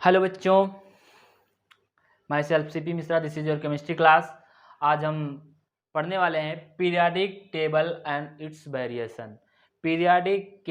Hello बच्चों, my self CP Mishra, this is your chemistry class. आज हम पढ़ने वाले हैं periodic table and it's variation. Periodic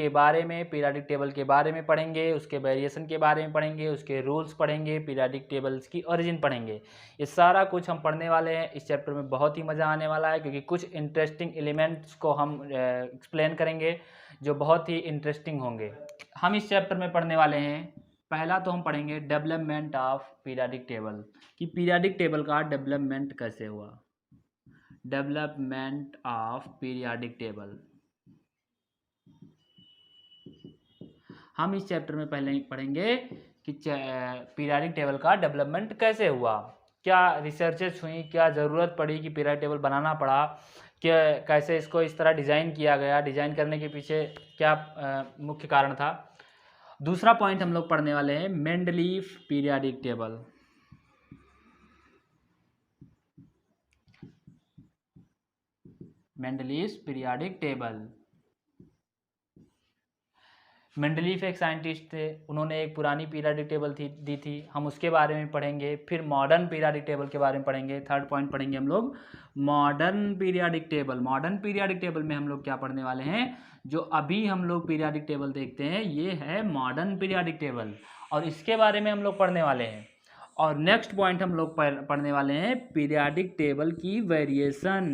table के बारे में पढ़ेंगे, उसके वेरिएशन के बारे में पढ़ेंगे, उसके रूल्स पढ़ेंगे, पीरियाडिक टेबल्स की ओरिजिन पढ़ेंगे। ये सारा कुछ हम पढ़ने वाले हैं। इस चैप्टर में बहुत ही मज़ा आने वाला है क्योंकि कुछ इंटरेस्टिंग एलिमेंट्स को हम एक्सप्लेन करेंगे जो बहुत ही इंटरेस्टिंग होंगे। हम इस चैप्टर में पढ़ने वाले हैं, पहला तो हम पढ़ेंगे डेवलपमेंट ऑफ पीरियाडिक टेबल, कि पीरियाडिक टेबल का डेवलपमेंट कैसे हुआ। डेवलपमेंट ऑफ पीरियाडिक टेबल हम इस चैप्टर में पहले ही पढ़ेंगे कि पीरियाडिक टेबल का डेवलपमेंट कैसे हुआ, क्या रिसर्चेस हुई, क्या ज़रूरत पड़ी कि पीरियाडिक टेबल बनाना पड़ा, क्या कैसे इसको इस तरह डिज़ाइन किया गया, डिज़ाइन करने के पीछे क्या मुख्य कारण था। दूसरा पॉइंट हम लोग पढ़ने वाले हैं Mendeleev periodic table. Mendeleev periodic table, Mendeleev एक साइंटिस्ट थे, उन्होंने एक पुरानी पीरियाडिक टेबल दी थी, हम उसके बारे में पढ़ेंगे। फिर मॉडर्न पीरियाडिक टेबल के बारे में पढ़ेंगे। थर्ड पॉइंट पढ़ेंगे हम लोग modern periodic table. Modern periodic table में हम लोग क्या पढ़ने वाले हैं, जो अभी हम लोग पीरियाडिक टेबल देखते हैं ये है मॉडर्न पीरियाडिक टेबल, और इसके बारे में हम लोग पढ़ने वाले हैं। और नेक्स्ट पॉइंट हम लोग पढ़ने वाले हैं पीरियाडिक टेबल की वेरिएशन।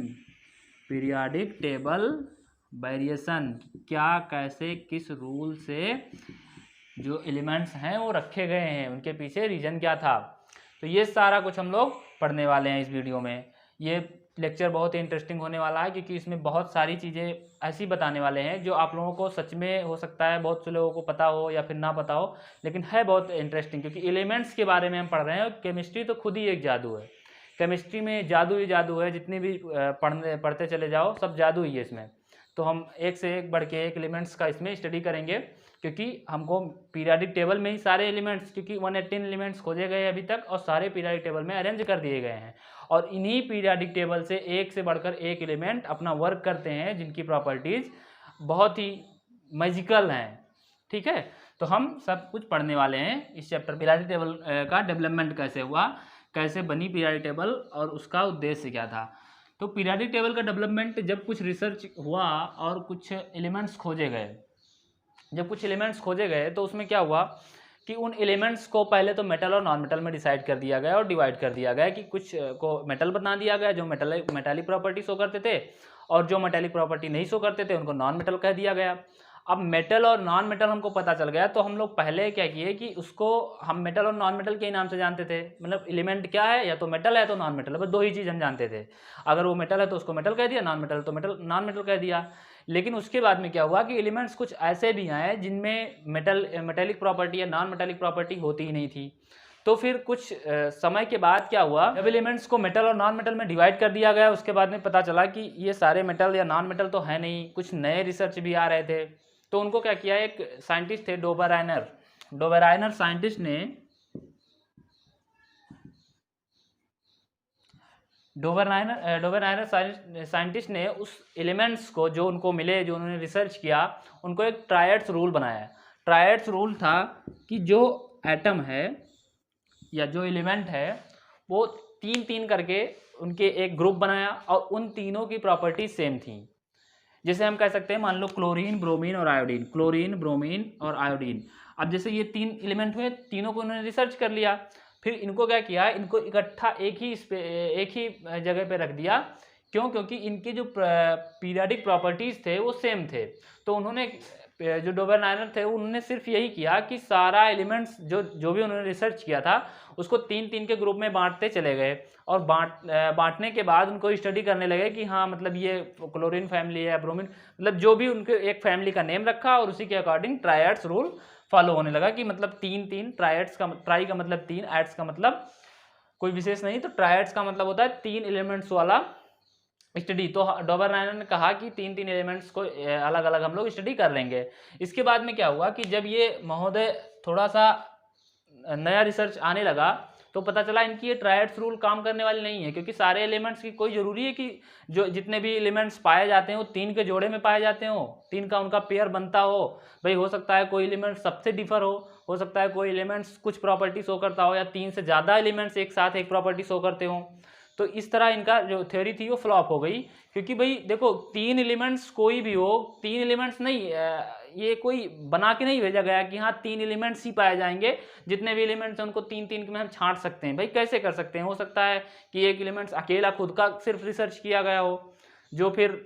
पीरियाडिक टेबल वेरिएशन, क्या कैसे किस रूल से जो एलिमेंट्स हैं वो रखे गए हैं, उनके पीछे रीजन क्या था। तो ये सारा कुछ हम लोग पढ़ने वाले हैं इस वीडियो में। ये लेक्चर बहुत ही इंटरेस्टिंग होने वाला है क्योंकि इसमें बहुत सारी चीज़ें ऐसी बताने वाले हैं जो आप लोगों को सच में हो सकता है बहुत से लोगों को पता हो या फिर ना पता हो, लेकिन है बहुत इंटरेस्टिंग क्योंकि एलिमेंट्स के बारे में हम पढ़ रहे हैं। केमिस्ट्री तो खुद ही एक जादू है, केमिस्ट्री में जादू ही जादू है। जितनी भी पढ़ते चले जाओ सब जादू ही है इसमें। तो हम एक से एक बढ़ के एक एलिमेंट्स का इसमें स्टडी करेंगे क्योंकि हमको पीरियाडिक टेबल में ही सारे एलिमेंट्स, क्योंकि 118 एलिमेंट्स खोजे गए अभी तक और सारे पीरियाडिक टेबल में अरेंज कर दिए गए हैं, और इन्हीं पीरियाडिक टेबल से एक से बढ़कर एक एलिमेंट अपना वर्क करते हैं जिनकी प्रॉपर्टीज़ बहुत ही मैजिकल हैं। ठीक है, तो हम सब कुछ पढ़ने वाले हैं इस चैप्टर। पीरियाडिक टेबल का डेवलपमेंट कैसे हुआ, कैसे बनी पीरियाडिक टेबल और उसका उद्देश्य क्या था। तो पीरियाडिक टेबल का डेवलपमेंट, जब कुछ रिसर्च हुआ और कुछ एलिमेंट्स खोजे गए, तो उसमें क्या हुआ कि उन एलिमेंट्स को पहले तो मेटल और नॉन मेटल में डिसाइड कर दिया गया और डिवाइड कर दिया गया कि कुछ को मेटल बना दिया गया जो मेटालिक प्रॉपर्टी शो करते थे, और जो मेटालिक प्रॉपर्टी नहीं शो करते थे उनको नॉन मेटल कह दिया गया। अब मेटल और नॉन मेटल हमको पता चल गया तो हम लोग पहले क्या किए कि उसको हम मेटल और नॉन मेटल के ही नाम से जानते थे। मतलब एलिमेंट क्या है, या तो मेटल है तो नॉन मेटल है, बस दो ही चीज़ हम जानते थे। अगर वो मेटल है तो उसको मेटल कह दिया, नॉन मेटल तो नॉन मेटल कह दिया। लेकिन उसके बाद में क्या हुआ कि एलिमेंट्स कुछ ऐसे भी आए जिनमें मेटेलिक प्रॉपर्टी या नॉन मेटेलिक प्रॉपर्टी होती ही नहीं थी। तो फिर कुछ समय के बाद क्या हुआ, जब एलिमेंट्स को मेटल और नॉन मेटल में डिवाइड कर दिया गया, उसके बाद में पता चला कि ये सारे मेटल या नॉन मेटल तो है नहीं, कुछ नए रिसर्च भी आ रहे थे। तो उनको क्या किया, एक साइंटिस्ट थे डोबेराइनर साइंटिस्ट ने उस एलिमेंट्स को जो उनको मिले, जो उन्होंने रिसर्च किया, उनको एक ट्रायड्स रूल बनाया। ट्रायड्स रूल था कि जो एटम है या जो एलिमेंट है वो तीन तीन करके उनके एक ग्रुप बनाया और उन तीनों की प्रॉपर्टी सेम थी। जैसे हम कह सकते हैं, मान लो क्लोरीन, ब्रोमीन और आयोडीन, क्लोरीन, ब्रोमीन और आयोडीन। अब जैसे ये तीन एलिमेंट हुए, तीनों को उन्होंने रिसर्च कर लिया, फिर इनको क्या किया, इनको इकट्ठा एक ही जगह पे रख दिया। क्यों? क्योंकि इनके जो पीरियाडिक प्रॉपर्टीज थे वो सेम थे। तो उन्होंने, जो डोबेराइनर थे, उन्होंने सिर्फ यही किया कि सारा एलिमेंट्स जो भी उन्होंने रिसर्च किया था उसको तीन तीन के ग्रुप में बांटते चले गए, और बांटने के बाद उनको स्टडी करने लगे कि हाँ मतलब ये क्लोरीन फैमिली है, ब्रोमीन, मतलब जो भी उनके एक फैमिली का नेम रखा और उसी के अकॉर्डिंग ट्रायड्स रूल फॉलो होने लगा कि मतलब तीन तीन, ट्राई का मतलब तीन, एड्स का मतलब कोई विशेष नहीं, तो ट्रायड्स का मतलब होता है तीन एलिमेंट्स वाला स्टडी। तो डोबेराइनर ने कहा कि तीन तीन एलिमेंट्स को अलग अलग हम लोग स्टडी कर लेंगे। इसके बाद में क्या हुआ कि जब ये महोदय थोड़ा सा नया रिसर्च आने लगा तो पता चला इनकी ये ट्रायड्स रूल काम करने वाली नहीं है, क्योंकि सारे एलिमेंट्स की कोई ज़रूरी है कि जो जितने भी एलिमेंट्स पाए जाते हैं वो 3 के जोड़े में पाए जाते हो, 3 का उनका पेयर बनता हो। भाई हो सकता है कोई एलिमेंट सबसे डिफर हो सकता है कोई एलिमेंट्स कुछ प्रॉपर्टी शो करता हो, या 3 से ज़्यादा एलिमेंट्स एक साथ एक प्रॉपर्टी शो करते हो। तो इस तरह इनका जो थ्योरी थी वो फ्लॉप हो गई, क्योंकि भाई देखो 3 एलिमेंट्स कोई भी हो, 3 एलिमेंट्स नहीं, ये कोई बना के नहीं भेजा गया कि हाँ 3 एलिमेंट्स ही पाए जाएंगे, जितने भी एलिमेंट्स हैं उनको 3-3 में हम छांट सकते हैं। भाई कैसे कर सकते हैं? हो सकता है कि एक एलिमेंट्स अकेला खुद का सिर्फ रिसर्च किया गया हो, जो फिर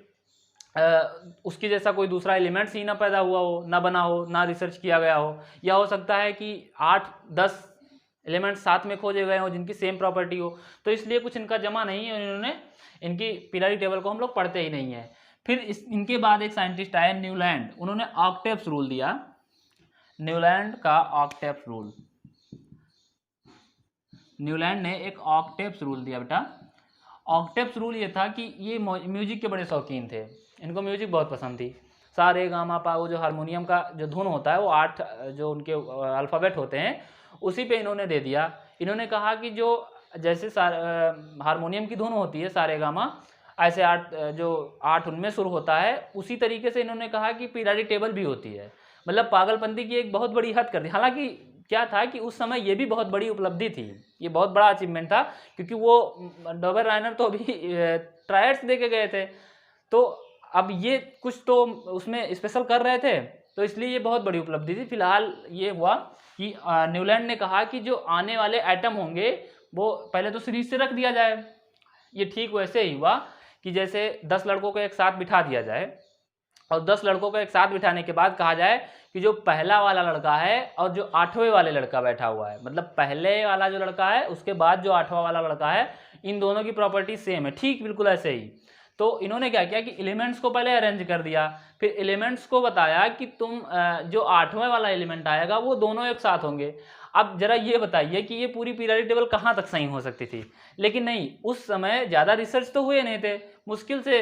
उसकी जैसा कोई दूसरा एलिमेंट्स ही ना पैदा हुआ हो, ना बना हो, ना रिसर्च किया गया हो, या हो सकता है कि 8-10 एलिमेंट्स साथ में खोजे गए हो जिनकी सेम प्रॉपर्टी हो। तो इसलिए कुछ इनका जमा नहीं है, इन्होंने इनकी पीरियोडिक टेबल को हम लोग पढ़ते ही नहीं है। फिर इनके बाद एक साइंटिस्ट आए न्यूलैंड, उन्होंने ऑक्टेव्स रूल दिया, न्यूलैंड का ऑक्टेव्स रूल। न्यूलैंड ने एक ऑक्टेव्स रूल दिया बेटा। ऑक्टेव्स रूल ये था कि ये म्यूजिक के बड़े शौकीन थे, इनको म्यूजिक बहुत पसंद थी। सा रे गा मा पा, वो जो हारमोनियम का जो धुन होता है वो 8 जो उनके अल्फ़ाबेट होते हैं उसी पे इन्होंने दे दिया। इन्होंने कहा कि जो जैसे हारमोनियम की धुन होती है सा रे गा मा, ऐसे 8 उनमें सुर होता है, उसी तरीके से इन्होंने कहा कि पीरियोडिक टेबल भी होती है। मतलब पागलपंती की एक बहुत बड़ी हद कर दी। हालांकि क्या था कि उस समय ये भी बहुत बड़ी उपलब्धि थी, ये बहुत बड़ा अचीवमेंट था, क्योंकि वो डॉबर राइनर तो अभी ट्रायड्स दे के गए थे, तो अब ये कुछ तो उसमें स्पेशल कर रहे थे, तो इसलिए ये बहुत बड़ी उपलब्धि थी। फिलहाल ये हुआ कि न्यूलैंड ने कहा कि जो आने वाले एटम होंगे वो पहले तो सीरीज से रख दिया जाए। ये ठीक वैसे ही हुआ कि जैसे 10 लड़कों को एक साथ बिठा दिया जाए, और 10 लड़कों को एक साथ बिठाने के बाद कहा जाए कि जो पहला वाला लड़का है और जो 8वें वाले लड़का बैठा हुआ है, मतलब पहले वाला जो लड़का है उसके बाद जो 8वां वाला लड़का है, इन दोनों की प्रॉपर्टी सेम है, ठीक बिल्कुल ऐसे ही। तो इन्होंने क्या किया कि एलिमेंट्स को पहले अरेंज कर दिया, फिर एलिमेंट्स को बताया कि तुम जो 8वें वाला एलिमेंट आएगा वो दोनों एक साथ होंगे। अब जरा ये बताइए कि ये पूरी पीरियोडिक टेबल कहाँ तक सही हो सकती थी? लेकिन नहीं, उस समय ज़्यादा रिसर्च तो हुए नहीं थे, मुश्किल से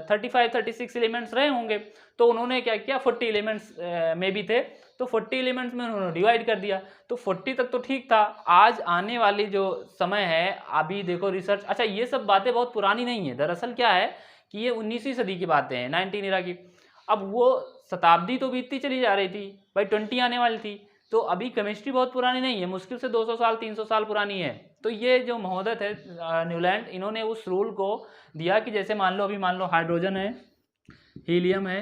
35-36 एलिमेंट्स रहे होंगे। तो उन्होंने क्या किया, 40 एलिमेंट्स में भी थे, तो 40 एलिमेंट्स में उन्होंने डिवाइड कर दिया। तो 40 तक तो ठीक था। आज आने वाली जो समय है, अभी देखो रिसर्च, अच्छा ये सब बातें बहुत पुरानी नहीं है, दरअसल क्या है कि ये 19वीं सदी की बातें हैं, 19 ईरा की। अब वो शताब्दी तो बीतती चली जा रही थी भाई, 20 आने वाली थी, तो अभी केमिस्ट्री बहुत पुरानी नहीं है, मुश्किल से 200 साल 300 साल पुरानी है। तो ये जो महोदय थे न्यूलैंड, इन्होंने उस रूल को दिया कि जैसे मान लो हाइड्रोजन है, हीलियम है,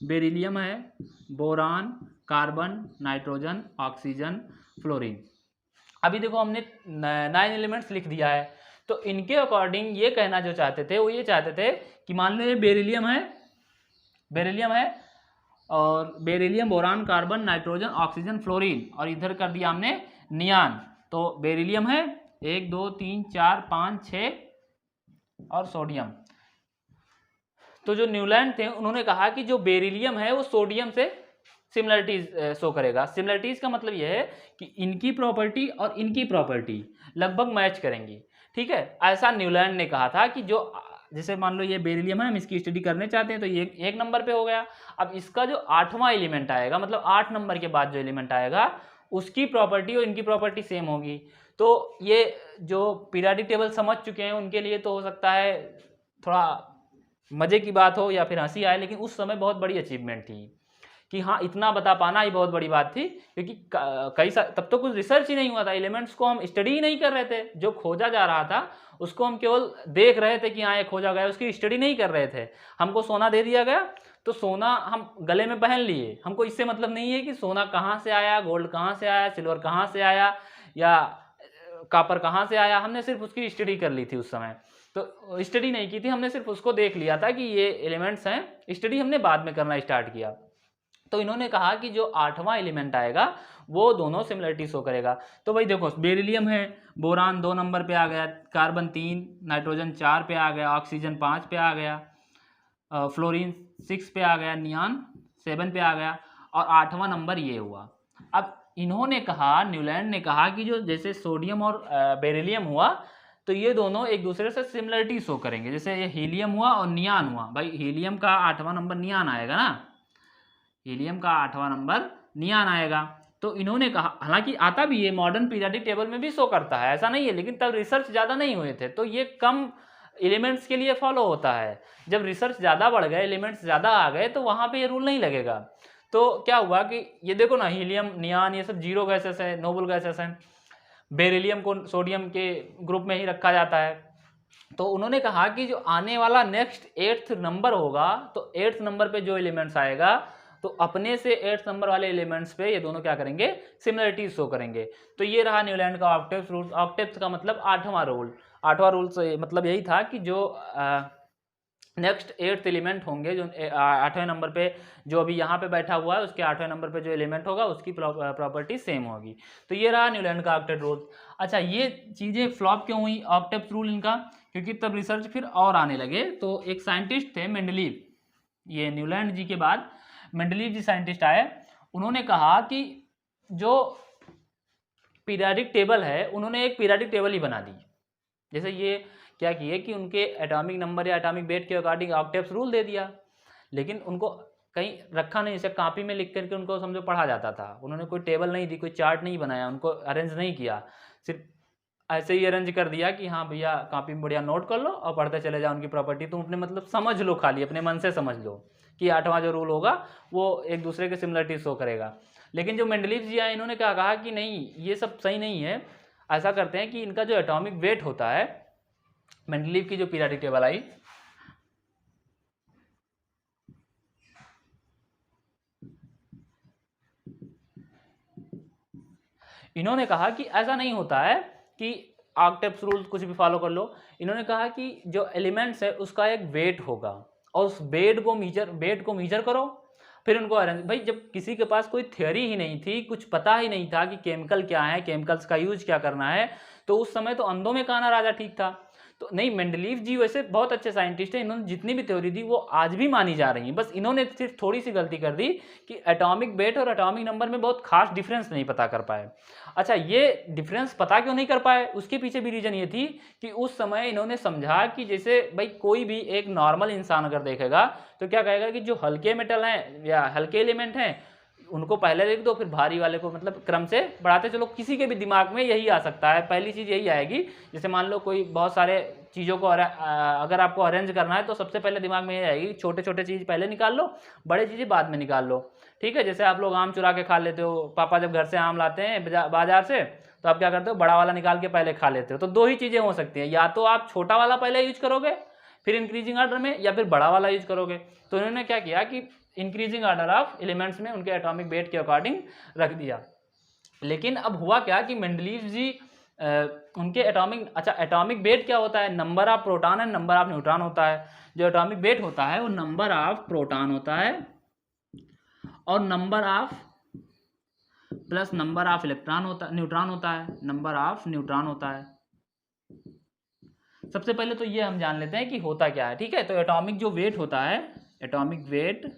बेरिलियम है, boron, carbon, nitrogen, oxygen, fluorine. अभी देखो हमने 9 एलिमेंट्स लिख दिया है, तो इनके अकॉर्डिंग ये कहना जो चाहते थे वो ये चाहते थे कि मान लो ये बेरिलियम है और beryllium, boron, carbon, nitrogen, oxygen, fluorine, और इधर कर दिया हमने नियान। तो बेरिलियम है 1 2 3 4 5 6 और सोडियम। तो जो न्यूलैंड थे उन्होंने कहा कि जो बेरिलियम है वो सोडियम से सिमिलरिटीज शो करेगा। सिमिलरिटीज का मतलब यह है कि इनकी प्रॉपर्टी और इनकी प्रॉपर्टी लगभग मैच करेंगी, ठीक है। ऐसा न्यूलैंड ने कहा था कि जो जैसे मान लो ये बेरिलियम है, हम इसकी स्टडी करने चाहते हैं, तो ये 1 नंबर पे हो गया। अब इसका जो 8वां एलिमेंट आएगा, मतलब 8 नंबर के बाद जो एलिमेंट आएगा, उसकी प्रॉपर्टी और इनकी प्रॉपर्टी सेम होगी। तो ये जो पीरियोडिक टेबल समझ चुके हैं उनके लिए तो हो सकता है थोड़ा मजे की बात हो या फिर हंसी आए, लेकिन उस समय बहुत बड़ी अचीवमेंट थी कि हाँ इतना बता पाना ही बहुत बड़ी बात थी, क्योंकि तब तो कुछ रिसर्च ही नहीं हुआ था, एलिमेंट्स को हम स्टडी ही नहीं कर रहे थे, जो खोजा जा रहा था उसको हम केवल देख रहे थे कि हाँ ये खोजा गया, उसकी स्टडी नहीं कर रहे थे। हमको सोना दे दिया गया तो सोना हम गले में पहन लिए, हमको इससे मतलब नहीं है कि सोना कहाँ से आया, गोल्ड कहाँ से आया, सिल्वर कहाँ से आया या कॉपर कहाँ से आया, हमने सिर्फ उसकी स्टडी कर ली थी उस समय। तो स्टडी नहीं की थी, हमने सिर्फ उसको देख लिया था कि ये एलिमेंट्स हैं, स्टडी हमने बाद में करना स्टार्ट किया। तो इन्होंने कहा कि जो 8वां एलिमेंट आएगा वो दोनों सिमिलरिटी शो करेगा। तो भाई देखो बेरिलियम है, बोरान 2 नंबर पे आ गया, कार्बन 3, नाइट्रोजन 4 पे आ गया, ऑक्सीजन 5 पे आ गया, फ्लोरीन 6 पे आ गया, नियान 7 पे आ गया, और 8वां नंबर ये हुआ। अब इन्होंने कहा, न्यूलैंड ने कहा कि जो जैसे सोडियम और बेरिलियम हुआ तो ये दोनों एक दूसरे से सिमिलरिटी शो करेंगे। जैसे ये हीलियम हुआ और नियान हुआ, भाई हीलियम का 8वां नंबर नियान आएगा ना, हीलियम का 8वां नंबर नियान आएगा। तो इन्होंने कहा, हालांकि आता भी है मॉडर्न पीरियोडिक टेबल में भी शो करता है, ऐसा नहीं है, लेकिन तब रिसर्च ज़्यादा नहीं हुए थे, तो ये कम एलिमेंट्स के लिए फॉलो होता है। जब रिसर्च ज़्यादा बढ़ गए, एलिमेंट्स ज़्यादा आ गए, तो वहाँ पे ये रूल नहीं लगेगा। तो क्या हुआ कि ये देखो ना, हीलियम, नियान, ये सब जीरो गैसेस है, नोबल गैसेस हैं। बेरिलियम को सोडियम के ग्रुप में ही रखा जाता है। तो उन्होंने कहा कि जो आने वाला नेक्स्ट 8th नंबर होगा, तो 8th नंबर पे जो एलिमेंट्स आएगा, तो अपने से 8th नंबर वाले एलिमेंट्स पे ये दोनों क्या करेंगे, सिमिलरिटीज शो करेंगे। तो ये रहा न्यूलैंड का ऑक्टेव्स रूल। ऑक्टेव्स का मतलब 8वां रूल। 8वां रूल से मतलब यही था कि जो नेक्स्ट 8th एलिमेंट होंगे, जो 8वें नंबर पे जो अभी यहाँ पे बैठा हुआ है, उसके 8वें नंबर पे जो एलिमेंट होगा उसकी प्रॉपर्टी सेम होगी। तो ये रहा न्यूलैंड का ऑक्टेट रूल। अच्छा, ये चीज़ें फ्लॉप क्यों हुई ऑक्टेट रूल इनका, क्योंकि तब रिसर्च फिर और आने लगे। तो एक साइंटिस्ट थे मेंडलीव, ये न्यूलैंड जी के बाद मेंडलीव जी साइंटिस्ट आए, उन्होंने कहा कि जो पीरियोडिक टेबल है, उन्होंने एक पीरियोडिक टेबल ही बना दी। जैसे ये क्या किए कि उनके एटॉमिक नंबर या एटॉमिक वेट के अकॉर्डिंग ऑक्टेव्स रूल दे दिया, लेकिन उनको कहीं रखा नहीं, जैसे कॉपी में लिख करके उनको समझो पढ़ा जाता था। उन्होंने कोई टेबल नहीं दी, कोई चार्ट नहीं बनाया, उनको अरेंज नहीं किया, सिर्फ ऐसे ही अरेंज कर दिया कि हाँ भैया कॉपी में बढ़िया नोट कर लो और पढ़ते चले जाओ उनकी प्रॉपर्टी। तुम अपने मतलब समझ लो, खाली अपने मन से समझ लो कि 8वां जो रूल होगा वो एक दूसरे के सिमिलरिटी शो करेगा। लेकिन जो मेंडलीव जी आए, इन्होंने क्या कहा कि नहीं, ये सब सही नहीं है। ऐसा करते हैं कि इनका जो एटॉमिक वेट होता है, मेंडलीव की जो पीरियोडिक टेबल आई, इन्होंने कहा कि ऐसा नहीं होता है कि ऑक्टेव्स रूल कुछ भी फॉलो कर लो। इन्होंने कहा कि जो एलिमेंट्स है उसका एक वेट होगा, और उस वेट को मीजर करो, फिर उनको अरेंज। भाई जब किसी के पास कोई थ्योरी ही नहीं थी, कुछ पता ही नहीं था कि केमिकल क्या है, केमिकल्स का यूज क्या करना है, तो उस समय तो अंधों में काना राजा ठीक था। तो नहीं, मेंडलीव जी वैसे बहुत अच्छे साइंटिस्ट हैं, इन्होंने जितनी भी थ्योरी दी वो आज भी मानी जा रही है। बस इन्होंने सिर्फ थोड़ी सी गलती कर दी कि एटॉमिक वेट और एटॉमिक नंबर में बहुत खास डिफरेंस नहीं पता कर पाए। अच्छा, ये डिफरेंस पता क्यों नहीं कर पाए, उसके पीछे भी रीजन ये थी कि उस समय इन्होंने समझा कि जैसे भाई कोई भी एक नॉर्मल इंसान अगर देखेगा तो क्या कहेगा कि जो हल्के मेटल हैं या हल्के एलिमेंट हैं उनको पहले लिख दो, फिर भारी वाले को मतलब क्रम से बढ़ाते चलो। किसी के भी दिमाग में यही आ सकता है, पहली चीज़ यही आएगी। जैसे मान लो कोई बहुत सारे चीज़ों को अगर आपको अरेंज करना है तो सबसे पहले दिमाग में ये आएगी, छोटे छोटे चीज़ पहले निकाल लो, बड़े चीज़ें बाद में निकाल लो। ठीक है, जैसे आप लोग आम चुरा के खा लेते हो, पापा जब घर से आम लाते हैं बाजार से, तो आप क्या करते हो, बड़ा वाला निकाल के पहले खा लेते हो। तो दो ही चीज़ें हो सकती हैं, या तो आप छोटा वाला पहले यूज करोगे फिर इंक्रीजिंग ऑर्डर में, या फिर बड़ा वाला यूज करोगे। तो इन्होंने क्या किया कि इंक्रीजिंग ऑर्डर ऑफ एलिमेंट्स में उनके एटॉमिक वेट के अकॉर्डिंग रख दिया। लेकिन अब हुआ क्या कि मेंडलीव जी उनके एटॉमिक वेट क्या होता है, number of proton and number of neutron होता है। जो एटॉमिक वेट होता है वो नंबर ऑफ प्रोटॉन होता है और number of plus number of electron होता है, न्यूट्रॉन होता है, नंबर ऑफ न्यूट्रॉन होता है। सबसे पहले तो ये हम जान लेते हैं कि होता क्या है। ठीक है, तो एटॉमिक जो वेट होता है, एटॉमिक वेट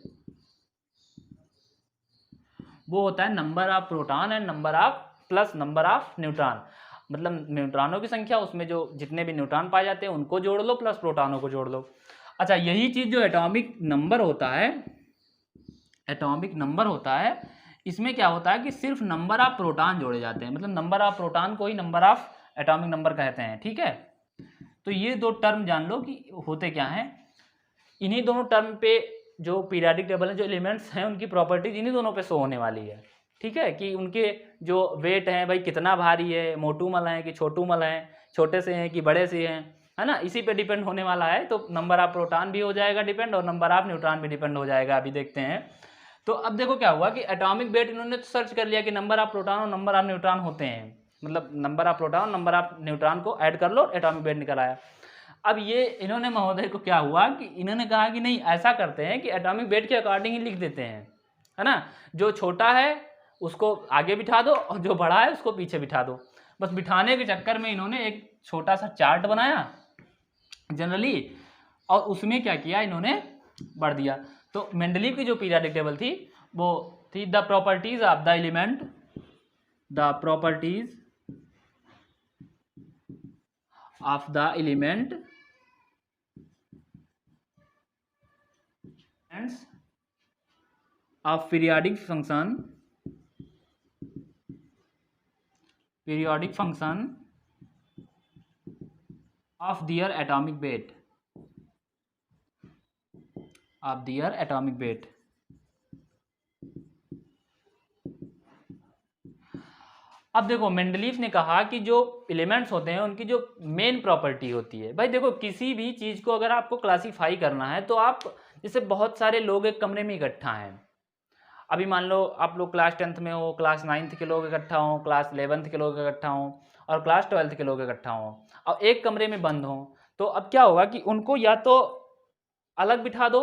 वो होता है number of proton and number of plus number of neutron. मतलब न्यूट्रॉनों की संख्या, उसमें जो जितने भी न्यूट्रॉन पाए जाते हैं उनको जोड़ लो प्लस प्रोटॉनों को जोड़ लो। अच्छा, यही चीज जो एटॉमिक नंबर होता है, एटॉमिक नंबर होता है, इसमें क्या होता है कि सिर्फ नंबर ऑफ प्रोटॉन जोड़े जाते हैं। मतलब नंबर ऑफ प्रोटॉन को ही नंबर ऑफ एटॉमिक नंबर कहते हैं। ठीक है, तो ये दो टर्म जान लो कि होते क्या हैं। इन्हीं दोनों टर्म पे जो पीरियोडिक टेबल है, जो एलिमेंट्स हैं उनकी प्रॉपर्टीज इन्हीं दोनों पे शो होने वाली है। ठीक है, कि उनके जो वेट हैं भाई कितना भारी है, मोटू मल है कि छोटू मल है, छोटे से हैं कि बड़े से हैं, है ना, इसी पे डिपेंड होने वाला है। तो नंबर ऑफ प्रोटॉन भी हो जाएगा डिपेंड और नंबर ऑफ न्यूट्रॉन भी डिपेंड हो जाएगा, अभी देखते हैं। तो अब देखो क्या हुआ कि एटॉमिक वेट इन्होंने सर्च कर लिया कि नंबर ऑफ प्रोटॉन और नंबर ऑफ न्यूट्रॉन होते हैं, मतलब number of proton number of neutron को ऐड कर लो, एटॉमिक वेट निकल आया। अब ये इन्होंने महोदय को क्या हुआ कि इन्होंने कहा कि नहीं, ऐसा करते हैं कि एटॉमिक वेट के अकॉर्डिंग ही लिख देते हैं, है ना, जो छोटा है उसको आगे बिठा दो और जो बड़ा है उसको पीछे बिठा दो। बस बिठाने के चक्कर में इन्होंने एक छोटा सा चार्ट बनाया जनरली, और उसमें क्या किया, इन्होंने बढ़ दिया। तो मेंडलीव की जो पीरियोडिक टेबल थी वो थी the properties of the element, the properties of the element of periodic function periodic function of their atomic weight, of their atomic weight. अब देखो मेंडलीफ ने कहा कि जो एलिमेंट्स होते हैं उनकी जो मेन प्रॉपर्टी होती है, भाई देखो किसी भी चीज़ को अगर आपको क्लासीफाई करना है तो आप जैसे बहुत सारे लोग एक कमरे में इकट्ठा हैं, अभी मान लो आप लोग क्लास 10th में हो, क्लास 9th के लोग इकट्ठा हों, क्लास 11th के लोग इकट्ठा हों और क्लास 12th के लोग इकट्ठा हों और एक कमरे में बंद हों, तो अब क्या होगा कि उनको या तो अलग बिठा दो,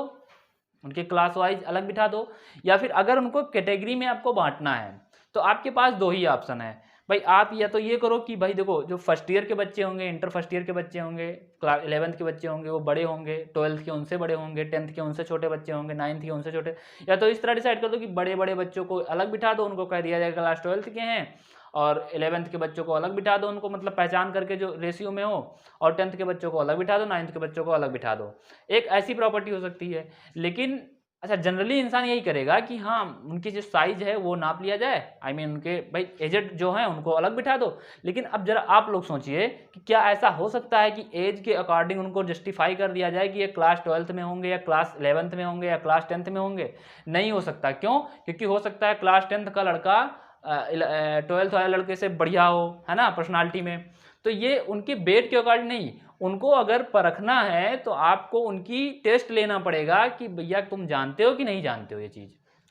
उनके क्लास वाइज अलग बिठा दो, या फिर अगर उनको कैटेगरी में आपको बांटना है तो आपके पास दो ही ऑप्शन है भाई, आप या तो ये करो कि भाई देखो जो फर्स्ट ईयर के बच्चे होंगे, इंटर फर्स्ट ईयर के बच्चे होंगे, क्लास 11th के बच्चे होंगे वो बड़े होंगे, 12th के उनसे बड़े होंगे, 10th के उनसे छोटे बच्चे होंगे, 9th के उनसे छोटे, या तो इस तरह डिसाइड कर दो कि बड़े बड़े बच्चों को अलग बिठा दो, उनको कह दिया जाएगा क्लास 12th के हैं, और 11th के बच्चों को अलग बिठा दो, उनको मतलब पहचान करके जो रेशियो में हो, और 10th के बच्चों को अलग बिठा दो, 9th के बच्चों को अलग बिठा दो। एक ऐसी प्रॉपर्टी हो सकती है, लेकिन अच्छा जनरली इंसान यही करेगा कि हाँ उनकी जो साइज है वो नाप लिया जाए, आई मीन उनके भाई एजेड जो हैं उनको अलग बिठा दो। लेकिन अब जरा आप लोग सोचिए कि क्या ऐसा हो सकता है कि एज के अकॉर्डिंग उनको जस्टिफाई कर दिया जाए कि ये क्लास 12th में होंगे या क्लास 11th में होंगे या क्लास 10th में होंगे? नहीं हो सकता। क्यों? क्योंकि हो सकता है क्लास 10th का लड़का 12th वाले लड़के से बढ़िया हो, है ना, पर्सनालिटी में। तो ये उनके वेट के अकॉर्डिंग नहीं, उनको अगर परखना है तो आपको उनकी टेस्ट लेना पड़ेगा कि भैया तुम जानते हो कि नहीं जानते हो ये चीज़,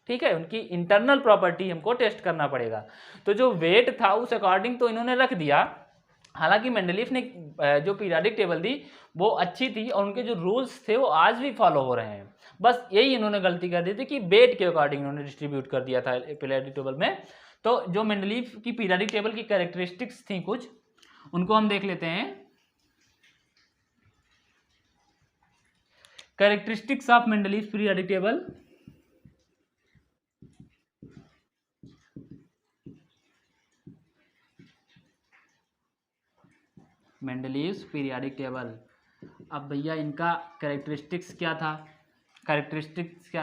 ठीक है, उनकी इंटरनल प्रॉपर्टी हमको टेस्ट करना पड़ेगा। तो जो वेट था उस अकॉर्डिंग तो इन्होंने रख दिया, हालांकि मेंडलीफ ने जो पीरियोडिक टेबल दी वो अच्छी थी और उनके जो रूल्स थे वो आज भी फॉलो हो रहे हैं, बस यही इन्होंने गलती कर दी थी कि वेट के अकॉर्डिंग इन्होंने डिस्ट्रीब्यूट कर दिया था पीरियोडिक टेबल में। तो जो मेंडलीफ की पीरियोडिक टेबल की कैरेक्टरिस्टिक्स थी कुछ, उनको हम देख लेते हैं। Characteristics of Mendeleev periodic table. Mendeleev's periodic table, अब भैया इनका कैरेक्टरिस्टिक्स क्या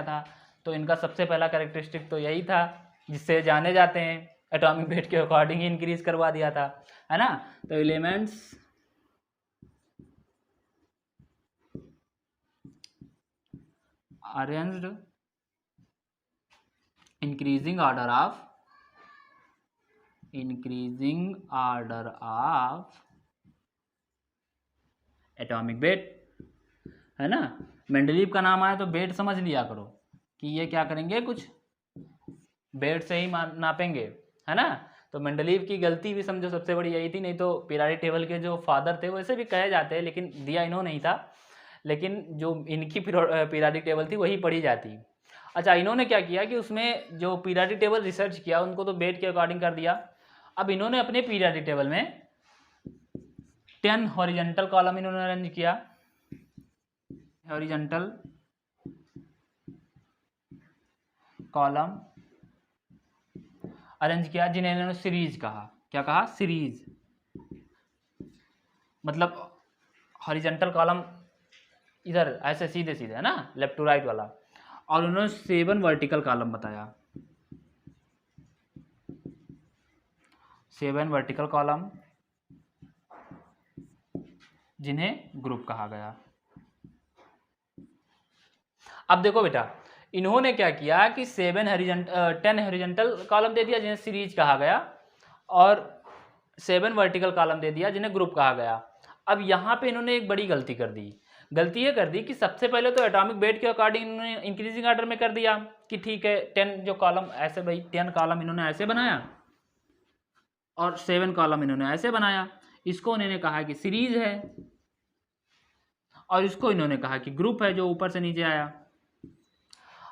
था? तो इनका सबसे पहला कैरेक्टरिस्टिक तो यही था जिससे जाने जाते हैं, एटॉमिक वेट के अकॉर्डिंग ही इंक्रीज करवा दिया था, है ना। तो elements arranged increasing order of atomic weight, है ना। मेंडलीव का नाम आया तो वेट समझ लिया करो कि ये क्या करेंगे, कुछ वेट से ही नापेंगे, है ना। तो मेंडलीव की गलती भी समझो सबसे बड़ी यही थी, नहीं तो पीरियोडिक टेबल के जो फादर थे वैसे भी कहे जाते हैं, लेकिन दिया इन्होंने ही था, लेकिन जो इनकी पीरियोडिक टेबल थी वही पढ़ी जाती। अच्छा, इन्होंने क्या किया कि उसमें जो पीरियोडिक टेबल रिसर्च किया उनको तो वेट के अकॉर्डिंग कर दिया। अब इन्होंने अपने पीरियोडिक टेबल में 10 हॉरिजॉन्टल कॉलम इन्होंने अरेंज किया, हॉरिजॉन्टल कॉलम अरेंज किया, जिन्हें इन्होंने सीरीज कहा। क्या कहा? सीरीज, मतलब हॉरिजॉन्टल कॉलम इधर ऐसे सीधे सीधे, है ना, लेफ्ट टू राइट वाला, और उन्होंने 7 वर्टिकल कॉलम बताया, 7 वर्टिकल कॉलम जिन्हें ग्रुप कहा गया। अब देखो बेटा, इन्होंने क्या किया कि 10 हॉरिजॉन्टल कॉलम दे दिया जिन्हें सीरीज कहा गया, और 7 वर्टिकल कॉलम दे दिया जिन्हें ग्रुप कहा गया। अब यहाँ पे इन्होंने एक बड़ी गलती कर दी। गलती ये कर दी कि सबसे पहले तो एटॉमिक वेट के अकॉर्डिंग इन्होंने इंक्रीजिंग ऑर्डर में कर दिया कि ठीक है 10 जो कॉलम ऐसे, भाई 10 कॉलम इन्होंने ऐसे बनाया और 7 कॉलम इन्होंने ऐसे बनाया। इसको इन्होंने कहा कि सीरीज है, और इसको इन्होंने कहा कि ग्रुप है जो ऊपर से नीचे आया।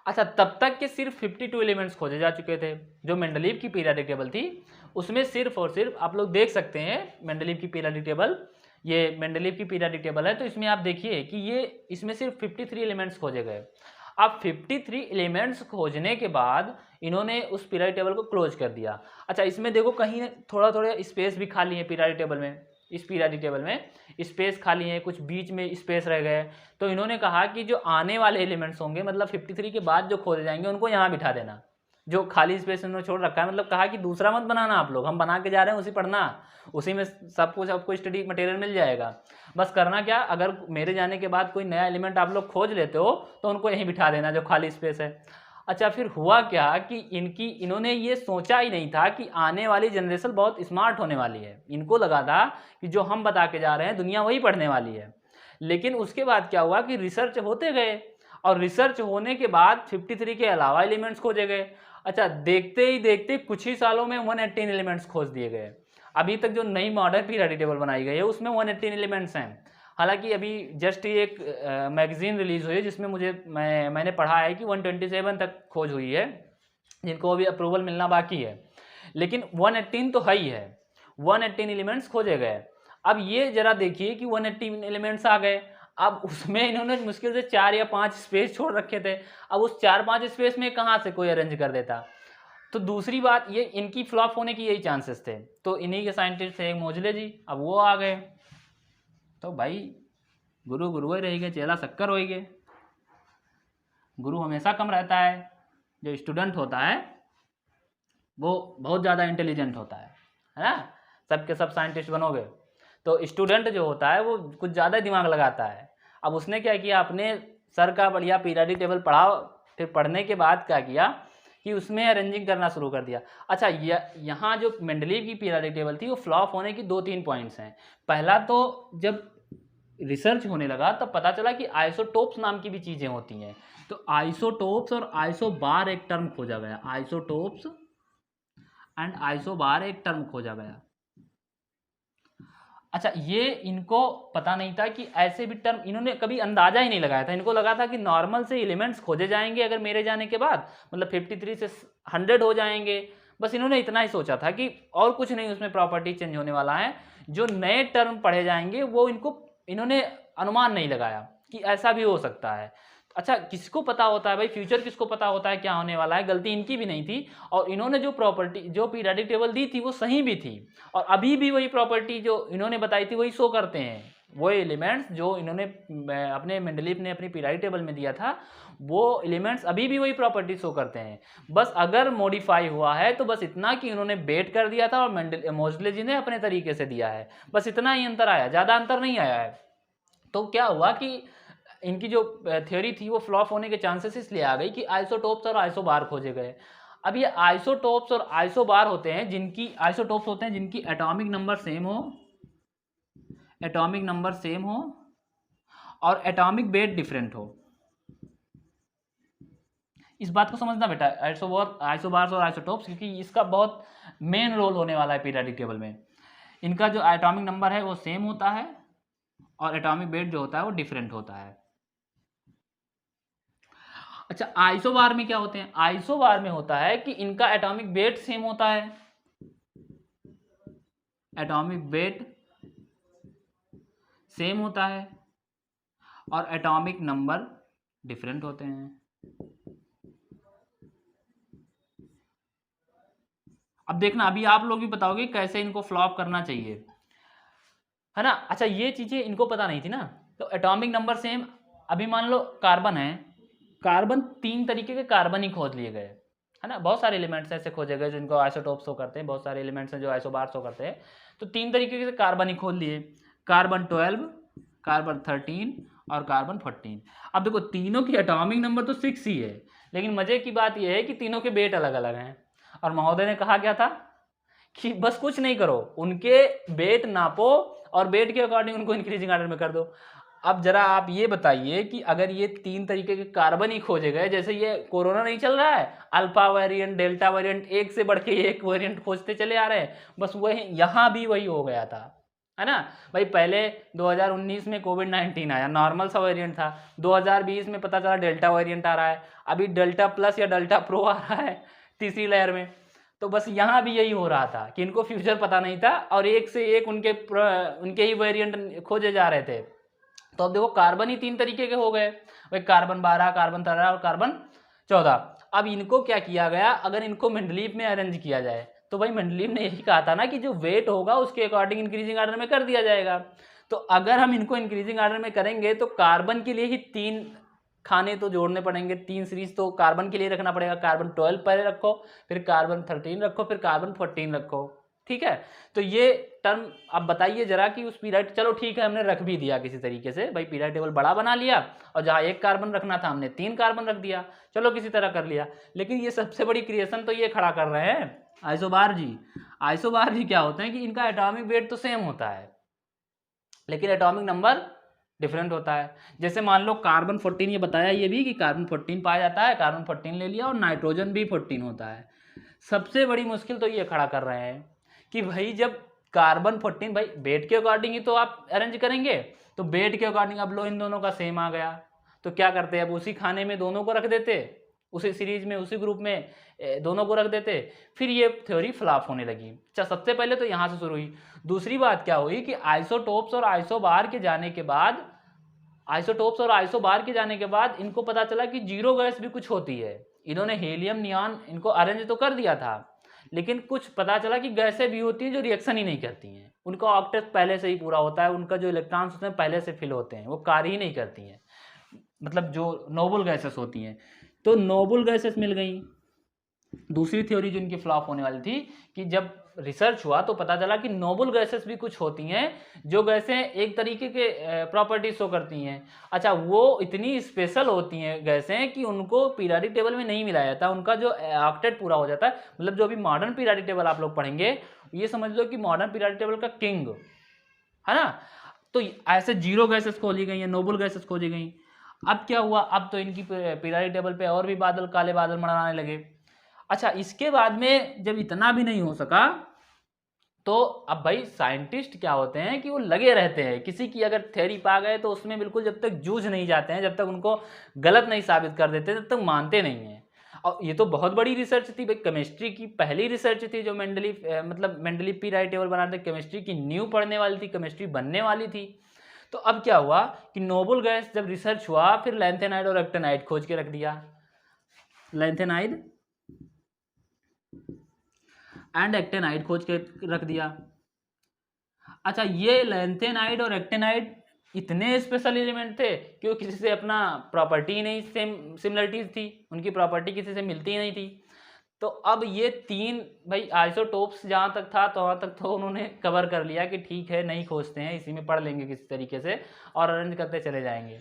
अच्छा, तब तक के सिर्फ 52 एलिमेंट्स खोजे जा चुके थे। जो मेंडलीव की पीरियोडिक टेबल थी उसमें सिर्फ और सिर्फ, आप लोग देख सकते हैं मेंडलीव की पीरियोडिक टेबल, ये मेंडलीव की पीरियोडिक टेबल है, तो इसमें आप देखिए कि ये इसमें सिर्फ 53 एलिमेंट्स खोजे गए। अब 53 एलिमेंट्स खोजने के बाद इन्होंने उस पीरियोडिक टेबल को क्लोज कर दिया। अच्छा, इसमें देखो कहीं थोड़ा थोड़ा स्पेस भी खाली है पीरियोडिक टेबल में, इस पीरियोडिक टेबल में स्पेस खाली है, कुछ बीच में स्पेस रह गए। तो इन्होंने कहा कि जो आने वाले एलिमेंट्स होंगे, मतलब 53 के बाद जो खोजे जाएंगे, उनको यहाँ बिठा देना, जो खाली स्पेस उन्होंने छोड़ रखा है, मतलब कहा कि दूसरा मत बनाना आप लोग, हम बना के जा रहे हैं उसी पढ़ना, उसी में सब कुछ आपको स्टडी मटेरियल मिल जाएगा। बस करना क्या, अगर मेरे जाने के बाद कोई नया एलिमेंट आप लोग खोज लेते हो तो उनको यहीं बिठा देना जो खाली स्पेस है। अच्छा, फिर हुआ क्या कि इन्होंने ये सोचा ही नहीं था कि आने वाली जनरेशन बहुत स्मार्ट होने वाली है। इनको लगा था कि जो हम बता के जा रहे हैं दुनिया वही पढ़ने वाली है। लेकिन उसके बाद क्या हुआ कि रिसर्च होते गए, और रिसर्च होने के बाद 53 के अलावा एलिमेंट्स खोजे गए। अच्छा, देखते ही देखते कुछ ही सालों में 118 एलिमेंट्स खोज दिए गए। अभी तक जो नई मॉडर्न पीरियोडिक टेबल बनाई गई है उसमें 118 एलिमेंट्स हैं। हालांकि अभी जस्ट ये एक मैगजीन रिलीज हुई है जिसमें मैंने पढ़ा है कि 127 तक खोज हुई है, जिनको अभी अप्रूवल मिलना बाकी है, लेकिन 118 तो है ही है। 118 एलिमेंट्स खोजे गए। अब ये जरा देखिए कि 118 एलिमेंट्स आ गए, अब उसमें इन्होंने मुश्किल से 4 या 5 स्पेस छोड़ रखे थे। अब उस 4-5 स्पेस में कहाँ से कोई अरेंज कर देता। तो दूसरी बात, ये इनकी फ्लॉप होने की यही चांसेस थे। तो इन्हीं के साइंटिस्ट थे मोजले जी, अब वो आ गए। तो भाई गुरु गुरु ही रहेंगे, चेला शक्कर होएंगे। गुरु हमेशा कम रहता है, जो स्टूडेंट होता है वो बहुत ज़्यादा इंटेलिजेंट होता है ना। सबके सब साइंटिस्ट बनोगे तो स्टूडेंट जो होता है वो कुछ ज़्यादा दिमाग लगाता है। अब उसने क्या किया, अपने सर का बढ़िया पीरियोडिक टेबल पढ़ा, फिर पढ़ने के बाद क्या किया कि उसमें अरेंजिंग करना शुरू कर दिया। अच्छा, यहाँ जो मेंडलीव की पीरियोडिक टेबल थी वो फ्लॉप होने की 2-3 पॉइंट्स हैं। पहला तो जब रिसर्च होने लगा तब पता चला कि आइसोटोप्स नाम की भी चीज़ें होती हैं। तो आइसोटोप्स और आइसोबार एक टर्म खोजा गया, आइसोटोप्स एंड आइसोबार एक टर्म खोजा गया। अच्छा, ये इनको पता नहीं था कि ऐसे भी टर्म, इन्होंने कभी अंदाजा ही नहीं लगाया था। इनको लगा था कि नॉर्मल से एलिमेंट्स खोजे जाएंगे अगर मेरे जाने के बाद, मतलब 53 से 100 हो जाएंगे, बस इन्होंने इतना ही सोचा था कि और कुछ नहीं उसमें प्रॉपर्टी चेंज होने वाला है। जो नए टर्म पढ़े जाएंगे वो इन्होंने अनुमान नहीं लगाया कि ऐसा भी हो सकता है। अच्छा, किसको पता होता है भाई, फ्यूचर किसको पता होता है क्या होने वाला है। गलती इनकी भी नहीं थी, और इन्होंने जो पीरियोडिक टेबल दी थी वो सही भी थी, और अभी भी वही प्रॉपर्टी जो इन्होंने बताई थी वही शो करते हैं। वो एलिमेंट्स जो इन्होंने अपने मेंडलीव ने अपनी पीरियोडिक टेबल में दिया था, वो एलिमेंट्स अभी भी वही प्रॉपर्टी शो करते हैं। बस अगर मॉडिफाई हुआ है तो बस इतना कि इन्होंने बेट कर दिया था और मोजले जी ने अपने तरीके से दिया है, बस इतना ही अंतर आया, ज़्यादा अंतर नहीं आया है। तो क्या हुआ कि इनकी जो थ्योरी थी वो फ्लॉप होने के चांसेस इसलिए आ गई कि आइसोटोप्स और आइसोबार खोजे गए। अब ये आइसोटोप्स और आइसोबार होते हैं जिनकी एटॉमिक नंबर सेम हो, और एटॉमिक वेट डिफरेंट हो। इस बात को समझना बेटा, आइसोबार्स और आइसोटोप्स, क्योंकि इसका बहुत मेन रोल होने वाला है पीरियोडिक टेबल में। इनका जो एटॉमिक नंबर है वो सेम होता है और एटॉमिक वेट जो होता है वो डिफरेंट होता है। अच्छा, आइसोबार में क्या होते हैं, आइसोबार में होता है कि इनका एटॉमिक वेट सेम होता है, एटॉमिक वेट सेम होता है और एटॉमिक नंबर डिफरेंट होते हैं। अब देखना, अभी आप लोग भी बताओगे कैसे इनको फ्लॉप करना चाहिए, है ना। अच्छा, ये चीजें इनको पता नहीं थी ना। तो एटॉमिक नंबर सेम, अभी मान लो कार्बन है, कार्बन 3 तरीके के कार्बन ही खोज लिए गए, है ना। बहुत सारे एलिमेंट्स ऐसे खोजे गए जिनको आइसोटोप्स शो करते हैं, बहुत सारे एलिमेंट्स हैं जो आइसोबार शो करते हैं। तो 3 तरीके से कार्बन ही खोज लिए, कार्बन 12, कार्बन 13 और कार्बन 14। अब देखो, तीनों की एटॉमिक नंबर तो 6 ही है, लेकिन मजे की बात यह है कि तीनों के वेट अलग अलग हैं। और महोदय ने कहा क्या था कि बस कुछ नहीं करो, उनके वेट नापो और वेट के अकॉर्डिंग उनको इंक्रीजिंग ऑर्डर में कर दो। अब जरा आप ये बताइए कि अगर ये 3 तरीके के कार्बन ही खोजे गए, जैसे ये कोरोना नहीं चल रहा है, अल्फा वेरिएंट, डेल्टा वेरिएंट, एक से बढ़ के एक वेरिएंट खोजते चले आ रहे हैं, बस वही यहाँ भी वही हो गया था, है ना भाई। पहले 2019 में कोविड-19 आया, नॉर्मल सा वेरिएंट था। 2020 में पता चला डेल्टा वेरिएंट आ रहा है, अभी डेल्टा प्लस या डेल्टा प्रो आ रहा है तीसरी लहर में। तो बस यहाँ भी यही हो रहा था कि इनको फ्यूचर पता नहीं था और एक से एक उनके ही वेरिएंट खोजे जा रहे थे। तो अब देखो, कार्बन ही 3 तरीके के हो गए भाई, कार्बन 12, कार्बन 13 और कार्बन 14। अब इनको क्या किया गया, अगर इनको मेंडलीव में अरेंज किया जाए तो भाई मेंडलीव ने यही कहा था ना कि जो वेट होगा उसके अकॉर्डिंग इंक्रीजिंग ऑर्डर में कर दिया जाएगा। तो अगर हम इनको इंक्रीजिंग ऑर्डर में करेंगे तो कार्बन के लिए ही 3 खाने तो जोड़ने पड़ेंगे, 3 सीरीज तो कार्बन के लिए रखना पड़ेगा, कार्बन 12 पहले रखो, फिर कार्बन 13 रखो, फिर कार्बन 14 रखो, ठीक है। तो ये टर्म अब बताइए जरा कि उस पीरियड, चलो ठीक है हमने रख भी दिया किसी तरीके से, भाई पीरियड टेबल बड़ा बना लिया और जहाँ 1 कार्बन रखना था हमने 3 कार्बन रख दिया, चलो किसी तरह कर लिया। लेकिन ये सबसे बड़ी क्रिएशन तो ये खड़ा कर रहे हैं आइसोबार जी। आइसोबार जी क्या होते हैं कि इनका एटॉमिक वेट तो सेम होता है लेकिन एटॉमिक नंबर डिफरेंट होता है। जैसे मान लो कार्बन 14, ये बताया ये भी कि कार्बन 14 पाया जाता है, कार्बन 14 ले लिया, और नाइट्रोजन भी 14 होता है। सबसे बड़ी मुश्किल तो ये खड़ा कर रहे हैं कि भाई जब कार्बन 14 भाई वेट के अकॉर्डिंग ही तो आप अरेंज करेंगे, तो वेट के अकॉर्डिंग अब लो इन दोनों का सेम आ गया, तो क्या करते हैं अब उसी खाने में दोनों को रख देते, उसी सीरीज में उसी ग्रुप में दोनों को रख देते, फिर ये थ्योरी फ्लॉप होने लगी। अच्छा, सबसे पहले तो यहाँ से शुरू हुई। दूसरी बात क्या हुई कि आइसोटोप्स और आइसोबार के जाने के बाद, आइसोटोप्स और आइसोबार के जाने के बाद इनको पता चला कि जीरो गैस भी कुछ होती है। इन्होंने हीलियम नियॉन इनको अरेंज तो कर दिया था, लेकिन कुछ पता चला कि गैसें भी होती हैं जो रिएक्शन ही नहीं करती हैं, उनका ऑक्टेट पहले से ही पूरा होता है, उनका जो इलेक्ट्रॉन्स उसमें पहले से फिल होते हैं, वो कार्य ही नहीं करती हैं, मतलब जो नोबल गैसेस होती हैं। तो नोबल गैसेस मिल गई। दूसरी थ्योरी जो इनकी फ्लॉप होने वाली थी कि जब रिसर्च हुआ तो पता चला कि नोबल गैसेस भी कुछ होती हैं जो गैसें एक तरीके के प्रॉपर्टीज शो करती हैं। अच्छा, वो इतनी स्पेशल होती हैं गैसें कि उनको पीरियोडिक टेबल में नहीं मिलाया जाता, उनका जो ऑक्टेट पूरा हो जाता है। मतलब जो अभी मॉडर्न पीरियोडिक टेबल आप लोग पढ़ेंगे, ये समझ लो कि मॉडर्न पीरियोडिक टेबल का किंग है ना। तो ऐसे जीरो गैसेस खोजी गई हैं, नोबल गैसेस खोजी गई। अब क्या हुआ, अब तो इनकी पीरियोडिक टेबल पे और भी बादल, काले बादल मंडराने लगे। अच्छा, इसके बाद में जब इतना भी नहीं हो सका तो अब भाई साइंटिस्ट क्या होते हैं कि वो लगे रहते हैं, किसी की अगर थ्योरी पा गए तो उसमें बिल्कुल जब तक जूझ नहीं जाते हैं, जब तक उनको गलत नहीं साबित कर देते तब तक मानते नहीं हैं। और ये तो बहुत बड़ी रिसर्च थी भाई, केमिस्ट्री की पहली रिसर्च थी जो मेंडलीफ मतलब मेंडलीफ पीरियोडिक टेबल बनाते, केमिस्ट्री की नींव पढ़ने वाली थी, केमिस्ट्री बनने वाली थी। तो अब क्या हुआ कि नोबल गैस जब रिसर्च हुआ, फिर लैंथेनाइड और एक्टेनाइड खोज के रख दिया, लैंथेनाइड एंड एक्टेनाइड खोज के रख दिया। अच्छा, ये लैंथेनाइड और एक्टेनाइड इतने स्पेशल एलिमेंट थे कि वो किसी से अपना प्रॉपर्टी नहीं सेम सिमिलरिटीज थी, उनकी प्रॉपर्टी किसी से मिलती ही नहीं थी। तो अब ये तीन भाई आइसोटोप्स जहाँ तक था तो वहाँ तक तो उन्होंने कवर कर लिया कि ठीक है नहीं खोजते हैं, इसी में पढ़ लेंगे किसी तरीके से और अरेंज करते चले जाएंगे।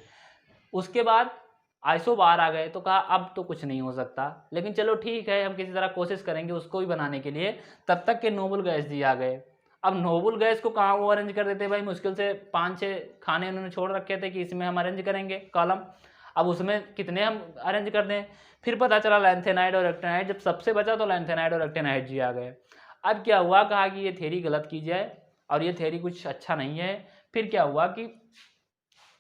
उसके बाद आइसोबार आ गए तो कहा अब तो कुछ नहीं हो सकता, लेकिन चलो ठीक है हम किसी तरह कोशिश करेंगे उसको भी बनाने के लिए। तब तक के नोबल गैस जी आ गए। अब नोबल गैस को कहाँ वो अरेंज कर देते भाई, मुश्किल से 5-6 खाने उन्होंने छोड़ रखे थे कि इसमें हम अरेंज करेंगे कॉलम। अब उसमें कितने हम अरेंज कर दें, फिर पता चला लैंथेनाइड और एक्टेनाइड, जब सबसे बचा तो लैंथेनाइड और एक्टेनाइड जी आ गए। अब क्या हुआ, कहा कि ये थ्योरी गलत की जाए और ये थ्योरी कुछ अच्छा नहीं है। फिर क्या हुआ कि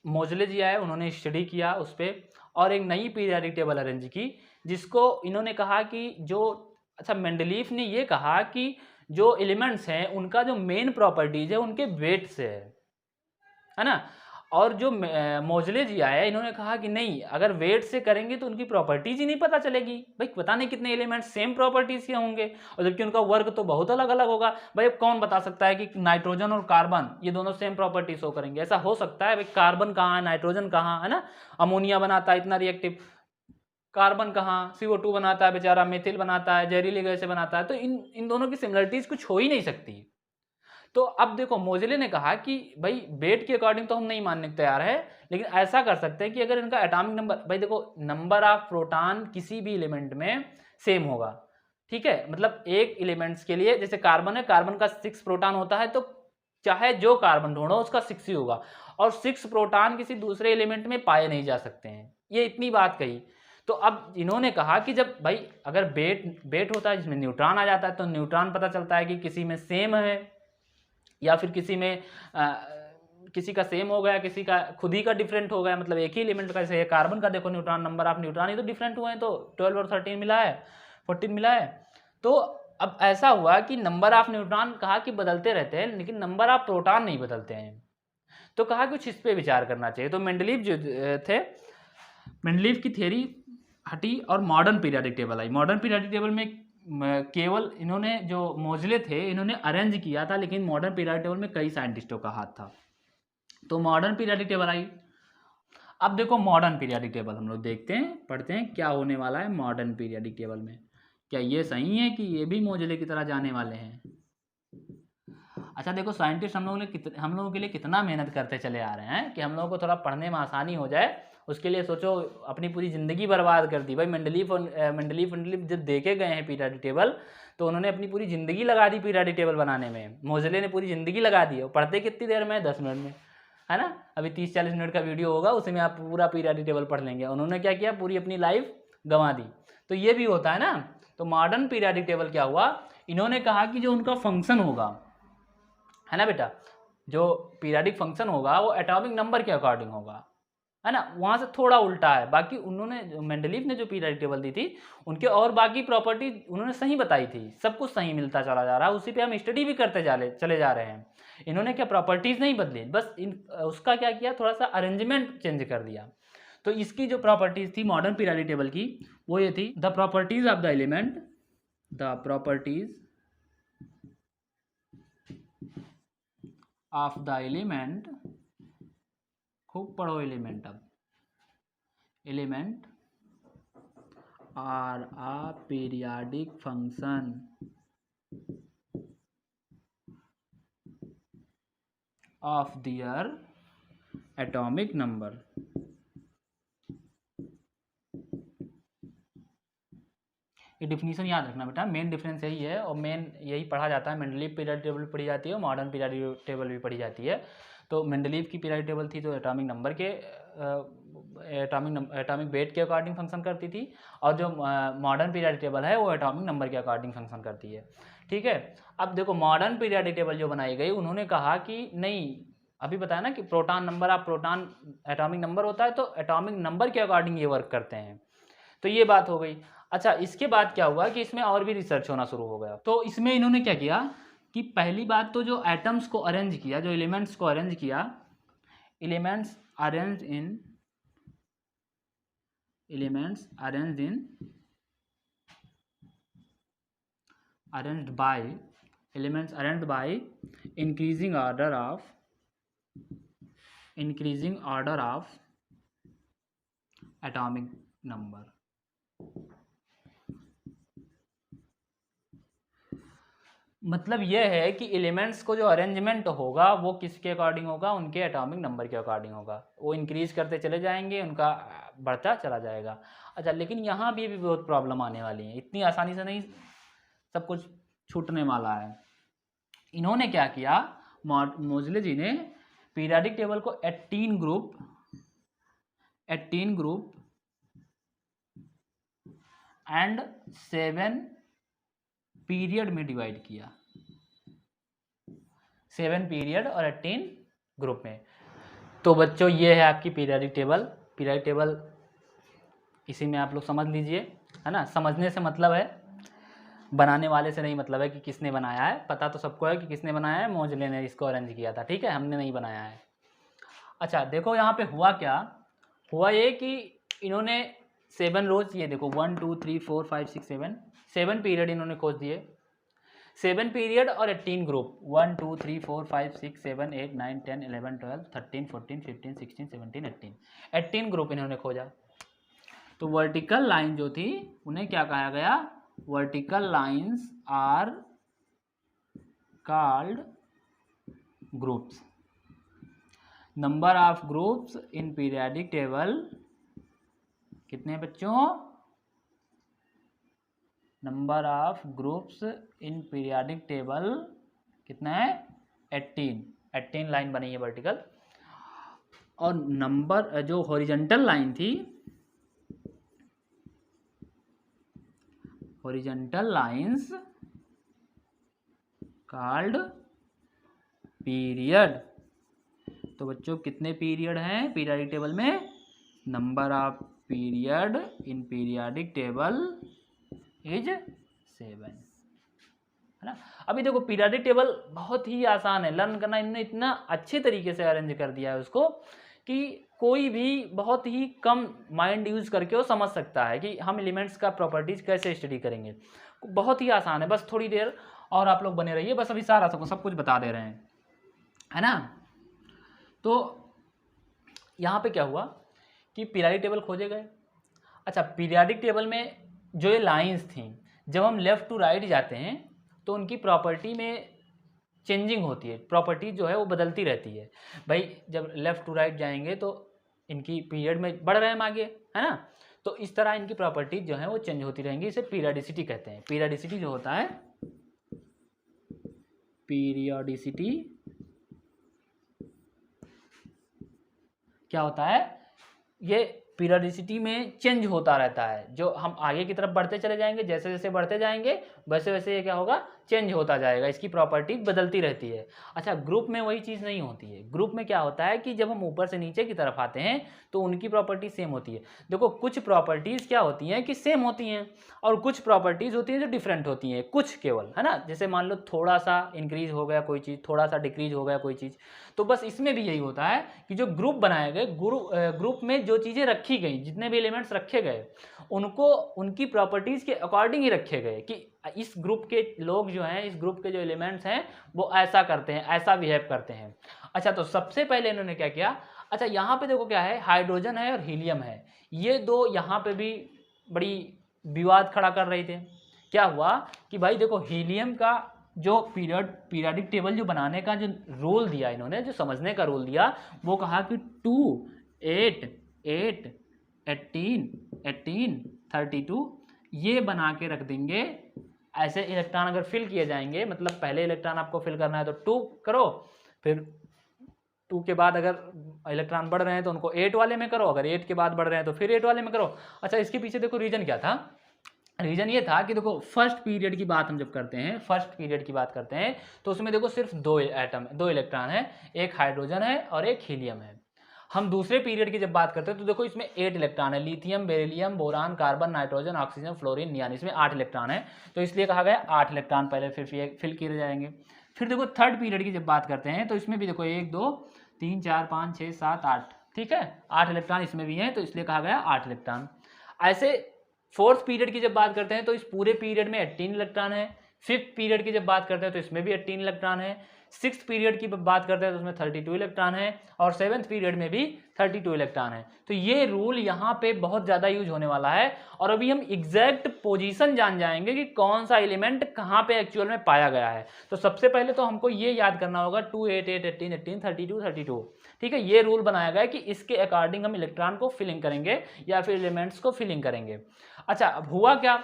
मोजले जी आए, उन्होंने स्टडी किया उस पर और एक नई पीरियोडिक टेबल अरेंज की, जिसको इन्होंने कहा कि जो, अच्छा मेंडलीफ ने ये कहा कि जो एलिमेंट्स हैं उनका जो मेन प्रॉपर्टीज है उनके वेट से है ना। और जो मोजले जी आए इन्होंने कहा कि नहीं, अगर वेट से करेंगे तो उनकी प्रॉपर्टीज ही नहीं पता चलेगी भाई, पता नहीं कितने एलिमेंट्स सेम प्रॉपर्टीज के होंगे और जबकि उनका वर्क तो बहुत अलग अलग होगा। भाई अब कौन बता सकता है कि नाइट्रोजन और कार्बन ये दोनों सेम प्रॉपर्टीज शो करेंगे, ऐसा हो सकता है भाई? कार्बन कहाँ है, नाइट्रोजन कहाँ है ना, अमोनिया बनाता है इतना रिएक्टिव, कार्बन कहाँ, CO2 बनाता है बेचारा, मेथिल बनाता है, जहरीली गैसें बनाता है, तो इन दोनों की सिमिलरिटीज कुछ हो ही नहीं सकती। तो अब देखो मोजले ने कहा कि भाई वेट के अकॉर्डिंग तो हम नहीं मानने को तैयार है, लेकिन ऐसा कर सकते हैं कि अगर इनका एटॉमिक नंबर, भाई देखो नंबर ऑफ प्रोटॉन किसी भी एलिमेंट में सेम होगा, ठीक है, मतलब एक एलिमेंट्स के लिए जैसे कार्बन है, कार्बन का 6 प्रोटॉन होता है, तो चाहे जो कार्बन ढूंढो उसका 6 ही होगा, और 6 प्रोटॉन किसी दूसरे एलिमेंट में पाए नहीं जा सकते हैं, ये इतनी बात कही। तो अब इन्होंने कहा कि जब भाई अगर वेट होता है जिसमें न्यूट्रॉन आ जाता है, तो न्यूट्रॉन पता चलता है कि किसी में सेम है या फिर किसी में किसी का सेम हो गया, किसी का खुद ही का डिफरेंट हो गया, मतलब एक ही एलिमेंट का, जैसे कार्बन का देखो न्यूट्रॉन, नंबर ऑफ न्यूट्रॉन ही तो डिफरेंट हुए हैं, तो 12 और 13 मिला है, 14 मिला है। तो अब ऐसा हुआ कि नंबर ऑफ न्यूट्रॉन कहा कि बदलते रहते हैं, लेकिन नंबर ऑफ प्रोटॉन नहीं बदलते हैं, तो कहा कुछ इस पर विचार करना चाहिए। तो मेंडलीव जो थे, मेंडलीव की थ्योरी हटी और modern periodic table I. Modern periodic table में केवल इन्होंने, जो मोजले थे इन्होंने अरेंज किया था, लेकिन मॉडर्न पीरियोडिक टेबल में कई साइंटिस्टों का हाथ था। तो मॉडर्न पीरियोडिक टेबल आई। अब देखो मॉडर्न पीरियोडिक टेबल हम लोग देखते हैं, पढ़ते हैं क्या होने वाला है मॉडर्न पीरियोडिक टेबल में। क्या ये सही है कि ये भी मोजले की तरह जाने वाले हैं? अच्छा देखो साइंटिस्ट हम लोगों के लिए कितना मेहनत करते चले आ रहे हैं कि हम लोगों को थोड़ा पढ़ने में आसानी हो जाए। उसके लिए सोचो अपनी पूरी ज़िंदगी बर्बाद कर दी भाई। मेंडलीफ जब देखे गए हैं पीरियोडिक टेबल, तो उन्होंने अपनी पूरी ज़िंदगी लगा दी पीरियोडिक टेबल बनाने में। मोजले ने पूरी ज़िंदगी लगा दी। और पढ़ते कितनी देर में? 10 मिनट में, है ना। अभी 30-40 मिनट का वीडियो होगा, उसमें आप पूरा पीरियोडिक टेबल पढ़ लेंगे। उन्होंने क्या किया? पूरी अपनी लाइफ गंवा दी। तो ये भी होता है ना। तो मॉडर्न पीरियोडिक टेबल क्या हुआ, इन्होंने कहा कि जो उनका फंक्शन होगा, है ना बेटा, जो पीरियोडिक फंक्शन होगा वो एटॉमिक नंबर के अकॉर्डिंग होगा, है ना। वहाँ से थोड़ा उल्टा है। बाकी उन्होंने मेंडलीफ ने जो पीरियोडिक टेबल दी थी, उनके और बाकी प्रॉपर्टी उन्होंने सही बताई थी। सब कुछ सही मिलता चला जा रहा है, उसी पे हम स्टडी भी करते चले जा रहे हैं। इन्होंने क्या प्रॉपर्टीज़ नहीं बदली, बस उसका क्या किया, थोड़ा सा अरेंजमेंट चेंज कर दिया। तो इसकी जो प्रॉपर्टीज़ थी मॉडर्न पीरियोडिक टेबल की, वो ये थी, the properties of the element, the properties of the element, खूब पढ़ो एलिमेंट, अब element are a periodic function of their atomic number. ये डिफिनीशन याद रखना बेटा, मेन डिफरेंस यही है और मेन यही पढ़ा जाता है। मेंडलीफ पीरियोडिक टेबल पढ़ी जाती है और मॉडर्न पीरियोडिक टेबल भी पढ़ी जाती है। तो मेंडलीफ की पीरियोडिक टेबल थी तो एटॉमिक नंबर के एटॉमिक वेट के अकॉर्डिंग फंक्शन करती थी, और जो मॉडर्न पीरियोडिक टेबल है वो एटॉमिक नंबर के अकॉर्डिंग फंक्शन करती है। ठीक है। अब देखो मॉडर्न पीरियोडिक टेबल जो बनाई गई, उन्होंने कहा कि नहीं, अभी बताया ना कि proton number of proton atomic number होता है, तो एटॉमिक नंबर के अकॉर्डिंग ये वर्क करते हैं। तो ये बात हो गई। अच्छा, इसके बाद क्या हुआ कि इसमें और भी रिसर्च होना शुरू हो गया। तो इसमें इन्होंने क्या किया कि पहली बात तो जो एटम्स को अरेंज किया, जो एलिमेंट्स को अरेंज किया, elements arranged by increasing order of atomic number. मतलब यह है कि एलिमेंट्स को जो अरेंजमेंट होगा वो किसके अकॉर्डिंग होगा, उनके एटॉमिक नंबर के अकॉर्डिंग होगा। वो इंक्रीज करते चले जाएंगे, उनका बढ़ता चला जाएगा। अच्छा, लेकिन यहाँ भी बहुत प्रॉब्लम आने वाली है, इतनी आसानी से नहीं सब कुछ छूटने वाला है। इन्होंने क्या किया, मोजले जी ने पीरियोडिक टेबल को 18 ग्रुप एंड 7 पीरियड में डिवाइड किया, 7 पीरियड और 18 ग्रुप में। तो बच्चों ये है आपकी पीरियोडिक टेबल। इसी में आप लोग समझ लीजिए, है ना। समझने से मतलब है, बनाने वाले से नहीं मतलब है कि किसने बनाया है। पता तो सबको है कि किसने बनाया है, मोजले ने इसको अरेंज किया था, ठीक है, हमने नहीं बनाया है। अच्छा देखो यहाँ पे हुआ क्या, हुआ ये कि इन्होंने 7 रोज, ये देखो 1 2 3 4 5 6 7 पीरियड इन्होंने खोज दिए। 7 पीरियड और 18 ग्रुप, 1 2 3 4 5 6 7 8 9 10 11 12 13 14 15 16 17 18 ग्रुप इन्होंने खोजा। तो वर्टिकल लाइन जो थी उन्हें क्या कहा गया, vertical lines are called groups. Number of groups in periodic table कितने बच्चों, number of groups in periodic table कितना है, 18 लाइन बनी है वर्टिकल। और नंबर जो हॉरिजॉन्टल लाइन थी, हॉरिजॉन्टल लाइंस कॉल्ड पीरियड। तो बच्चों कितने पीरियड हैं पीरियोडिक टेबल में, number of period in periodic table is 7, है ना। अभी देखो पीरियोडिक टेबल बहुत ही आसान है लर्न करना, इन्होंने इतना अच्छे तरीके से अरेंज कर दिया है उसको कि कोई भी बहुत ही कम माइंड यूज करके वो समझ सकता है कि हम एलिमेंट्स का प्रॉपर्टीज कैसे स्टडी करेंगे। बहुत ही आसान है, बस थोड़ी देर और आप लोग बने रहिए, बस अभी सारा सब कुछ बता दे रहे हैं, है ना। तो यहाँ पे क्या हुआ कि पीरियाडिक टेबल खोजे गए। अच्छा, पीरियाडिक टेबल में जो ये लाइंस थी, जब हम लेफ़्ट टू राइट जाते हैं तो उनकी प्रॉपर्टी में चेंजिंग होती है, प्रॉपर्टी जो है वो बदलती रहती है। भाई जब लेफ़्ट टू राइट जाएंगे तो इनकी पीरियड में बढ़ रहे हैं हम आगे, है ना, तो इस तरह इनकी प्रॉपर्टीज जो है वो चेंज होती रहेंगी। इसे पीरियडिसिटी कहते हैं। पीरियडिसिटी जो होता है, पीरियडिसिटी क्या होता है, ये पीरियडिसिटी में चेंज होता रहता है। जो हम आगे की तरफ बढ़ते चले जाएंगे, जैसे जैसे बढ़ते जाएंगे वैसे वैसे ये क्या होगा, चेंज होता जाएगा, इसकी प्रॉपर्टी बदलती रहती है। अच्छा, ग्रुप में वही चीज़ नहीं होती है। ग्रुप में क्या होता है कि जब हम ऊपर से नीचे की तरफ आते हैं तो उनकी प्रॉपर्टी सेम होती है। देखो, कुछ प्रॉपर्टीज़ क्या होती हैं कि सेम होती हैं और कुछ प्रॉपर्टीज़ होती हैं जो डिफरेंट होती हैं, कुछ केवल, है ना। जैसे मान लो थोड़ा सा इंक्रीज हो गया कोई चीज़, थोड़ा सा डिक्रीज हो गया कोई चीज़, तो बस इसमें भी यही होता है कि जो ग्रुप बनाए गए, ग्रुप में जो चीज़ें रखी गई, जितने भी एलिमेंट्स रखे गए, उनको उनकी प्रॉपर्टीज़ के अकॉर्डिंग ही रखे गए कि इस ग्रुप के लोग जो हैं, इस ग्रुप के जो एलिमेंट्स हैं वो ऐसा करते हैं, ऐसा बिहेव करते हैं। अच्छा, तो सबसे पहले इन्होंने क्या किया, अच्छा यहाँ पे देखो क्या है, हाइड्रोजन है और हीलियम है, ये दो यहाँ पे भी बड़ी विवाद खड़ा कर रहे थे। क्या हुआ कि भाई देखो, हीलियम का जो पीरियडिक टेबल जो बनाने का जो रोल दिया इन्होंने, जो समझने का रोल दिया, वो कहा कि 2, 8, 8, 18, 18, 32 ये बना के रख देंगे। ऐसे इलेक्ट्रॉन अगर फिल किए जाएंगे, मतलब पहले इलेक्ट्रॉन आपको फिल करना है तो 2 करो, फिर 2 के बाद अगर इलेक्ट्रॉन बढ़ रहे हैं तो उनको 8 वाले में करो, अगर 8 के बाद बढ़ रहे हैं तो फिर 8 वाले में करो। अच्छा, इसके पीछे देखो रीजन क्या था। रीजन ये था कि देखो, फर्स्ट पीरियड की बात हम जब करते हैं, फर्स्ट पीरियड की बात करते हैं तो उसमें देखो सिर्फ 2 एटम, 2 इलेक्ट्रॉन है, एक हाइड्रोजन है और एक हीलियम है। हम दूसरे पीरियड की जब बात करते हैं तो देखो इसमें 8 इलेक्ट्रॉन है, lithium, beryllium, boron, carbon, nitrogen, oxygen, fluorine, neon, इसमें 8 इलेक्ट्रॉन है। तो इसलिए कहा गया 8 इलेक्ट्रॉन पहले फिल किए जाएंगे। फिर देखो थर्ड पीरियड की जब बात करते हैं तो इसमें भी देखो 1, 2, 3, 4, 5, 6, 7, 8, ठीक है, 8 इलेक्ट्रॉन इसमें भी हैं, तो इसलिए कहा गया 8 इलेक्ट्रॉन। ऐसे फोर्थ पीरियड की जब बात करते हैं तो इस पूरे पीरियड में 18 इलेक्ट्रॉन है। फिफ्थ पीरियड की जब बात करते हैं तो इसमें भी 18 इलेक्ट्रॉन है। सिक्स्थ पीरियड की बात करते हैं तो उसमें 32 इलेक्ट्रॉन है और सेवन्थ पीरियड में भी 32 इलेक्ट्रॉन है। तो ये रूल यहाँ पे बहुत ज़्यादा यूज होने वाला है और अभी हम एग्जैक्ट पोजीशन जान जाएंगे कि कौन सा एलिमेंट कहाँ पे एक्चुअल में पाया गया है। तो सबसे पहले तो हमको ये याद करना होगा 2, 8, 8, 18, 18, 32, 32, ठीक है। ये रूल बनाया गया है कि इसके अकॉर्डिंग हम इलेक्ट्रॉन को फिलिंग करेंगे या फिर एलिमेंट्स को फिलिंग करेंगे। अच्छा, अब हुआ क्या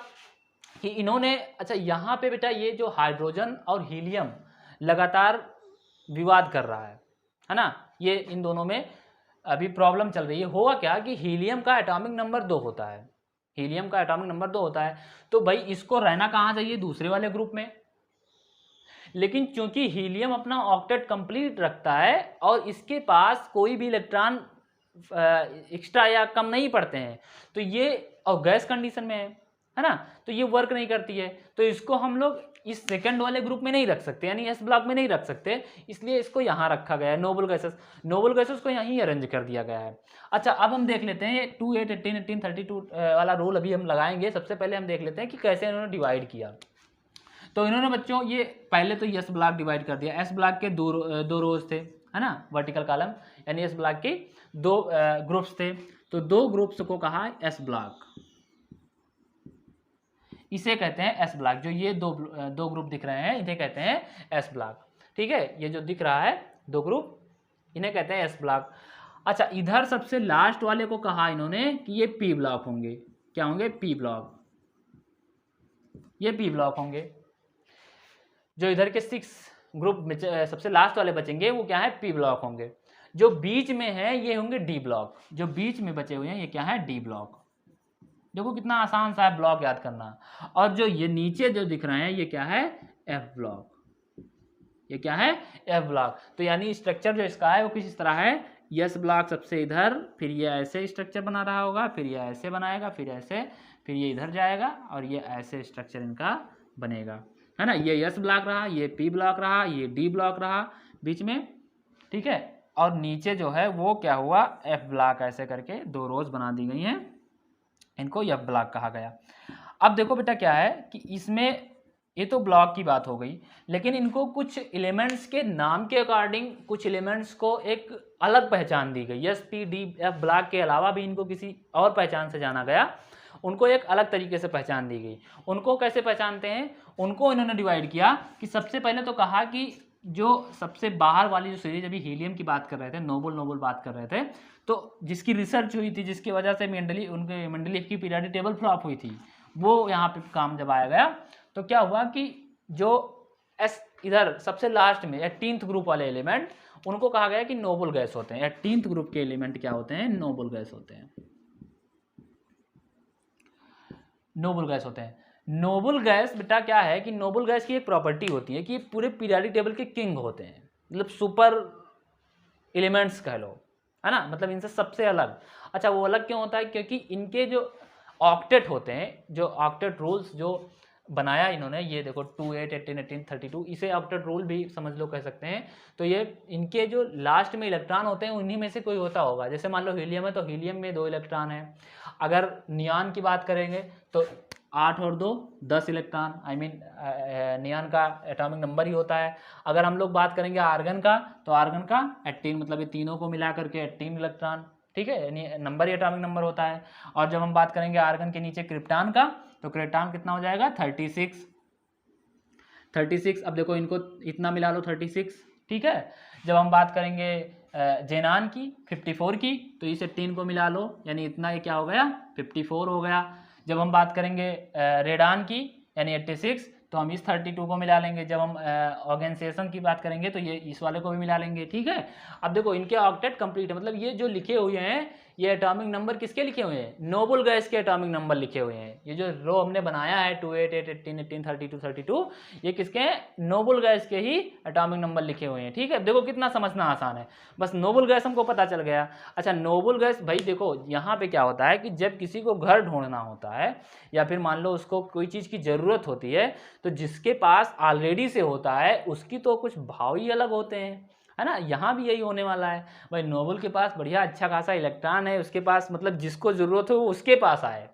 कि इन्होंने, अच्छा यहाँ पे बेटा ये जो हाइड्रोजन और हीलियम लगातार विवाद कर रहा है ना, ये इन दोनों में अभी प्रॉब्लम चल रही है। हुआ क्या कि हीलियम का एटॉमिक नंबर 2 होता है, हीलियम का एटॉमिक नंबर 2 होता है, तो भाई इसको रहना कहाँ चाहिए, दूसरे वाले ग्रुप में। लेकिन चूंकि हीलियम अपना ऑक्टेट कंप्लीट रखता है और इसके पास कोई भी इलेक्ट्रॉन एक्स्ट्रा या कम नहीं पड़ते हैं, तो ये और गैस कंडीशन में है ना, तो ये वर्क नहीं करती है। तो इसको हम लोग इस सेकंड वाले ग्रुप में नहीं रख सकते, यानी एस ब्लॉक में नहीं रख सकते, इसलिए इसको यहाँ रखा गया है। नोबल गैसेस को यहीं अरेंज कर दिया गया है। अच्छा, अब हम देख लेते हैं 2, 8, 18, 18, 32 वाला रूल अभी हम लगाएंगे। सबसे पहले हम देख लेते हैं कि कैसे इन्होंने डिवाइड किया। तो इन्होंने बच्चों ये पहले तो एस ब्लॉक डिवाइड कर दिया। एस ब्लॉक के दो रोज थे, है ना, वर्टिकल कॉलम, यानी एस ब्लॉक के 2 ग्रुप्स थे, तो 2 ग्रुप्स को कहा एस ब्लॉक, इसे कहते हैं एस ब्लॉक। जो ये दो ग्रुप दिख रहे हैं इन्हें कहते हैं एस ब्लॉक, ठीक है। ये जो दिख रहा है 2 ग्रुप, इन्हें कहते हैं एस ब्लॉक। अच्छा, इधर सबसे लास्ट वाले को कहा इन्होंने कि ये पी ब्लॉक होंगे। क्या होंगे, पी ब्लॉक, ये पी ब्लॉक होंगे। जो इधर के 6 ग्रुप सबसे लास्ट वाले बचेंगे वो क्या है, पी ब्लॉक होंगे। जो बीच में है ये होंगे डी ब्लॉक, जो बीच में बचे हुए हैं ये क्या है, डी ब्लॉक। देखो कितना आसान सा है ब्लॉक याद करना। और जो ये नीचे जो दिख रहे हैं ये क्या है, एफ ब्लॉक, ये क्या है, एफ ब्लॉक। तो यानी स्ट्रक्चर जो इसका है वो किस तरह है, एस ब्लॉक सबसे इधर, फिर ये ऐसे स्ट्रक्चर बना रहा होगा, फिर ये ऐसे बनाएगा, फिर ऐसे, फिर ये इधर जाएगा और ये ऐसे स्ट्रक्चर इनका बनेगा, है ना। ये एस ब्लॉक रहा, ये पी ब्लॉक रहा, ये डी ब्लॉक रहा बीच में, ठीक है। और नीचे जो है वो क्या हुआ, एफ ब्लॉक, ऐसे करके 2 रोज बना दी गई हैं, इनको एफ ब्लॉक कहा गया। अब देखो बेटा क्या है कि इसमें ये तो ब्लॉक की बात हो गई, लेकिन इनको कुछ एलिमेंट्स के नाम के अकॉर्डिंग कुछ एलिमेंट्स को एक अलग पहचान दी गई। S P D F block के अलावा भी इनको किसी और पहचान से जाना गया, उनको एक अलग तरीके से पहचान दी गई। उनको कैसे पहचानते हैं, उनको इन्होंने डिवाइड किया कि सबसे पहले तो कहा कि जो सबसे बाहर वाली जो सीरीज, अभी हीलियम की बात कर रहे थे, नोबल बात कर रहे थे, तो जिसकी रिसर्च हुई थी, जिसकी वजह से मेंडलीफ की पीरियोडिक टेबल फ्लॉप हुई थी, वो यहाँ पे काम जब आया गया तो क्या हुआ कि जो इधर सबसे लास्ट में 18th ग्रुप वाले एलिमेंट, उनको कहा गया कि नोबल गैस होते हैं। 18th ग्रुप के एलिमेंट क्या होते हैं, नोबल गैस होते हैं। नोबल गैस होते हैं। नोबल गैस बेटा क्या है कि नोबल गैस की एक प्रॉपर्टी होती है कि पूरे पीरियोडिक टेबल के किंग होते हैं, मतलब सुपर एलिमेंट्स कह लो, है ना, मतलब इनसे सबसे अलग। अच्छा, वो अलग क्यों होता है, क्योंकि इनके जो ऑक्टेट होते हैं, जो ऑक्टेट रूल्स जो बनाया इन्होंने, ये देखो 2 8 18 18 32, इसे ऑक्टेट रूल भी समझ लो, कह सकते हैं। तो ये इनके जो लास्ट में इलेक्ट्रॉन होते हैं उन्हीं में से कोई होता होगा। जैसे मान लो हीलियम है तो हीलियम में 2 इलेक्ट्रॉन है। अगर नियॉन की बात करेंगे तो 8 और 2 10 इलेक्ट्रॉन, आई मीन नियॉन का एटॉमिक नंबर ही होता है। अगर हम लोग बात करेंगे आर्गन का, तो आर्गन का 18, मतलब ये तीनों को मिला करके 18 इलेक्ट्रॉन, ठीक है, नंबर ही एटॉमिक नंबर होता है। और जब हम बात करेंगे आर्गन के नीचे क्रिप्टॉन का, तो क्रिप्टॉन कितना हो जाएगा, 36। अब देखो इनको इतना मिला लो, 36, ठीक है। जब हम बात करेंगे जेनान की 54 की, तो इस 18 को मिला लो, यानी इतना, ये क्या हो गया, 54 हो गया। जब हम बात करेंगे रेडान की, यानी 86, तो हम इस 32 को मिला लेंगे। जब हम ऑर्गेनाइजेशन की बात करेंगे तो ये इस वाले को भी मिला लेंगे, ठीक है। अब देखो इनके ऑक्टेट कंप्लीट है, मतलब ये जो लिखे हुए हैं, ये एटॉमिक नंबर किसके लिखे हुए हैं, नोबल गैस के एटॉमिक नंबर लिखे हुए हैं। ये जो रो हमने बनाया है 2 8 8 18 18 32 32, ये किसके हैं, नोबल गैस के ही एटॉमिक नंबर लिखे हुए हैं, ठीक है। देखो कितना समझना आसान है, बस नोबल गैस हमको पता चल गया। अच्छा, नोबल गैस भाई देखो यहाँ पे क्या होता है कि जब किसी को घर ढूंढना होता है, या फिर मान लो उसको कोई चीज़ की ज़रूरत होती है, तो जिसके पास ऑलरेडी से होता है उसकी तो कुछ भाव ही अलग होते हैं, है ना। यहाँ भी यही होने वाला है भाई, नोबल के पास बढ़िया अच्छा खासा इलेक्ट्रॉन है, उसके पास मतलब जिसको ज़रूरत हो वो उसके पास आए,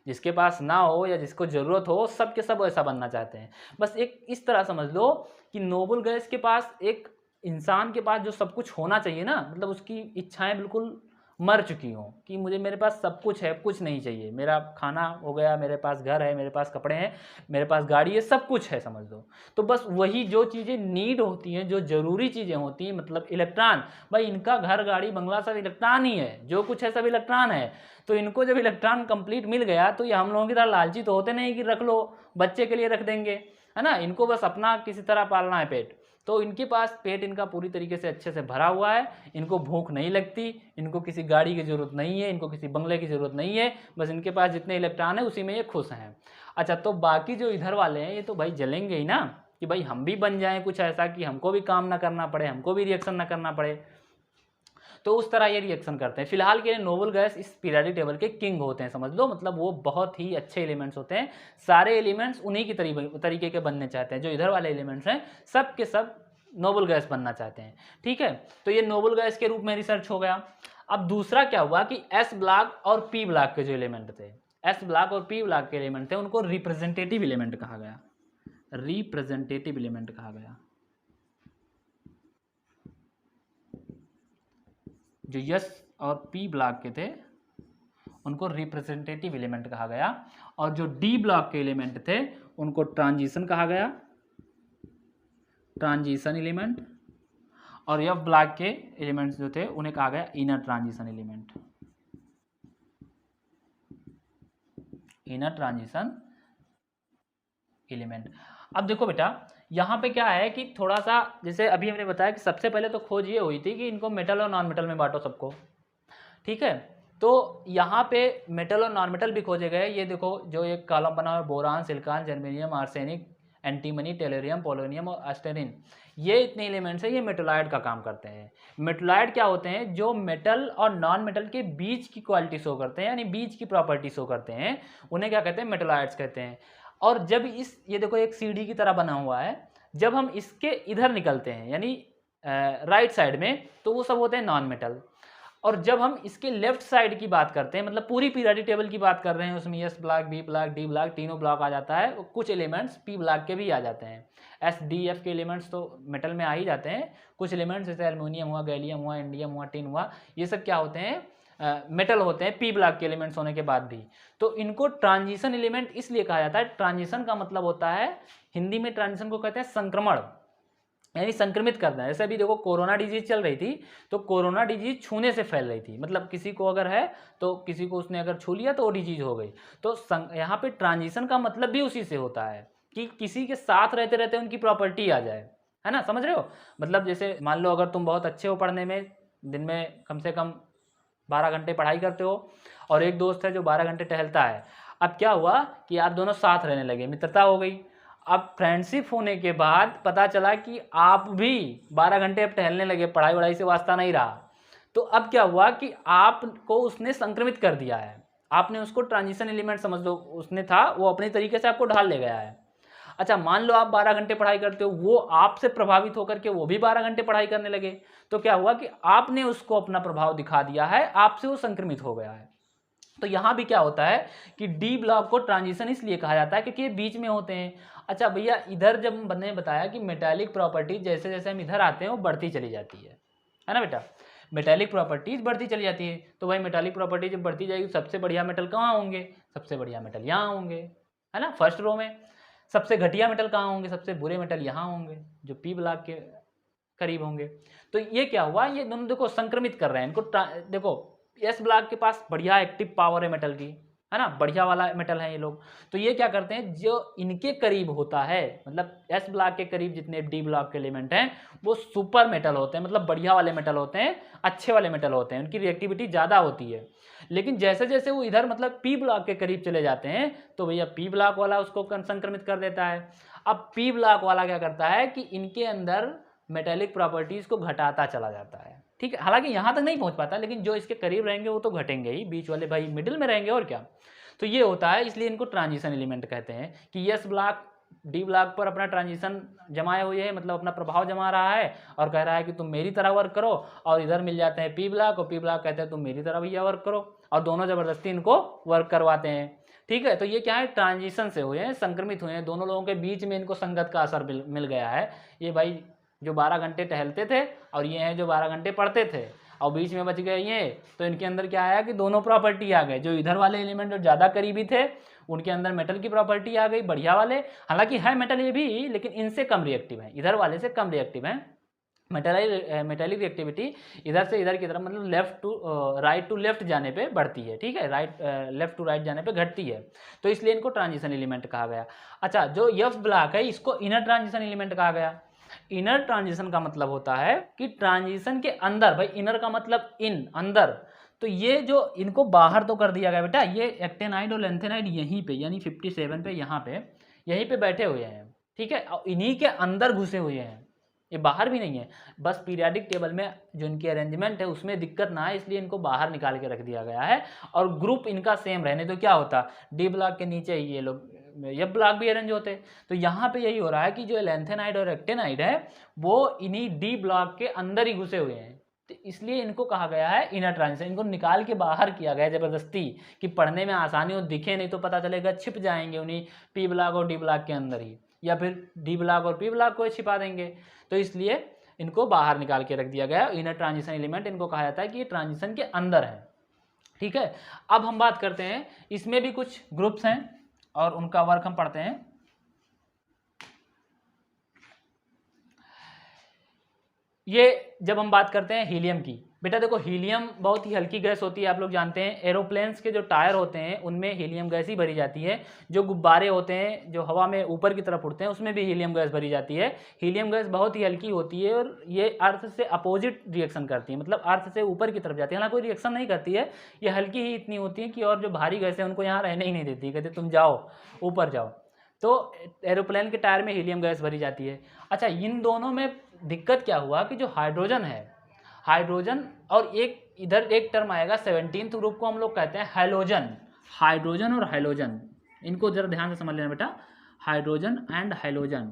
जिसके पास ना हो या जिसको ज़रूरत हो, सब के सब ऐसा बनना चाहते हैं। बस एक इस तरह समझ लो कि नोबल गैस के पास, एक इंसान के पास जो सब कुछ होना चाहिए ना, मतलब उसकी इच्छाएं बिल्कुल मर चुकी हों कि मुझे, मेरे पास सब कुछ है, कुछ नहीं चाहिए, मेरा खाना हो गया, मेरे पास घर है, मेरे पास कपड़े हैं, मेरे पास गाड़ी है, सब कुछ है, समझ लो। तो बस वही जो चीज़ें नीड होती हैं, जो ज़रूरी चीज़ें होती हैं, मतलब इलेक्ट्रॉन, भाई इनका घर गाड़ी बंगला सब इलेक्ट्रॉन ही है, जो कुछ है सब इलेक्ट्रॉन है। तो इनको जब इलेक्ट्रॉन कंप्लीट मिल गया, तो ये हम लोगों की तरह लालची तो होते नहीं कि रख लो, बच्चे के लिए रख देंगे, है ना। इनको बस अपना किसी तरह पालना है पेट, तो इनके पास पेट इनका पूरी तरीके से अच्छे से भरा हुआ है, इनको भूख नहीं लगती, इनको किसी गाड़ी की ज़रूरत नहीं है, इनको किसी बंगले की ज़रूरत नहीं है, बस इनके पास जितने इलेक्ट्रॉन है उसी में ये खुश हैं। अच्छा, तो बाकी जो इधर वाले हैं ये तो भाई जलेंगे ही ना, कि भाई हम भी बन जाएं कुछ ऐसा कि हमको भी काम ना करना पड़े, हमको भी रिएक्शन ना करना पड़े, तो उस तरह ये रिएक्शन करते हैं। फिलहाल के लिए नोबल गैस इस पीरियोडिक टेबल के किंग होते हैं, समझ लो, मतलब वो बहुत ही अच्छे एलिमेंट्स होते हैं। सारे एलिमेंट्स उन्हीं की तरीके के बनने चाहते हैं, जो इधर वाले एलिमेंट्स हैं सब के सब नोबल गैस बनना चाहते हैं, ठीक है। तो ये नोबल गैस के रूप में रिसर्च हो गया। अब दूसरा क्या हुआ कि एस ब्लॉक और पी ब्लॉक के जो एलिमेंट थे, एस ब्लॉक और पी ब्लॉक के एलिमेंट थे, उनको रिप्रेजेंटेटिव एलिमेंट कहा गया, रिप्रेजेंटेटिव एलिमेंट कहा गया। जो यस और पी ब्लॉक के थे उनको रिप्रेजेंटेटिव एलिमेंट कहा गया, और जो डी ब्लॉक के एलिमेंट थे उनको ट्रांजिशन कहा गया, ट्रांजिशन एलिमेंट, और एफ ब्लॉक के एलिमेंट्स जो थे उन्हें कहा गया inner transition element, inner transition element. अब देखो बेटा यहाँ पे क्या है कि थोड़ा सा, जैसे अभी हमने बताया कि सबसे पहले तो खोज ये हुई थी कि इनको मेटल और नॉन मेटल में बांटो सबको, ठीक है। तो यहाँ पे मेटल और नॉन मेटल भी खोजे गए। ये देखो जो एक कॉलम बना हुआ है, boron, silicon, germanium, arsenic, antimony, tellurium, polonium और एस्टेरिन, ये इतने एलिमेंट्स हैं, ये मेटोलाइट का काम करते हैं। मेटोलाइट क्या होते हैं, जो मेटल और नॉन मेटल के बीच की क्वालिटी शो करते हैं, यानी बीच की प्रॉपर्टी शो करते हैं, उन्हें क्या कहते हैं, मेटोलाइट्स कहते हैं। और जब ये देखो एक सीढ़ी की तरह बना हुआ है, जब हम इसके इधर निकलते हैं यानी राइट साइड में, तो वो सब होते हैं नॉन मेटल। और जब हम इसके लेफ्ट साइड की बात करते हैं, मतलब पूरी पीरियोडिक टेबल की बात कर रहे हैं, उसमें S block, B block, D block तीनों ब्लॉक आ जाता है, कुछ एलिमेंट्स पी ब्लॉक के भी आ जाते हैं। एस डी एफ के एलिमेंट्स तो मेटल में आ ही जाते हैं, कुछ एलिमेंट्स जैसे एल्युमिनियम हुआ, गैलियम हुआ, इंडियम हुआ, टिन हुआ, ये सब क्या होते हैं, मेटल होते हैं पी ब्लॉक के एलिमेंट्स होने के बाद भी। तो इनको ट्रांजिशन एलिमेंट इसलिए कहा जाता है, ट्रांजिशन का मतलब होता है, हिंदी में ट्रांजिशन को कहते हैं संक्रमण, यानी संक्रमित करना है। जैसे अभी देखो कोरोना डिजीज चल रही थी, तो कोरोना डिजीज छूने से फैल रही थी, मतलब किसी को अगर है तो किसी को उसने अगर छू लिया तो वो डिजीज हो गई। तो यहाँ पे ट्रांजिशन का मतलब भी उसी से होता है कि किसी के साथ रहते रहते उनकी प्रॉपर्टी आ जाए, है ना, समझ रहे हो। मतलब जैसे मान लो अगर तुम बहुत अच्छे हो पढ़ने में, दिन में कम से कम 12 घंटे पढ़ाई करते हो, और एक दोस्त है जो 12 घंटे टहलता है। अब क्या हुआ कि आप दोनों साथ रहने लगे, मित्रता हो गई। अब फ्रेंडशिप होने के बाद पता चला कि आप भी 12 घंटे अब टहलने लगे, पढ़ाई वढ़ाई से वास्ता नहीं रहा। तो अब क्या हुआ कि आपको उसने संक्रमित कर दिया है, आपने उसको ट्रांजिशन एलिमेंट समझ लो, उसने था वो अपने तरीके से आपको ढाल ले गया है। अच्छा मान लो आप 12 घंटे पढ़ाई करते हो, वो आपसे प्रभावित होकर के वो भी 12 घंटे पढ़ाई करने लगे, तो क्या हुआ कि आपने उसको अपना प्रभाव दिखा दिया है, आपसे वो संक्रमित हो गया है। तो यहाँ भी क्या होता है कि डी ब्लॉक को ट्रांजिशन इसलिए कहा जाता है क्योंकि ये बीच में होते हैं। अच्छा भैया, इधर जब मैंने बताया कि मेटालिक प्रॉपर्टीज जैसे जैसे हम इधर आते हैं वो बढ़ती चली जाती है ना बेटा, मेटालिक प्रॉपर्टीज बढ़ती चली जाती है। तो भाई मेटालिक प्रॉपर्टी जब बढ़ती जाएगी, सबसे बढ़िया मेटल कहाँ होंगे, सबसे बढ़िया मेटल यहाँ होंगे, है ना, फर्स्ट रो में। सबसे घटिया मेटल कहाँ होंगे, सबसे बुरे मेटल यहाँ होंगे, जो पी ब्लॉक के करीब होंगे। तो ये क्या हुआ, ये दोनों देखो संक्रमित कर रहे हैं इनको। देखो एस ब्लॉक के पास बढ़िया एक्टिव पावर है मेटल की, है ना, बढ़िया वाला मेटल है ये लोग। तो ये क्या करते हैं, जो इनके करीब होता है, मतलब एस ब्लॉक के करीब जितने डी ब्लॉक के एलिमेंट हैं वो सुपर मेटल होते हैं, मतलब बढ़िया वाले मेटल होते हैं, अच्छे वाले मेटल होते हैं, उनकी रिएक्टिविटी ज़्यादा होती है। लेकिन जैसे जैसे वो इधर मतलब पी ब्लॉक के करीब चले जाते हैं तो भैया पी ब्लॉक वाला उसको संक्रमित कर देता है। अब पी ब्लॉक वाला क्या करता है कि इनके अंदर मेटेलिक प्रॉपर्टीज को घटाता चला जाता है, ठीक है। हालांकि यहाँ तक नहीं पहुँच पाता, लेकिन जो इसके करीब रहेंगे वो तो घटेंगे ही, बीच वाले भाई मिडिल में रहेंगे और क्या। तो ये होता है, इसलिए इनको ट्रांजिशन एलिमेंट कहते हैं कि एस ब्लॉक डी ब्लॉक पर अपना ट्रांजिशन जमाए हुए है, मतलब अपना प्रभाव जमा रहा है और कह रहा है कि तुम मेरी तरह वर्क करो, और इधर मिल जाते हैं पी ब्लॉक, और पी ब्लॉक कहते हैं तुम मेरी तरह भैया वर्क करो, और दोनों जबरदस्ती इनको वर्क करवाते हैं, ठीक है। तो ये क्या है, ट्रांजिशन से हुए हैं, संक्रमित हुए हैं, दोनों लोगों के बीच में इनको संगत का असर मिल गया है। ये भाई जो 12 घंटे टहलते थे और ये हैं जो 12 घंटे पढ़ते थे, और बीच में बच गए ये, तो इनके अंदर क्या आया कि दोनों प्रॉपर्टी आ गए। जो इधर वाले एलिमेंट जो ज़्यादा करीबी थे उनके अंदर मेटल की प्रॉपर्टी आ गई, बढ़िया वाले, हालांकि है मेटल ये भी, लेकिन इनसे कम रिएक्टिव है, इधर वाले से कम रिएक्टिव है। मेटेलिक रिएक्टिविटी इधर से इधर की तरफ, मतलब left to right to left जाने पे बढ़ती है, ठीक है, लेफ्ट टू राइट जाने पे घटती है, तो इसलिए इनको ट्रांजिशन एलिमेंट कहा गया। अच्छा, जो एफ ब्लॉक है इसको इनर ट्रांजिशन एलिमेंट कहा गया। इनर ट्रांजिशन का मतलब होता है कि ट्रांजिशन के अंदर, भाई इनर का मतलब इन, अंदर, तो ये जो इनको बाहर तो कर दिया गया बेटा, ये एक्टेनाइड और लेंथेनाइड यहीं पे, यानी 57 पे, यहाँ पे यहीं पे बैठे हुए हैं, ठीक है, और इन्हीं के अंदर घुसे हुए हैं, ये बाहर भी नहीं है। बस पीरियोडिक टेबल में जो इनकी अरेंजमेंट है उसमें दिक्कत ना है, इसलिए इनको बाहर निकाल के रख दिया गया है, और ग्रुप इनका सेम रहने तो क्या होता, डी ब्लॉक के नीचे ही ये लोग एफ ब्लॉक भी अरेंज होते। तो यहाँ पे यही हो रहा है कि जो लेंथेनाइड और एक्टेनाइड है वो इन्हीं डी ब्लॉक के अंदर ही घुसे हुए हैं, तो इसलिए इनको कहा गया है इनर ट्रांजिशन। इनको निकाल के बाहर किया गया जबरदस्ती, कि पढ़ने में आसानी हो, दिखे नहीं तो पता चलेगा, छिप जाएंगे उन्हीं पी ब्लॉक और डी ब्लॉक के अंदर ही, या फिर डी ब्लॉक और पी ब्लॉक को छिपा देंगे, तो इसलिए इनको बाहर निकाल के रख दिया गया। इनर ट्रांजिशन एलिमेंट इनको कहा जाता है कि ये ट्रांजिशन के अंदर है, ठीक है। अब हम बात करते हैं, इसमें भी कुछ ग्रुप्स हैं और उनका वर्क हम पढ़ते हैं। ये जब हम बात करते हैं हीलियम की, बेटा देखो हीलियम बहुत ही हल्की गैस होती है, आप लोग जानते हैं। एरोप्लेन्स के जो टायर होते हैं उनमें हीलियम गैस ही भरी जाती है, जो गुब्बारे होते हैं जो हवा में ऊपर की तरफ उड़ते हैं उसमें भी हीलियम गैस भरी जाती है। हीलियम गैस बहुत ही हल्की होती है और ये अर्थ से अपोजिट रिएक्शन करती है, मतलब अर्थ से ऊपर की तरफ जाती है, हालांकि कोई रिएक्शन नहीं करती है, ये हल्की ही इतनी होती है कि और जो भारी गैस है उनको यहाँ रहने ही नहीं देती, कहते तुम जाओ ऊपर जाओ। तो एरोप्लेन के टायर में हीलियम गैस भरी जाती है। अच्छा, इन दोनों में दिक्कत क्या हुआ कि जो हाइड्रोजन है, हाइड्रोजन और एक इधर एक टर्म आएगा 17th ग्रुप को हम लोग कहते हैं हैलोजन। हाइड्रोजन और हैलोजन, इनको जरा ध्यान से समझ लेना बेटा, हाइड्रोजन एंड हैलोजन,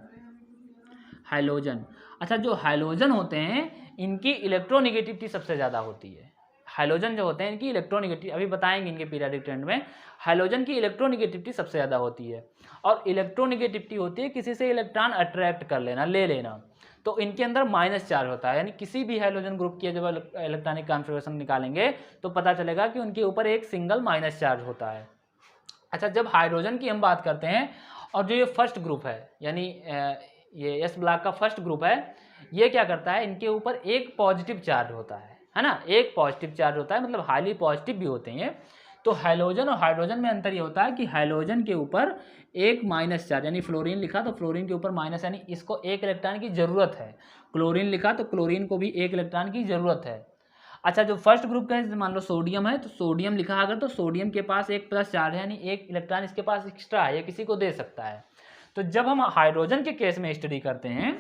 हैलोजन। अच्छा, जो हैलोजन होते हैं इनकी इलेक्ट्रोनेगेटिविटी सबसे ज़्यादा होती है। हाइड्रोजन जो होते हैं इनकी इलेक्ट्रोनिगेटिविटी अभी बताएंगे इनके पीरियोडिक टेबल में, हाइड्रोजन की इलेक्ट्रोनिगेटिविटी सबसे ज़्यादा होती है। और इलेक्ट्रोनिगेटिविटी होती है किसी से इलेक्ट्रॉन अट्रैक्ट कर लेना, ले लेना। तो इनके अंदर माइनस चार्ज होता है, यानी किसी भी हाइड्रोजन ग्रुप की जब इलेक्ट्रॉनिक कॉन्फ़िगरेशन निकालेंगे तो पता चलेगा कि उनके ऊपर एक सिंगल माइनस चार्ज होता है। अच्छा, जब हाइड्रोजन की हम बात करते हैं और जो ये फर्स्ट ग्रुप है, यानी ये एस ब्लॉक का फर्स्ट ग्रुप है, ये क्या करता है, इनके ऊपर एक पॉजिटिव चार्ज होता है ना, एक पॉजिटिव चार्ज होता है, मतलब हाईली पॉजिटिव भी होते हैं ये। तो हाइड्रोजन और हाइड्रोजन में अंतर ये होता है कि हाइड्रोजन के ऊपर एक माइनस चार्ज, यानी फ्लोरीन लिखा तो फ्लोरीन के ऊपर माइनस, यानी इसको एक इलेक्ट्रॉन की जरूरत है। क्लोरीन लिखा तो क्लोरीन को भी एक इलेक्ट्रॉन की जरूरत है। अच्छा, जो फर्स्ट ग्रुप का है, मान लो सोडियम है, तो सोडियम लिखा अगर तो सोडियम के पास एक प्लस चार्ज है, यानी एक इलेक्ट्रॉन इसके पास एक्स्ट्रा है, ये किसी को दे सकता है। तो जब हम हाइड्रोजन के केस में स्टडी करते हैं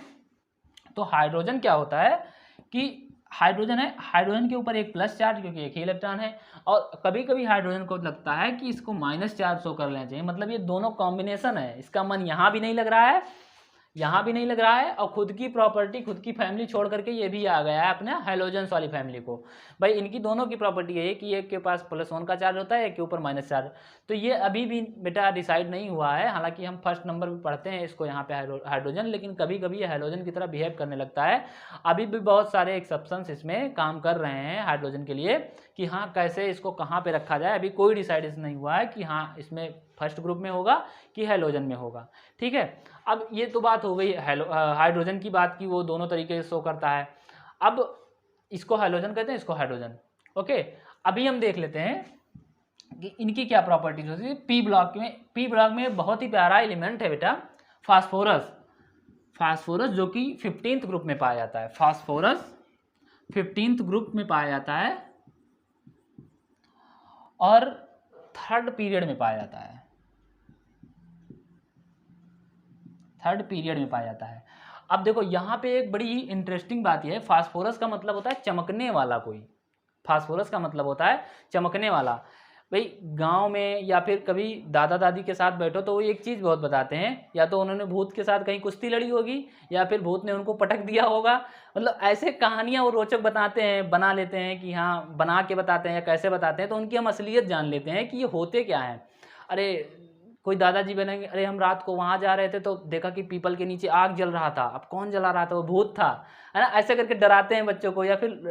तो हाइड्रोजन क्या होता है कि हाइड्रोजन है, हाइड्रोजन के ऊपर एक प्लस चार्ज क्योंकि एक ही इलेक्ट्रॉन है, और कभी कभी हाइड्रोजन को लगता है कि इसको माइनस चार्ज शो कर लेना चाहिए, मतलब ये दोनों कॉम्बिनेशन है, इसका मन यहाँ भी नहीं लग रहा है, यहाँ भी नहीं लग रहा है, और खुद की प्रॉपर्टी, खुद की फैमिली छोड़ करके ये भी आ गया है अपने हाइड्रोजन वाली फैमिली को। भाई इनकी दोनों की प्रॉपर्टी है कि एक के पास +1 का चार्ज होता है, एक के ऊपर माइनस चार्ज। तो ये अभी भी बेटा डिसाइड नहीं हुआ है, हालांकि हम फर्स्ट नंबर पर पढ़ते हैं इसको यहाँ पे हाइड्रोजन, लेकिन कभी कभी ये हाइड्रोजन की तरह बिहेव करने लगता है। अभी भी बहुत सारे एक्सेप्शंस इसमें काम कर रहे हैं हाइड्रोजन के लिए कि हाँ कैसे इसको कहाँ पर रखा जाए, अभी कोई डिसाइड नहीं हुआ है कि हाँ इसमें फर्स्ट ग्रुप में होगा कि हाइड्रोजन में होगा। ठीक है, अब ये तो बात हो गई हाइड्रोजन की बात की, वो दोनों तरीके से शो करता है। अब इसको हाइड्रोजन कहते हैं, इसको हाइड्रोजन। ओके, अभी हम देख लेते हैं कि इनकी क्या प्रॉपर्टीज होती है। पी ब्लॉक में बहुत ही प्यारा एलिमेंट है बेटा, फास्फोरस। फास्फोरस जो कि 15th ग्रुप में पाया जाता है, फास्फोरस 15th ग्रुप में पाया जाता है और 3rd पीरियड में पाया जाता है, 3rd पीरियड में पाया जाता है। अब देखो यहाँ पे एक बड़ी ही इंटरेस्टिंग बात यह है, फास्फोरस का मतलब होता है चमकने वाला कोई, फास्फोरस का मतलब होता है चमकने वाला। भाई गांव में या फिर कभी दादा दादी के साथ बैठो तो वो एक चीज़ बहुत बताते हैं, या तो उन्होंने भूत के साथ कहीं कुश्ती लड़ी होगी या फिर भूत ने उनको पटक दिया होगा, मतलब ऐसे कहानियाँ वो रोचक बताते हैं, बना लेते हैं कि हाँ बना के बताते हैं या कैसे बताते हैं, तो उनकी हम असलियत जान लेते हैं कि ये होते क्या हैं। अरे कोई दादाजी बनेंगे, अरे हम रात को वहाँ जा रहे थे तो देखा कि पीपल के नीचे आग जल रहा था, अब कौन जला रहा था, वो भूत था, है ना। ऐसे करके डराते हैं बच्चों को या फिर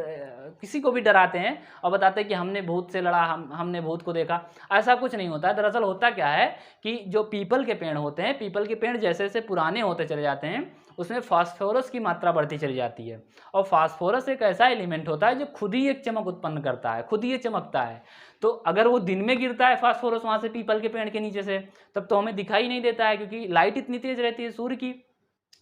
किसी को भी डराते हैं और बताते हैं कि हमने भूत से लड़ा, हमने भूत को देखा। ऐसा कुछ नहीं होता है। दरअसल होता क्या है कि जो पीपल के पेड़ होते हैं, पीपल के पेड़ जैसे जैसे पुराने होते चले जाते हैं उसमें फास्फोरस की मात्रा बढ़ती चली जाती है, और फास्फोरस एक ऐसा एलिमेंट होता है जो खुद ही एक चमक उत्पन्न करता है, खुद ही ये चमकता है। तो अगर वो दिन में गिरता है फास्फोरस वहाँ से पीपल के पेड़ के नीचे से, तब तो हमें दिखाई नहीं देता है क्योंकि लाइट इतनी तेज रहती है सूर्य की।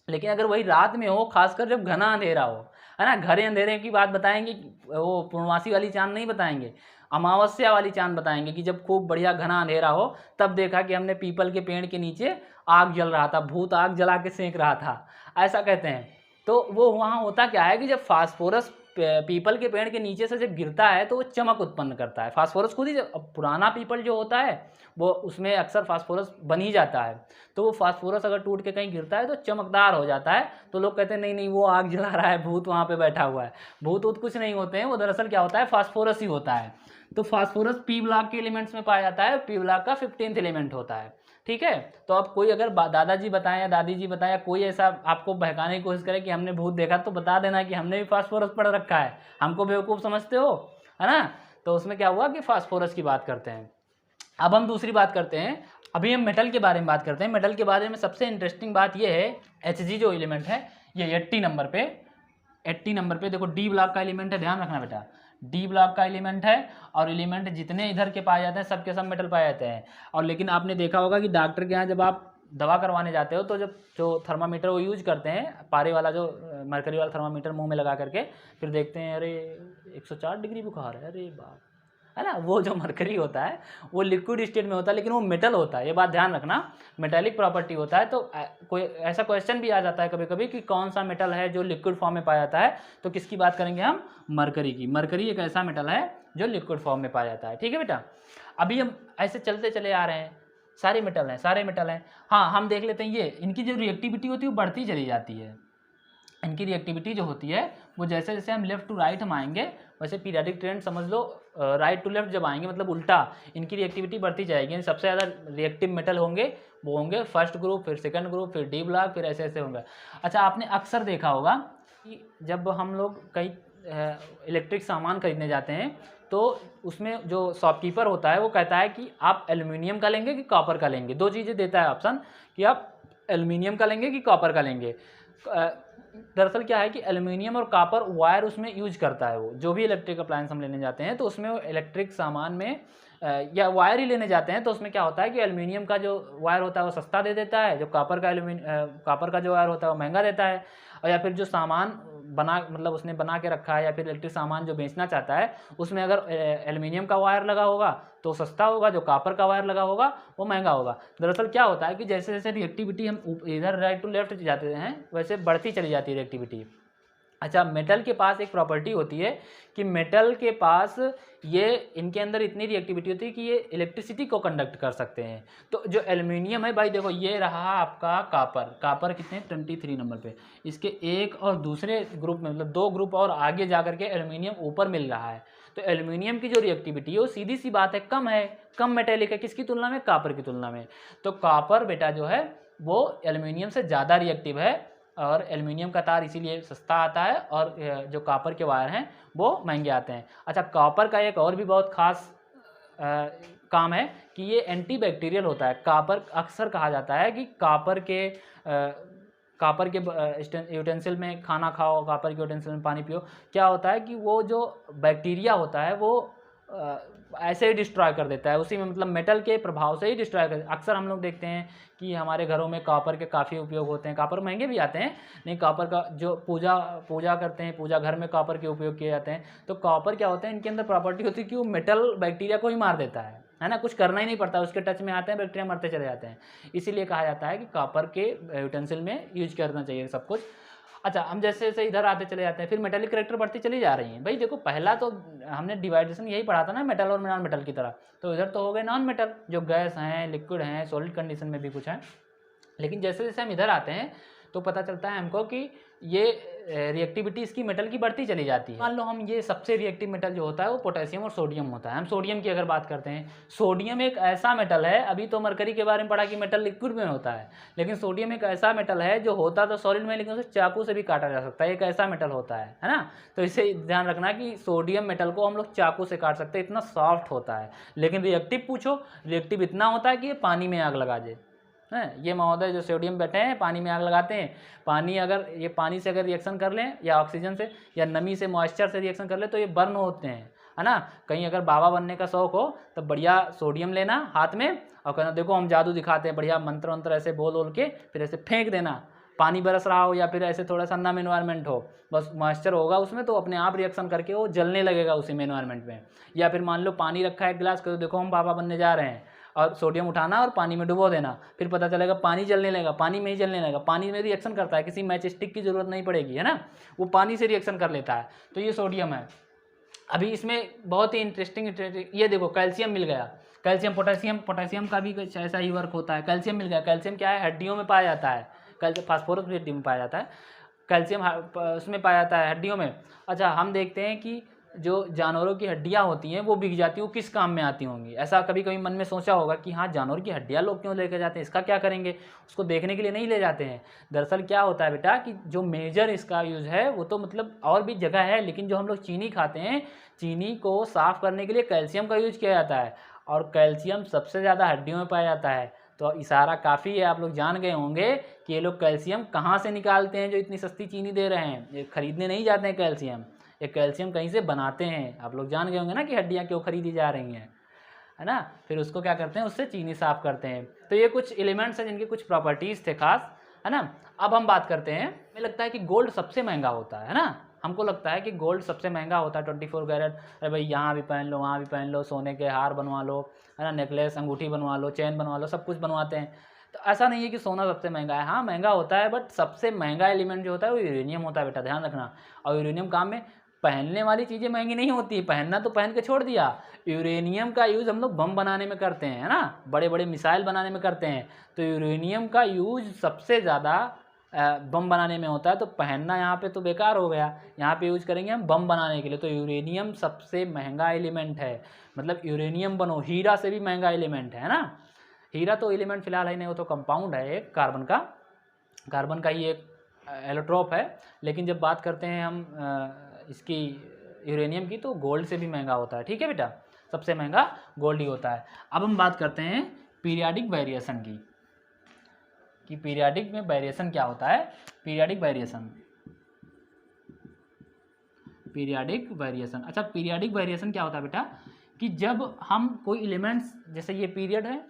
लेकिन अगर वही रात में हो, खासकर जब घना अंधेरा हो, है ना, घरे अंधेरे की बात बताएंगे, वो पूर्णमासी वाली चांद नहीं बताएंगे, अमावस्या वाली चांद बताएंगे कि जब खूब बढ़िया घना अंधेरा हो तब देखा कि हमने पीपल के पेड़ के नीचे आग जल रहा था, भूत आग जला के सेंक रहा था, ऐसा कहते हैं। तो वो वहाँ होता क्या है कि जब फास्फोरस पीपल के पेड़ के नीचे से जब गिरता है तो वो चमक उत्पन्न करता है। फास्फोरस खुद ही, पुराना पीपल जो होता है वो उसमें अक्सर फास्फोरस बन ही जाता है, तो वो फास्फोरस अगर टूट के कहीं गिरता है तो चमकदार हो जाता है। तो लोग कहते हैं नहीं नहीं वो आग जला रहा है, भूत वहाँ पे बैठा हुआ है। भूत वूत कुछ नहीं होते हैं, वो दरअसल क्या होता है, फास्फोरस ही होता है। तो फास्फोरस पी ब्लॉक के एलिमेंट्स में पाया जाता है, पी ब्लॉक का 15th एलिमेंट होता है। ठीक है, तो अब कोई अगर दादाजी बताएं या दादी जी बताएं या कोई ऐसा आपको बहकाने की कोशिश करे कि हमने भूत देखा, तो बता देना कि हमने भी फास्फोरस पढ़ रखा है, हमको बेवकूफ़ समझते हो, है ना। तो उसमें क्या हुआ कि फास्फोरस की बात करते हैं। अब हम दूसरी बात करते हैं, अभी हम मेटल के बारे में बात करते हैं। मेटल के बारे में सबसे इंटरेस्टिंग बात यह है, Hg जो एलिमेंट है ये 80 नंबर पे देखो डी ब्लॉक का एलिमेंट है, ध्यान रखना बेटा, डी ब्लॉक का एलिमेंट है, और एलिमेंट जितने इधर के पाए जाते हैं सबके सब मेटल पाए जाते हैं। और लेकिन आपने देखा होगा कि डॉक्टर के यहाँ जब आप दवा करवाने जाते हो तो जब जो थर्मामीटर वो यूज करते हैं, पारे वाला जो मरकरी वाला थर्मामीटर मुंह में लगा करके फिर देखते हैं अरे 104 डिग्री बुखार है, अरे बाप, है ना। वो जो मरकरी होता है वो लिक्विड स्टेट में होता है, लेकिन वो मेटल होता है, ये बात ध्यान रखना, मेटेलिक प्रॉपर्टी होता है। तो कोई ऐसा क्वेश्चन भी आ जाता है कभी कभी कि कौन सा मेटल है जो लिक्विड फॉर्म में पाया जाता है, तो किसकी बात करेंगे हम, मरकरी की। मरकरी एक ऐसा मेटल है जो लिक्विड फॉर्म में पाया जाता है। ठीक है बेटा, अभी हम ऐसे चलते चले आ रहे हैं, सारे मेटल हैं। हाँ, हम देख लेते हैं ये इनकी जो रिएक्टिविटी होती है वो बढ़ती चली जाती है, इनकी रिएक्टिविटी जो होती है वो जैसे जैसे हम लेफ्ट टू राइट हम आएंगे वैसे पीरियाडिक ट्रेंड समझ लो, राइट टू लेफ्ट जब आएंगे मतलब उल्टा, इनकी रिएक्टिविटी बढ़ती जाएगी। सबसे ज़्यादा रिएक्टिव मेटल होंगे वो होंगे फर्स्ट ग्रुप, फिर सेकंड ग्रुप, फिर डी ब्लॉक, फिर ऐसे ऐसे होंगे। अच्छा, आपने अक्सर देखा होगा कि जब हम लोग कई इलेक्ट्रिक सामान खरीदने जाते हैं तो उसमें जो शॉपकीपर होता है वो कहता है कि आप एल्युमिनियम का लेंगे कि कॉपर का लेंगे। दो चीज़ें देता है ऑप्शन कि आप एल्युमिनियम का लेंगे कि कॉपर का लेंगे। दरअसल क्या है कि एल्युमिनियम और कॉपर वायर उसमें यूज करता है। वो जो भी इलेक्ट्रिक अप्लायंस हम लेने जाते हैं तो उसमें वो इलेक्ट्रिक सामान में या वायर ही लेने जाते हैं तो उसमें क्या होता है कि एल्युमिनियम का जो वायर होता है वो सस्ता दे देता है, जो कॉपर का जो वायर होता है वो महंगा देता है। और या फिर जो सामान बना मतलब उसने बना के रखा है या फिर इलेक्ट्रिक सामान जो बेचना चाहता है उसमें अगर एल्युमिनियम का वायर लगा होगा तो सस्ता होगा, जो कॉपर का वायर लगा होगा वो महंगा होगा। दरअसल क्या होता है कि जैसे जैसे रिएक्टिविटी हम इधर राइट टू लेफ्ट जाते हैं वैसे बढ़ती चली जाती है रिएक्टिविटी। अच्छा, मेटल के पास एक प्रॉपर्टी होती है कि मेटल के पास ये इनके अंदर इतनी रिएक्टिविटी होती है कि ये इलेक्ट्रिसिटी को कंडक्ट कर सकते हैं। तो जो एल्युमिनियम है भाई देखो ये रहा आपका कॉपर कितने 23 नंबर पे, इसके एक और दूसरे ग्रुप में मतलब 2 ग्रुप और आगे जा करके एल्युमिनियम ऊपर मिल रहा है। तो एल्युमिनियम की जो रिएक्टिविटी है वो सीधी सी बात है कम है, कम मेटेलिक है किसकी तुलना में, कॉपर की तुलना में। तो कॉपर बेटा जो है वो एल्युमिनियम से ज़्यादा रिएक्टिव है और एल्युमिनियम का तार इसीलिए सस्ता आता है और जो कॉपर के वायर हैं वो महंगे आते हैं। अच्छा, कॉपर का एक और भी बहुत खास काम है कि ये एंटी बैक्टीरियल होता है। कॉपर अक्सर कहा जाता है कि कॉपर के यूटेंसिल में खाना खाओ, कॉपर के यूटेंसिल में पानी पियो। क्या होता है कि वो जो बैक्टीरिया होता है वो ऐसे ही डिस्ट्रॉय कर देता है, उसी में मतलब मेटल के प्रभाव से ही डिस्ट्रॉय कर। अक्सर हम लोग देखते हैं कि हमारे घरों में कॉपर के काफ़ी उपयोग होते हैं। कॉपर महंगे भी आते हैं, नहीं कॉपर का जो पूजा करते हैं, पूजा घर में कॉपर के उपयोग किए जाते हैं। तो कॉपर क्या होता है, इनके अंदर प्रॉपर्टी होती है कि वो मेटल बैक्टीरिया को ही मार देता है ना, कुछ करना ही नहीं पड़ता, उसके टच में आते हैं बैक्टीरिया मरते चले जाते हैं। इसीलिए कहा जाता है कि कॉपर के यूटेंसिल में यूज करना चाहिए सब कुछ। अच्छा, हम जैसे जैसे इधर आते चले जाते हैं फिर मेटालिक कैरेक्टर बढ़ती चली जा रही है। भाई देखो पहला तो हमने डिवाइडेशन यही पढ़ा था ना मेटल और नॉन मेटल की तरह, तो इधर तो हो गए नॉन मेटल जो गैस हैं, लिक्विड हैं, सॉलिड कंडीशन में भी कुछ है। लेकिन जैसे जैसे हम इधर आते हैं तो पता चलता है हमको कि ये रिएक्टिविटी इसकी मेटल की बढ़ती चली जाती है। मान लो हम ये सबसे रिएक्टिव मेटल जो होता है वो पोटेशियम और सोडियम होता है। हम सोडियम की अगर बात करते हैं, सोडियम एक ऐसा मेटल है, अभी तो मरकरी के बारे में पढ़ा कि मेटल लिक्विड में होता है, लेकिन सोडियम एक ऐसा मेटल है जो होता तो सॉलिड में लेकिन उसे चाकू से भी काटा जा सकता है, एक ऐसा मेटल होता है ना। तो इसे ध्यान रखना कि सोडियम मेटल को हम लोग चाकू से काट सकते हैं, इतना सॉफ्ट होता है। लेकिन रिएक्टिव पूछो, रिएक्टिव इतना होता है कि ये पानी में आग लगा दे। ये महोदय जो सोडियम बैठे हैं पानी में आग लगाते हैं, पानी अगर ये पानी से अगर रिएक्शन कर लें या ऑक्सीजन से या नमी से मॉइस्चर से रिएक्शन कर ले तो ये बर्न होते हैं, है ना। कहीं अगर बाबा बनने का शौक हो तो बढ़िया सोडियम लेना हाथ में और कहना देखो हम जादू दिखाते हैं, बढ़िया मंत्र वंत्र ऐसे बोल के फिर ऐसे फेंक देना, पानी बरस रहा हो या फिर ऐसे थोड़ा सा नम एनवायरनमेंट हो, बस मॉइस्चर होगा उसमें तो अपने आप रिएक्शन करके वो जलने लगेगा उसी में एनवायरनमेंट में। या फिर मान लो पानी रखा है गिलास को, देखो हम बाबा बनने जा रहे हैं और सोडियम उठाना और पानी में डुबो देना, फिर पता चलेगा पानी जलने लगेगा, पानी में ही जलने लगेगा, पानी में रिएक्शन करता है, किसी मैच स्टिक की जरूरत नहीं पड़ेगी, है ना, वो पानी से रिएक्शन कर लेता है। तो ये सोडियम है। अभी इसमें बहुत ही इंटरेस्टिंग ये देखो कैल्शियम मिल गया, कैल्शियम पोटेशियम का भी ऐसा ही वर्क होता है। कैल्शियम मिल गया, कैल्शियम क्या है, हड्डियों में पाया जाता है, कैल्शियम फास्फोरस भी हड्डियों में पाया जाता है, कैल्शियम उसमें पाया जाता है हड्डियों में। अच्छा, हम देखते हैं कि जो जानवरों की हड्डियां होती हैं वो बिक जाती हैं, वो किस काम में आती होंगी, ऐसा कभी कभी मन में सोचा होगा कि हाँ जानवर की हड्डियां लोग क्यों लेकर जाते हैं, इसका क्या करेंगे, उसको देखने के लिए नहीं ले जाते हैं। दरअसल क्या होता है बेटा कि जो मेजर इसका यूज़ है वो तो मतलब और भी जगह है, लेकिन जो हम लोग चीनी खाते हैं, चीनी को साफ़ करने के लिए कैल्शियम का यूज किया जाता है और कैल्शियम सबसे ज़्यादा हड्डियों में पाया जाता है। तो इशारा काफ़ी है, आप लोग जान गए होंगे कि ये लोग कैल्शियम कहाँ से निकालते हैं जो इतनी सस्ती चीनी दे रहे हैं, ये खरीदने नहीं जाते हैं कैल्शियम, ये कैल्शियम कहीं से बनाते हैं। आप लोग जान गए होंगे ना कि हड्डियाँ क्यों खरीदी जा रही हैं, है ना। फिर उसको क्या करते हैं, उससे चीनी साफ करते हैं। तो ये कुछ एलिमेंट्स हैं जिनकी कुछ प्रॉपर्टीज़ थे खास, है ना। अब हम बात करते हैं, हमें लगता है कि गोल्ड सबसे महंगा होता है ना, हमको लगता है कि गोल्ड सबसे महंगा होता है 24 कैरेट। अरे भाई यहाँ भी पहन लो, वहाँ भी पहन लो, सोने के हार बनवा लो, है ना, नेकलेस अंगूठी बनवा लो, चेन बनवा लो, सब कुछ बनवाते हैं। तो ऐसा नहीं है कि सोना सबसे महंगा है, हाँ महंगा होता है, बट सबसे महंगा एलिमेंट जो होता है वो यूरेनियम होता है बेटा, ध्यान रखना। और यूरेनियम काम में, पहनने वाली चीज़ें महंगी नहीं होती, पहनना तो पहन के छोड़ दिया, यूरेनियम का यूज़ हम लोग बम बनाने में करते हैं, है ना, बड़े बड़े मिसाइल बनाने में करते हैं। तो यूरेनियम का यूज़ सबसे ज़्यादा बम बनाने में होता है, तो पहनना यहाँ पे तो बेकार हो गया, यहाँ पे यूज करेंगे हम बम बनाने के लिए। तो यूरेनियम सबसे महंगा एलिमेंट है, मतलब यूरेनियम बनो, हीरा से भी महंगा एलिमेंट है ना। हीरा तो एलिमेंट फिलहाल है नहीं, वो तो कंपाउंड है एक कार्बन का ही एक एलोट्रोप है। लेकिन जब बात करते हैं हम इसकी यूरेनियम की, तो गोल्ड से भी महंगा होता है। ठीक है बेटा, सबसे महंगा गोल्ड ही होता है। अब हम बात करते हैं पीरियाडिक वेरिएशन की, कि पीरियाडिक में वेरिएशन क्या होता है। पीरियाडिक वेरिएशन, अच्छा पीरियाडिक वेरिएशन क्या होता है बेटा, कि जब हम कोई एलिमेंट्स, जैसे ये पीरियड है,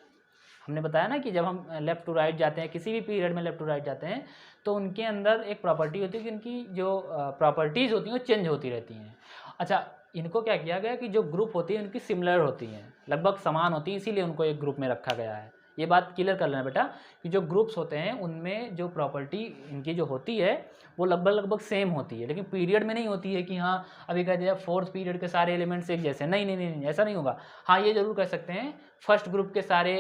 हमने बताया ना कि जब हम लेफ्ट टू राइट जाते हैं, किसी भी पीरियड में लेफ्ट टू राइट जाते हैं, तो उनके अंदर एक प्रॉपर्टी होती है कि उनकी जो प्रॉपर्टीज़ होती हैं वो चेंज होती रहती हैं। अच्छा, इनको क्या किया गया कि जो ग्रुप होती है उनकी सिमिलर होती हैं, लगभग समान होती है, इसीलिए उनको एक ग्रुप में रखा गया है। ये बात क्लियर कर लेना बेटा, कि जो ग्रुप्स होते हैं उनमें जो प्रॉपर्टी इनकी जो होती है वो लगभग सेम होती है, लेकिन पीरियड में नहीं होती है कि हाँ अभी कह दिया फोर्थ पीरियड के सारे एलिमेंट्स एक जैसे, नहीं, ऐसा नहीं होगा। हाँ, ये जरूर कह सकते हैं फर्स्ट ग्रुप के सारे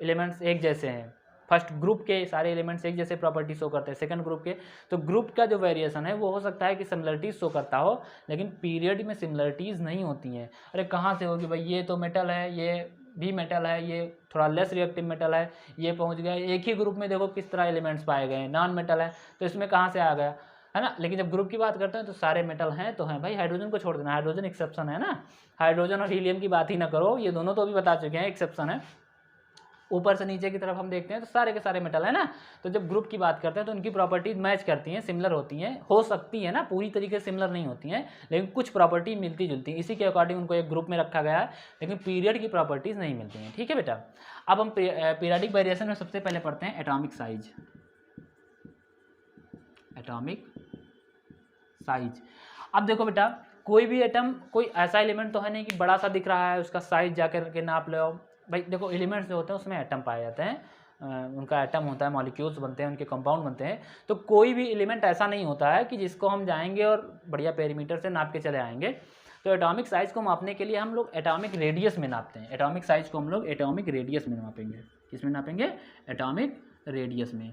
एलिमेंट्स एक जैसे हैं, फर्स्ट ग्रुप के सारे एलिमेंट्स एक जैसे प्रॉपर्टी शो करते हैं। सेकंड ग्रुप के, तो ग्रुप का जो वेरिएशन है वो हो सकता है कि सिमिलरिटीज शो करता हो, लेकिन पीरियड में सिमिलरिटीज नहीं होती हैं। अरे कहाँ से होगी भाई, ये तो मेटल है, ये भी मेटल है, ये थोड़ा लेस रिएक्टिव मेटल है, ये पहुंच गया एक ही ग्रुप में, देखो किस तरह एलिमेंट्स पाए गए हैं, नॉन मेटल है, तो इसमें कहाँ से आ गया, है ना। लेकिन जब ग्रुप की बात करते हैं तो सारे मेटल हैं तो हैं भाई, हाइड्रोजन को छोड़ देना, हाइड्रोजन एक्सेप्शन है ना, हाइड्रोजन और हीलियम की बात ही ना करो, ये दोनों तो अभी बता चुके हैं एक्सेप्शन है। ऊपर से नीचे की तरफ हम देखते हैं तो सारे के सारे मेटल है ना। तो जब ग्रुप की बात करते हैं तो उनकी प्रॉपर्टीज मैच करती हैं, सिमिलर होती हैं, हो सकती है ना, पूरी तरीके से सिमिलर नहीं होती हैं, लेकिन कुछ प्रॉपर्टी मिलती जुलती हैं, इसी के अकॉर्डिंग उनको एक ग्रुप में रखा गया है, लेकिन पीरियड की प्रॉपर्टीज नहीं मिलती हैं। ठीक है बेटा, अब हम पीरियडिक वेरिएशन में सबसे पहले पढ़ते हैं एटॉमिक साइज। एटॉमिक साइज, अब देखो बेटा, कोई भी एटम, कोई ऐसा एलिमेंट तो है नहीं कि बड़ा सा दिख रहा है उसका साइज जाकर के नाप लो भाई। देखो एलिमेंट्स जो होते हैं उसमें एटम पाए जाते हैं, उनका एटम होता है, मॉलिक्यूल्स बनते हैं, उनके कंपाउंड बनते हैं। तो कोई भी एलिमेंट ऐसा नहीं होता है कि जिसको हम जाएंगे और बढ़िया पेरीमीटर से नाप के चले आएंगे। तो एटॉमिक साइज को मापने के लिए हम लोग एटॉमिक रेडियस में नापते हैं। एटॉमिक साइज को हम लोग एटॉमिक रेडियस में नापेंगे। किस में नापेंगे? एटॉमिक रेडियस में,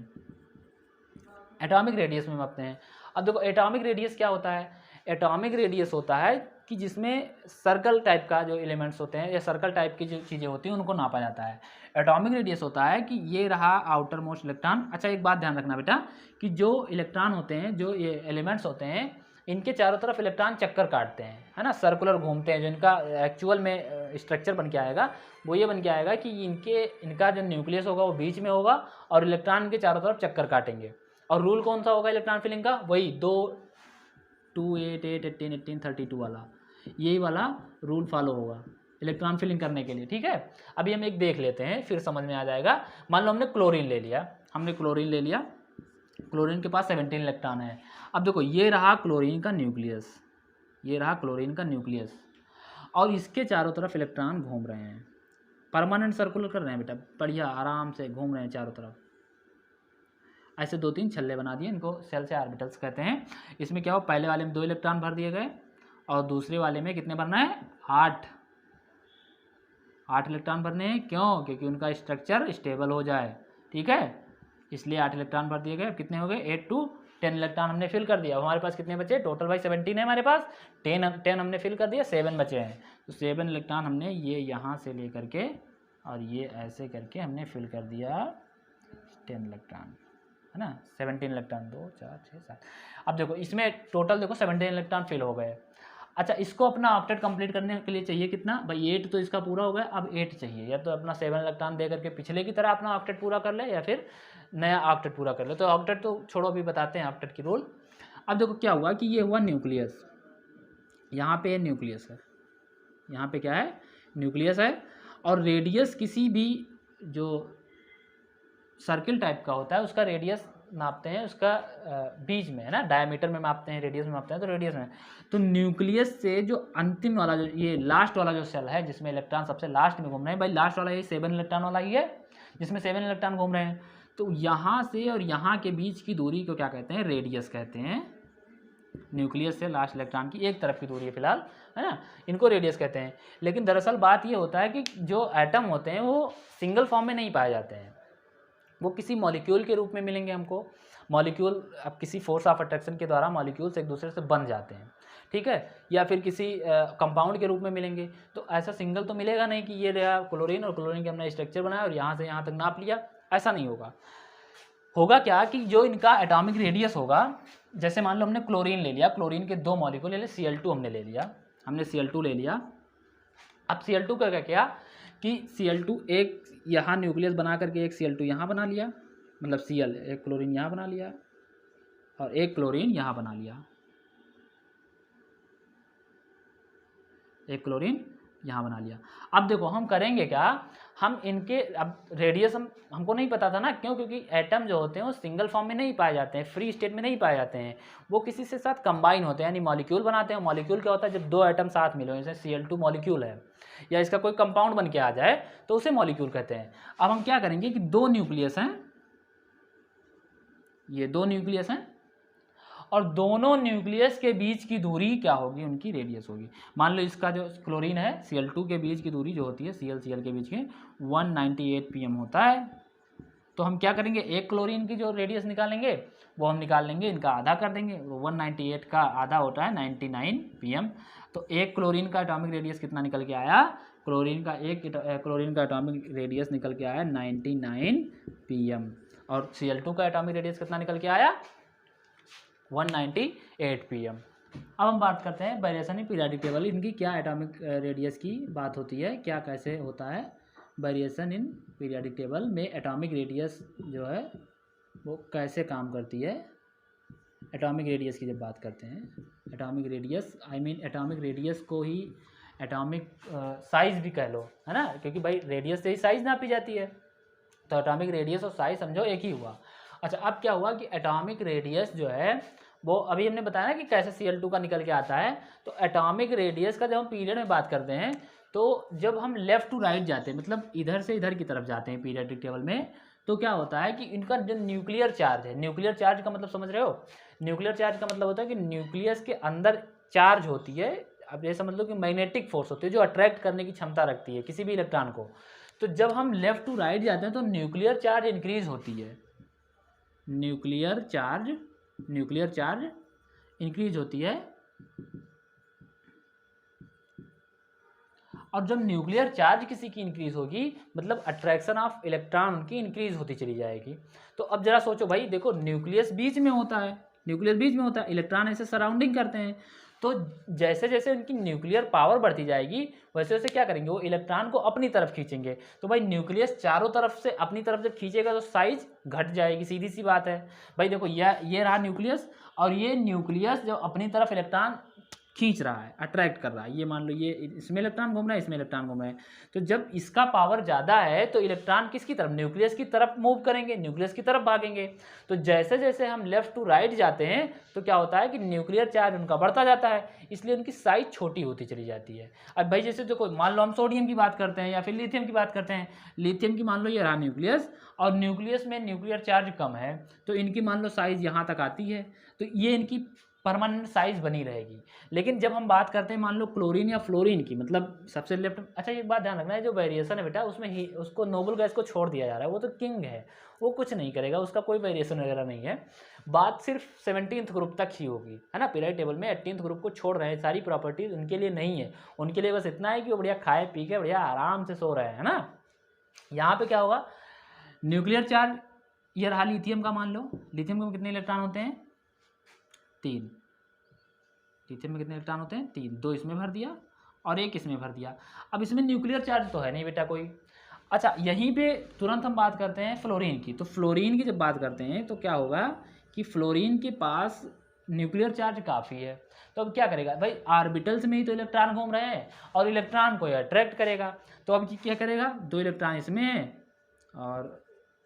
एटॉमिक रेडियस में मापते हैं। अब देखो एटॉमिक रेडियस क्या होता है? एटॉमिक रेडियस होता है कि जिसमें सर्कल टाइप का जो एलिमेंट्स होते हैं या सर्कल टाइप की जो चीज़ें होती हैं उनको नापा जाता है। एटॉमिक रेडियस होता है कि ये रहा आउटर मोस्ट इलेक्ट्रॉन। अच्छा एक बात ध्यान रखना बेटा कि जो इलेक्ट्रॉन होते हैं, जो ये एलिमेंट्स होते हैं, इनके चारों तरफ इलेक्ट्रॉन चक्कर काटते हैं, है ना, सर्कुलर घूमते हैं। जो इनका एक्चुअल में स्ट्रक्चर बन के आएगा वो ये बन के आएगा कि इनका जो न्यूक्लियस होगा वो बीच में होगा और इलेक्ट्रॉन इनके चारों तरफ चक्कर काटेंगे। और रूल कौन सा होगा इलेक्ट्रॉन फिलिंग का? वही 2 8 8 18 18 32 वाला, यही वाला रूल फॉलो होगा इलेक्ट्रॉन फिलिंग करने के लिए। ठीक है, अभी हम एक देख लेते हैं फिर समझ में आ जाएगा। मान लो हमने क्लोरीन ले लिया, क्लोरीन के पास 17 इलेक्ट्रॉन है। अब देखो ये रहा क्लोरीन का न्यूक्लियस, और इसके चारों तरफ इलेक्ट्रॉन घूम रहे हैं, परमानेंट सर्कुलर कर रहे हैं बेटा, बढ़िया आराम से घूम रहे हैं चारों तरफ। ऐसे 2-3 छल्ले बना दिए, इनको सेल से ऑर्बिटल्स कहते हैं। इसमें क्या हो, पहले वाले में 2 इलेक्ट्रॉन भर दिए गए और दूसरे वाले में कितने भरना है? 8 इलेक्ट्रॉन भरने हैं। क्यों? क्योंकि उनका स्ट्रक्चर स्टेबल हो जाए। ठीक है, इसलिए 8 इलेक्ट्रॉन भर दिए गए। कितने हो गए? 8 to 10 इलेक्ट्रॉन हमने फिल कर दिया। हमारे पास कितने बचे? टोटल भाई 17 है हमारे पास, 10 हमने फिल कर दिया, 7 बचे हैं। तो 7 इलेक्ट्रॉन हमने ये यहाँ से ले करके और ये ऐसे करके हमने फिल कर दिया 10 इलेक्ट्रॉन, है ना। 17 इलेक्ट्रॉन, 2 4 6 7। अब देखो इसमें टोटल देखो 17 इलेक्ट्रॉन फिल हो गए। अच्छा इसको अपना ऑक्टेट कंप्लीट करने के लिए चाहिए कितना भाई? 8 तो इसका पूरा हो गया, अब 8 चाहिए। या तो अपना 7 इलेक्ट्रॉन दे करके पिछले की तरह अपना ऑक्टेट पूरा कर ले, या फिर नया ऑक्टेट पूरा कर ले। तो ऑक्टेट तो छोड़ो, अभी बताते हैं ऑक्टेट की रूल। अब देखो क्या हुआ कि ये हुआ न्यूक्लियस, यहाँ पे न्यूक्लियस है, यहाँ पे क्या है? न्यूक्लियस है। और रेडियस किसी भी जो सर्किल टाइप का होता है उसका रेडियस नापते हैं, उसका बीच में, है ना, डायमीटर में मापते हैं, रेडियस में मापते हैं, तो रेडियस में। तो न्यूक्लियस से जो अंतिम वाला, जो ये लास्ट वाला जो सेल है जिसमें इलेक्ट्रॉन सबसे लास्ट में घूम रहे हैं, भाई लास्ट वाला ये 7 इलेक्ट्रॉन वाला ही है जिसमें 7 इलेक्ट्रॉन घूम रहे हैं। तो यहाँ से और यहाँ के बीच की दूरी को क्या कहते हैं? रेडियस कहते हैं। न्यूक्लियस से लास्ट इलेक्ट्रॉन की एक तरफ की दूरी है फिलहाल, है ना, इनको रेडियस कहते हैं। लेकिन दरअसल बात ये होता है कि जो एटम होते हैं वो सिंगल फॉर्म में नहीं पाए जाते हैं। वो किसी मॉलिक्यूल के रूप में मिलेंगे हमको। मॉलिक्यूल अब किसी फोर्स ऑफ अट्रैक्शन के द्वारा मॉलिक्यूल्स एक दूसरे से बन जाते हैं, ठीक है, या फिर किसी कंपाउंड के रूप में मिलेंगे। तो ऐसा सिंगल तो मिलेगा नहीं कि ये रहा क्लोरीन और क्लोरीन के हमने स्ट्रक्चर बनाया और यहाँ से यहाँ तक नाप लिया, ऐसा नहीं होगा। होगा क्या कि जो इनका एटॉमिक रेडियस होगा, जैसे मान लो हमने क्लोरीन ले लिया, क्लोरीन के 2 मॉलिक्यूल ले लिए, Cl2 हमने ले लिया, हमने Cl2 ले लिया। अब Cl2 का क्या कि Cl2 एक यहाँ न्यूक्लियस बना करके एक Cl2 यहाँ बना लिया, मतलब Cl एक क्लोरीन यहाँ बना लिया और एक क्लोरीन यहाँ बना लिया, एक क्लोरीन यहाँ बना लिया। अब देखो हम करेंगे क्या, हम इनके अब रेडियस हमको नहीं पता था ना, क्यों? क्योंकि एटम जो होते हैं वो सिंगल फॉर्म में नहीं पाए जाते हैं, फ्री स्टेट में नहीं पाए जाते हैं, वो किसी से साथ कंबाइन होते हैं, यानी मॉलिक्यूल बनाते हैं। मॉलिक्यूल क्या होता है, जब 2 एटम साथ मिले, जैसे Cl2 मॉलिक्यूल है या इसका कोई कंपाउंड बन के आ जाए तो उसे मॉलिक्यूल कहते हैं। अब हम क्या करेंगे कि 2 न्यूक्लियस हैं, ये 2 न्यूक्लियस हैं और दोनों न्यूक्लियस के बीच की दूरी क्या होगी, उनकी रेडियस होगी। मान लो इसका जो क्लोरीन है Cl2 के बीच की दूरी जो होती है Cl के बीच की 198 pm होता है। तो हम क्या करेंगे, एक क्लोरीन की जो रेडियस निकालेंगे वो हम निकाल लेंगे, इनका आधा कर देंगे, 198 का आधा होता है 99 pm। तो एक क्लोरीन का एटॉमिक रेडियस कितना निकल के आया, क्लोरीन का एटॉमिक रेडियस निकल के आया 99 pm और Cl2 का एटॉमिक रेडियस कितना निकल के आया 198 pm। अब हम बात करते हैं वेरिएशन इन पीरियोडिक टेबल, इनकी क्या एटॉमिक रेडियस की बात होती है, क्या कैसे होता है वेरिएशन इन पीरियोडिक टेबल में एटॉमिक रेडियस जो है वो कैसे काम करती है। एटॉमिक रेडियस की जब बात करते हैं, एटॉमिक रेडियस एटॉमिक रेडियस को ही एटॉमिक साइज भी कह लो, है ना, क्योंकि भाई रेडियस से ही साइज नापी जाती है, तो एटॉमिक रेडियस और साइज समझो एक ही हुआ। अच्छा, अब क्या हुआ कि एटॉमिक रेडियस जो है वो अभी हमने बताया ना कि कैसे Cl2 का निकल के आता है। तो एटॉमिक रेडियस का जब हम पीरियड में बात करते हैं, तो जब हम लेफ़्ट टू राइट जाते हैं, मतलब इधर से इधर की तरफ जाते हैं पीरियोडिक टेबल में, तो क्या होता है कि इनका जो न्यूक्लियर चार्ज है, न्यूक्लियर चार्ज का मतलब समझ रहे हो, न्यूक्लियर चार्ज का मतलब होता है कि न्यूक्लियस के अंदर चार्ज होती है। अब ये समझ लो कि मैग्नेटिक फोर्स होती है जो अट्रैक्ट करने की क्षमता रखती है किसी भी इलेक्ट्रॉन को। तो जब हम लेफ़्ट टू राइट जाते हैं तो न्यूक्लियर चार्ज इंक्रीज होती है, न्यूक्लियर चार्ज इंक्रीज होती है। और जब न्यूक्लियर चार्ज किसी की इंक्रीज होगी, मतलब अट्रैक्शन ऑफ इलेक्ट्रॉन उनकी इंक्रीज होती चली जाएगी। तो अब जरा सोचो भाई, देखो न्यूक्लियस बीच में होता है, इलेक्ट्रॉन ऐसे सराउंडिंग करते हैं। तो जैसे जैसे उनकी न्यूक्लियर पावर बढ़ती जाएगी वैसे वैसे क्या करेंगे, वो इलेक्ट्रॉन को अपनी तरफ खींचेंगे। तो भाई न्यूक्लियस चारों तरफ से अपनी तरफ जब खींचेगा तो साइज घट जाएगी, सीधी सी बात है। भाई देखो ये रहा न्यूक्लियस, और ये न्यूक्लियस जो अपनी तरफ इलेक्ट्रॉन खींच रहा है, अट्रैक्ट कर रहा है, ये मान लो ये इसमें इलेक्ट्रॉन घूम रहा है, इसमें इलेक्ट्रॉन घूम रहा है। तो जब इसका पावर ज़्यादा है तो इलेक्ट्रॉन किसकी तरफ, न्यूक्लियस की तरफ मूव करेंगे, न्यूक्लियस की तरफ भागेंगे। तो जैसे जैसे हम लेफ्ट टू राइट जाते हैं तो क्या होता है कि न्यूक्लियर चार्ज उनका बढ़ता जाता है, इसलिए उनकी साइज छोटी होती चली जाती है। अब भाई जैसे देखो, मान लो हम सोडियम की बात करते हैं या फिर लिथियम की बात करते हैं, लिथियम की मान लो ये रहा न्यूक्लियस, और न्यूक्लियस में न्यूक्लियर चार्ज कम है तो इनकी मान लो साइज यहाँ तक आती है, तो ये इनकी परमानेंट साइज बनी रहेगी। लेकिन जब हम बात करते हैं मान लो क्लोरीन या फ्लोरीन की, मतलब सबसे लेफ्ट, अच्छा ये बात ध्यान रखना है, जो वेरिएशन है बेटा उसमें ही उसको नोबल गैस को छोड़ दिया जा रहा है, वो तो किंग है, वो कुछ नहीं करेगा, उसका कोई वेरिएशन वगैरह नहीं है। बात सिर्फ 17th ग्रुप तक ही होगी, है ना। पीरियोडिक टेबल में 18th ग्रुप को छोड़ रहे हैं, सारी प्रॉपर्टीज उनके लिए नहीं है, उनके लिए बस इतना है कि वो बढ़िया खाए पी के बढ़िया आराम से सो रहे हैं, है ना। यहाँ पे क्या होगा, न्यूक्लियर चार्ज ये रहा लिथियम का, मान लो लिथियम में कितने इलेक्ट्रॉन होते हैं, 3। लिथियम में कितने इलेक्ट्रॉन होते हैं, 3। 2 इसमें भर दिया और 1 इसमें भर दिया। अब इसमें न्यूक्लियर चार्ज तो है नहीं बेटा कोई। अच्छा, यहीं पे तुरंत हम बात करते हैं फ्लोरीन की। तो फ्लोरीन की जब बात करते हैं तो क्या होगा कि फ्लोरीन के पास न्यूक्लियर चार्ज काफ़ी है। तो अब क्या करेगा भाई, ऑर्बिटल्स में ही तो इलेक्ट्रॉन घूम रहे हैं और इलेक्ट्रॉन को अट्रैक्ट करेगा। तो अब क्या करेगा, 2 इलेक्ट्रॉन इसमें है और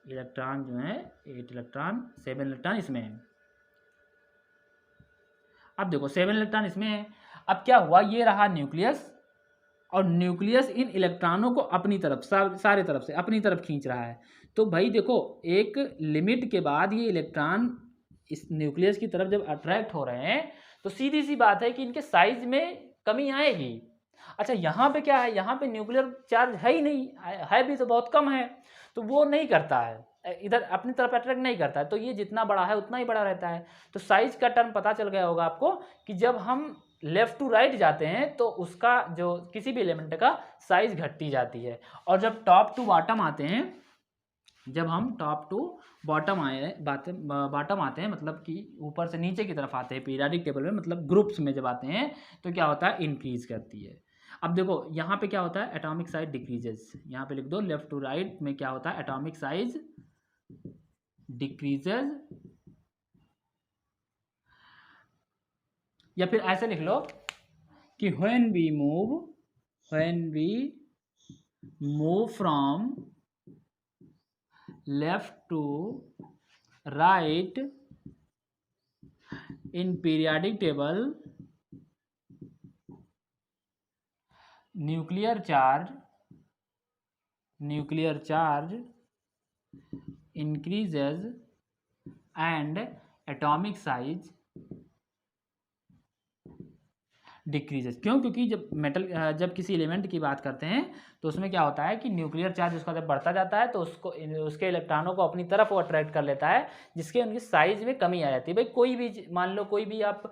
इलेक्ट्रॉन जो है 8 इलेक्ट्रॉन 7 इलेक्ट्रॉन इसमें है। अब देखो 7 इलेक्ट्रॉन इसमें है। अब क्या हुआ, ये रहा न्यूक्लियस, और न्यूक्लियस इन इलेक्ट्रॉनों को अपनी तरफ सारे तरफ से अपनी तरफ खींच रहा है। तो भाई देखो, एक लिमिट के बाद ये इलेक्ट्रॉन इस न्यूक्लियस की तरफ जब अट्रैक्ट हो रहे हैं तो सीधी सी बात है कि इनके साइज में कमी आएगी। अच्छा, यहाँ पे क्या है, यहाँ पे न्यूक्लियर चार्ज है ही नहीं, है भी तो बहुत कम है, तो वो नहीं करता है, इधर अपनी तरफ अट्रैक्ट नहीं करता है, तो ये जितना बड़ा है उतना ही बड़ा रहता है। तो साइज का टर्म पता चल गया होगा आपको कि जब हम लेफ्ट टू राइट जाते हैं तो उसका जो किसी भी एलिमेंट का साइज घटती जाती है, और जब टॉप टू बॉटम आते हैं, जब हम टॉप टू बॉटम बॉटम आते हैं मतलब कि ऊपर से नीचे की तरफ आते हैं पीरियोडिक टेबल में, मतलब ग्रुप्स में जब आते हैं तो क्या होता है, इंक्रीज करती है। अब देखो यहाँ पे क्या होता है, एटॉमिक साइज डिक्रीजेस, यहाँ पे लिख दो लेफ्ट टू राइट में क्या होता है, एटॉमिक साइज डिक्रीजेस, या फिर ऐसे लिख लो कि when we move from left to right in periodic table, nuclear charge increases and atomic size decreases. क्यों? क्योंकि जब किसी एलिमेंट की बात करते हैं तो उसमें क्या होता है कि न्यूक्लियर चार्ज उसका जब बढ़ता जाता है तो उसके इलेक्ट्रॉनों को अपनी तरफ वो अट्रैक्ट कर लेता है, जिसके उनकी साइज में कमी आ जाती है। भाई कोई भी मान लो, कोई भी आप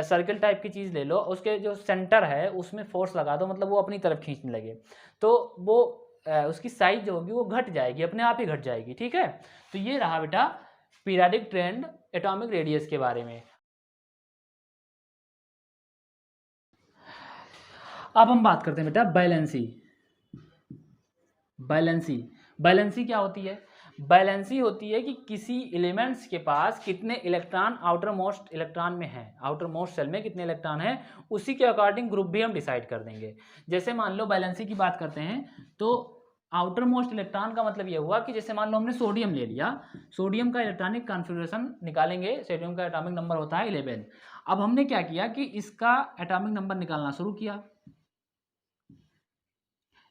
सर्कल टाइप की चीज़ ले लो, उसके जो सेंटर है उसमें फोर्स लगा दो, मतलब वो अपनी तरफ खींचने लगे, तो वो उसकी साइज जो होगी वो घट जाएगी, अपने आप ही घट जाएगी। ठीक है, तो ये रहा बेटा पीरियोडिक ट्रेंड एटॉमिक रेडियस के बारे में। अब हम बात करते हैं बेटा बैलेंसी क्या होती है? बैलेंसी होती है कि किसी एलिमेंट्स के पास कितने इलेक्ट्रॉन आउटर मोस्ट इलेक्ट्रॉन में है, आउटर मोस्ट सेल में कितने इलेक्ट्रॉन है, उसी के अकॉर्डिंग ग्रुप भी हम डिसाइड कर देंगे। जैसे मान लो बैलेंसी की बात करते हैं तो आउटर मोस्ट इलेक्ट्रॉन का मतलब ये हुआ कि जैसे मान लो हमने सोडियम ले लिया, सोडियम का इलेक्ट्रॉनिक कॉन्फ़िगरेशन निकालेंगे, सोडियम का एटॉमिक नंबर होता है 11। अब हमने क्या किया कि इसका एटॉमिक नंबर निकालना शुरू किया,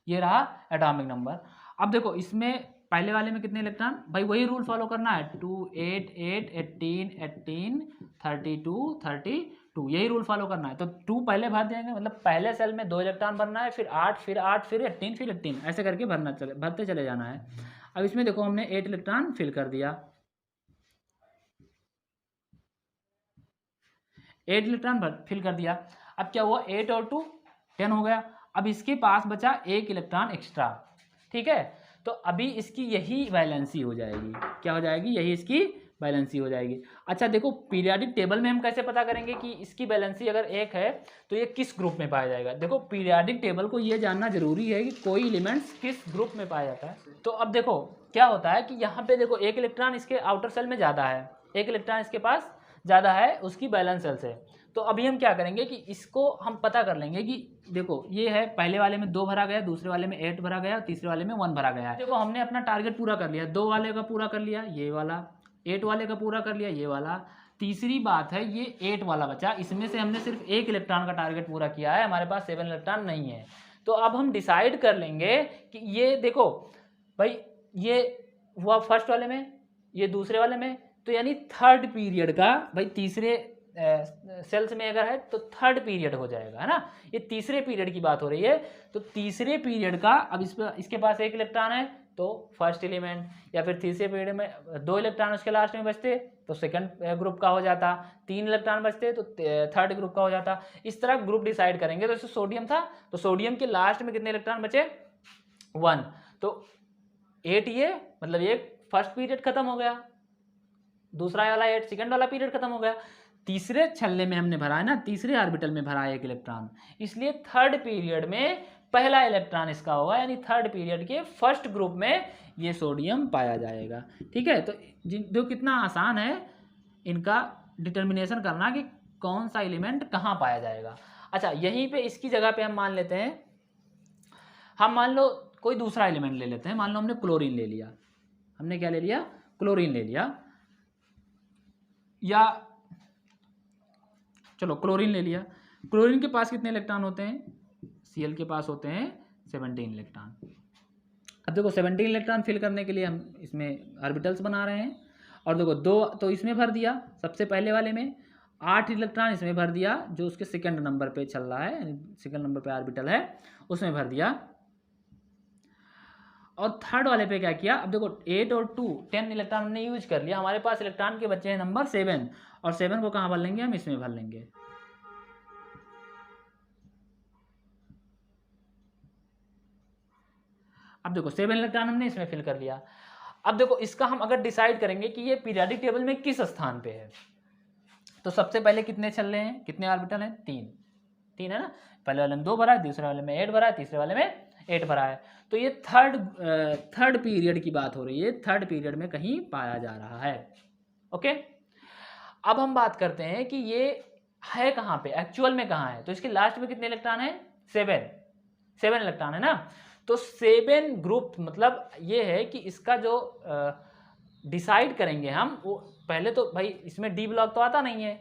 ये रहा एटॉमिक नंबर। अब देखो इसमें पहले वाले में कितने इलेक्ट्रॉन, भाई वही रूल फॉलो करना है, 2 8 8 18 18 32 32, यही रूल फॉलो करना है। तो 2 पहले भर देंगे, मतलब पहले सेल में 2 इलेक्ट्रॉन भरना है, फिर 8 फिर 8 फिर 18 फिर 18, ऐसे करके भरते चले जाना है। अब इसमें देखो हमने 8 इलेक्ट्रॉन फिल कर दिया, 8 इलेक्ट्रॉन फिल कर दिया। अब क्या हुआ, 8 और 2 10 हो गया। अब इसके पास बचा 1 इलेक्ट्रॉन एक्स्ट्रा। ठीक है, तो अभी इसकी यही वैलेंसी हो जाएगी, क्या हो जाएगी, यही इसकी वैलेंसी हो जाएगी। अच्छा देखो पीरियोडिक टेबल में हम कैसे पता करेंगे कि इसकी वैलेंसी अगर 1 है तो ये किस ग्रुप में पाया जाएगा। देखो पीरियोडिक टेबल को ये जानना जरूरी है कि कोई एलिमेंट्स किस ग्रुप में पाया जाता है। तो अब देखो क्या होता है कि यहाँ पे देखो 1 इलेक्ट्रॉन इसके आउटर सेल में ज़्यादा है, 1 इलेक्ट्रॉन इसके पास ज़्यादा है उसकी बैलेंस सेल से। तो अभी हम क्या करेंगे कि इसको हम पता कर लेंगे कि देखो ये है, पहले वाले में 2 भरा गया, दूसरे वाले में 8 भरा गया, तीसरे वाले में 1 भरा गया है। देखो हमने अपना टारगेट पूरा कर लिया, 2 वाले का पूरा कर लिया ये वाला, 8 वाले का पूरा कर लिया ये वाला। तीसरी बात है ये 8 वाला बचा, इसमें से हमने सिर्फ 1 इलेक्ट्रॉन का टारगेट पूरा किया है, हमारे पास 7 इलेक्ट्रॉन नहीं है। तो अब हम डिसाइड कर लेंगे कि ये देखो भाई ये हुआ फर्स्ट वाले में, ये दूसरे वाले में, तो यानी थर्ड पीरियड का, भाई तीसरे सेल्स में अगर है तो थर्ड पीरियड हो जाएगा, है ना, ये तीसरे पीरियड की बात हो रही है। तो तीसरे पीरियड का अब इसके पास 1 इलेक्ट्रॉन है तो फर्स्ट एलिमेंट, या फिर तीसरे पीरियड में 2 इलेक्ट्रॉन उसके लास्ट में बचते तो सेकंड ग्रुप का हो जाता, 3 इलेक्ट्रॉन बचते तो थर्ड ग्रुप का हो जाता। इस तरह ग्रुप डिसाइड करेंगे। तो इससे सोडियम था तो सोडियम के लास्ट में कितने इलेक्ट्रॉन बचे, 1, तो 8 ये मतलब ये फर्स्ट पीरियड खत्म हो गया, दूसरा वाला 8 सेकंड वाला पीरियड खत्म हो गया। तीसरे छल्ले में हमने भरा है ना, तीसरे ऑर्बिटल में भरा है 1 इलेक्ट्रॉन, इसलिए थर्ड पीरियड में पहला इलेक्ट्रॉन इसका होगा, यानी थर्ड पीरियड के फर्स्ट ग्रुप में ये सोडियम पाया जाएगा। ठीक है, तो जो कितना आसान है इनका डिटर्मिनेशन करना कि कौन सा एलिमेंट कहाँ पाया जाएगा। अच्छा यहीं पे इसकी जगह पे हम मान लेते हैं, हम मान लो कोई दूसरा एलिमेंट ले लेते हैं, मान लो हमने क्लोरीन ले लिया, हमने क्या ले लिया, क्लोरीन ले लिया, या चलो क्लोरीन ले लिया। क्लोरीन के पास कितने इलेक्ट्रॉन होते हैं, Cl के पास होते हैं 17 इलेक्ट्रॉन। अब देखो 17 इलेक्ट्रॉन फिल करने के लिए हम इसमें ऑर्बिटल्स बना रहे हैं, और देखो 2 तो इसमें भर दिया सबसे पहले वाले में, 8 इलेक्ट्रॉन इसमें भर दिया जो उसके सेकंड नंबर पे चल रहा है, यानी सेकंड नंबर पे ऑर्बिटल है उसमें भर दिया, और थर्ड वाले पे क्या किया, अब देखो 8 और 2 10 इलेक्ट्रॉन हमने यूज कर लिया, हमारे पास इलेक्ट्रॉन के बच्चे हैं नंबर 7, और 7 को कहाँ भर लेंगे हम, इसमें भर लेंगे। अब देखो 7 इलेक्ट्रॉन हमने इसमें फिल कर लिया। अब देखो इसका हम अगर डिसाइड करेंगे कि ये पीरियोडिक टेबल में किस स्थान पे है, तो सबसे पहले कितने चल रहे हैं, कितने ऑर्बिटल हैं, 3 है ना। पहले वाले में 2 भरा है, दूसरे वाले में 8 भरा है, तीसरे वाले में 8 भरा है। तो ये थर्ड पीरियड की बात हो रही है, थर्ड पीरियड में कहीं पाया जा रहा है। ओके, अब हम बात करते हैं कि ये है कहाँ पे, एक्चुअल में कहाँ है। तो इसके लास्ट में कितने इलेक्ट्रॉन है, 7 इलेक्ट्रॉन है ना। तो 7 ग्रुप मतलब ये है कि इसका जो डिसाइड करेंगे हम, वो पहले तो भाई इसमें डी ब्लॉक तो आता नहीं है,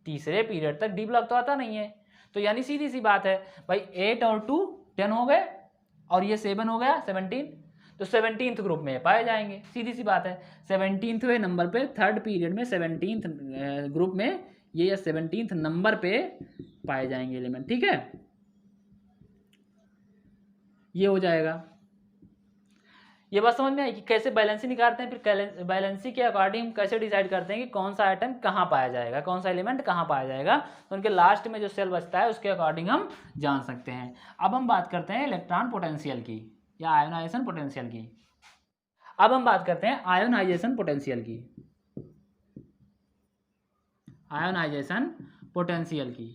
तीसरे पीरियड तक डी ब्लॉक तो आता नहीं है। तो यानी सीधी सी बात है भाई 8 और 2 10 हो गए, और ये 7 हो गया 17, तो 17th ग्रुप में पाए जाएंगे, सीधी सी बात है। 17वें नंबर पे थर्ड पीरियड में 17th ग्रुप में ये 17th नंबर पे पाए जाएंगे एलिमेंट, ठीक है। ये हो जाएगा। ये बात समझ में आई कि कैसे बैलेंसी निकालते हैं, फिर बैलेंसी के अकॉर्डिंग कैसे डिसाइड करते हैं कि कौन सा आइटम कहाँ पाया जाएगा, कौन सा एलिमेंट कहाँ पाया जाएगा। तो उनके लास्ट में जो सेल बचता है उसके अकॉर्डिंग हम जान सकते हैं। अब हम बात करते हैं इलेक्ट्रॉन पोटेंशियल की या आयोनाइजेशन पोटेंशियल की। अब हम बात करते हैं आयोनाइजेशन पोटेंशियल की, आयोनाइजेशन पोटेंशियल की।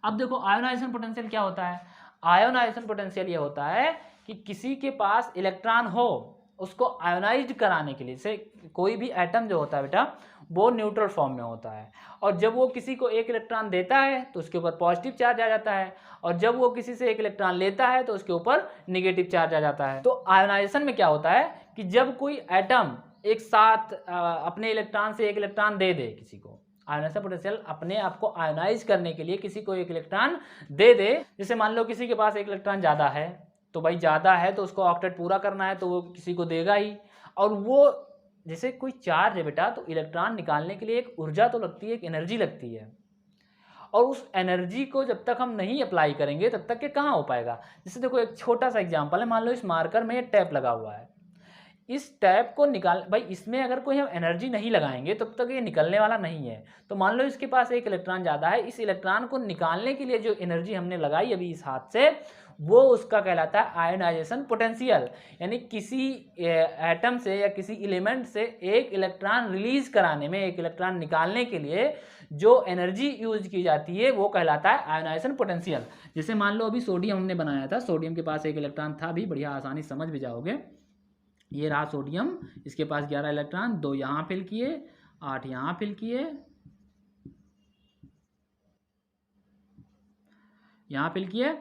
अब देखो आयोनाइजेशन पोटेंशियल क्या होता है। आयोनाइजेशन पोटेंशियल ये होता है कि किसी के पास इलेक्ट्रॉन हो, उसको आयोनाइज्ड कराने के लिए, से कोई भी एटम जो होता है बेटा वो न्यूट्रल फॉर्म में होता है, और जब वो किसी को एक इलेक्ट्रॉन देता है तो उसके ऊपर पॉजिटिव चार्ज आ जाता है, और जब वो किसी से एक इलेक्ट्रॉन लेता है तो उसके ऊपर नेगेटिव चार्ज आ जाता है। तो आयोनाइजेशन में क्या होता है कि जब कोई एटम एक साथ अपने इलेक्ट्रॉन से एक इलेक्ट्रॉन दे दे किसी को, आयोनाइजेशन पोटेंशियल अपने आप को आयोनाइज करने के लिए किसी को एक इलेक्ट्रॉन दे दे। जैसे मान लो किसी के पास एक इलेक्ट्रॉन ज़्यादा है, तो भाई ज़्यादा है तो उसको ऑक्टेट पूरा करना है तो वो किसी को देगा ही। और वो जैसे कोई चार्ज है बेटा, तो इलेक्ट्रॉन निकालने के लिए एक ऊर्जा तो लगती है, एक एनर्जी लगती है, और उस एनर्जी को जब तक हम नहीं अप्लाई करेंगे तब तक ये कहाँ हो पाएगा। जैसे देखो एक छोटा सा एग्जांपल है, मान लो इस मार्कर में टैप लगा हुआ है, इस टैप को निकाल, भाई इसमें अगर कोई हम एनर्जी नहीं लगाएंगे तब तक ये निकलने वाला नहीं है। तो मान लो इसके पास एक इलेक्ट्रॉन ज़्यादा है, इस इलेक्ट्रॉन को निकालने के लिए जो एनर्जी हमने लगाई अभी इस हाथ से, वो उसका कहलाता है आयोनाइजेशन पोटेंशियल। यानी किसी एटम से या किसी एलिमेंट से एक इलेक्ट्रॉन रिलीज कराने में, एक इलेक्ट्रॉन निकालने के लिए जो एनर्जी यूज की जाती है वो कहलाता है आयोनाइजेशन पोटेंशियल। जैसे मान लो अभी सोडियम हमने बनाया था, सोडियम के पास एक इलेक्ट्रॉन था, भी बढ़िया आसानी समझ भी जाओगे। ये रहा सोडियम, इसके पास 11 इलेक्ट्रॉन, 2 यहाँ फिल किए, 8 यहाँ फिल किए, यहाँ फिल किए,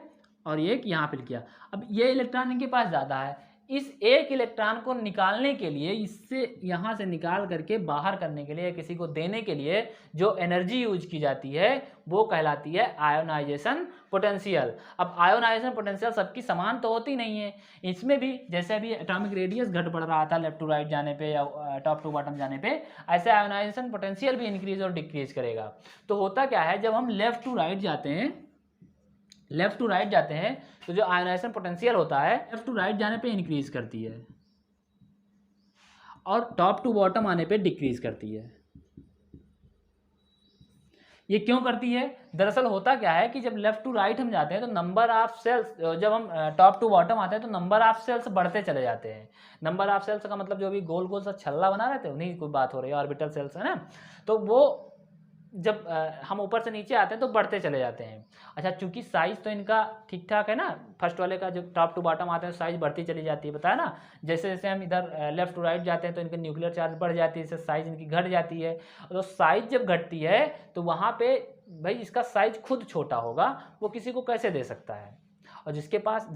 और एक यहाँ फिल किया। अब ये इलेक्ट्रॉन इनके पास ज़्यादा है, इस एक इलेक्ट्रॉन को निकालने के लिए, इससे यहाँ से निकाल करके बाहर करने के लिए, किसी को देने के लिए जो एनर्जी यूज की जाती है वो कहलाती है आयोनाइजेशन पोटेंशियल। अब आयोनाइजेशन पोटेंशियल सबकी समान तो होती नहीं है, इसमें भी जैसे अभी एटॉमिक रेडियस घट बढ़ रहा था लेफ्ट टू राइट जाने पे या टॉप टू बॉटम जाने पे, ऐसे आयोनाइजेशन पोटेंशियल भी इंक्रीज और डिक्रीज करेगा। तो होता क्या है, जब हम लेफ्ट टू राइट जाते हैं तो जो आयोनाइजेशन पोटेंशियल होता है लेफ्ट टू राइट जाने पे इंक्रीज करती है, और टॉप टू बॉटम आने पे डिक्रीज करती है। ये क्यों करती है? दरअसल होता क्या है कि जब लेफ्ट टू राइट हम जाते हैं तो नंबर ऑफ सेल्स, जब हम टॉप टू बॉटम आते हैं तो नंबर ऑफ सेल्स बढ़ते चले जाते हैं। नंबर ऑफ सेल्स का मतलब जो अभी गोल गोल सा छल्ला बना रहे थे उन्हीं की बात हो रही है, ऑर्बिटल सेल्स है ना। तो वो जब हम ऊपर से नीचे आते हैं तो बढ़ते चले जाते हैं। अच्छा, चूंकि साइज तो इनका ठीक ठाक है ना, फर्स्ट वाले का जब टॉप टू बॉटम आते हैं साइज बढ़ती चली जाती है, बताया ना। जैसे जैसे हम इधर लेफ्ट टू राइट जाते हैं तो इनके न्यूक्लियर चार्ज बढ़ जाती है, इससे साइज इनकी घट जाती है। तो साइज जब घटती है तो वहाँ पे भाई इसका साइज खुद छोटा होगा, वो किसी को कैसे दे सकता है। और जिसके पास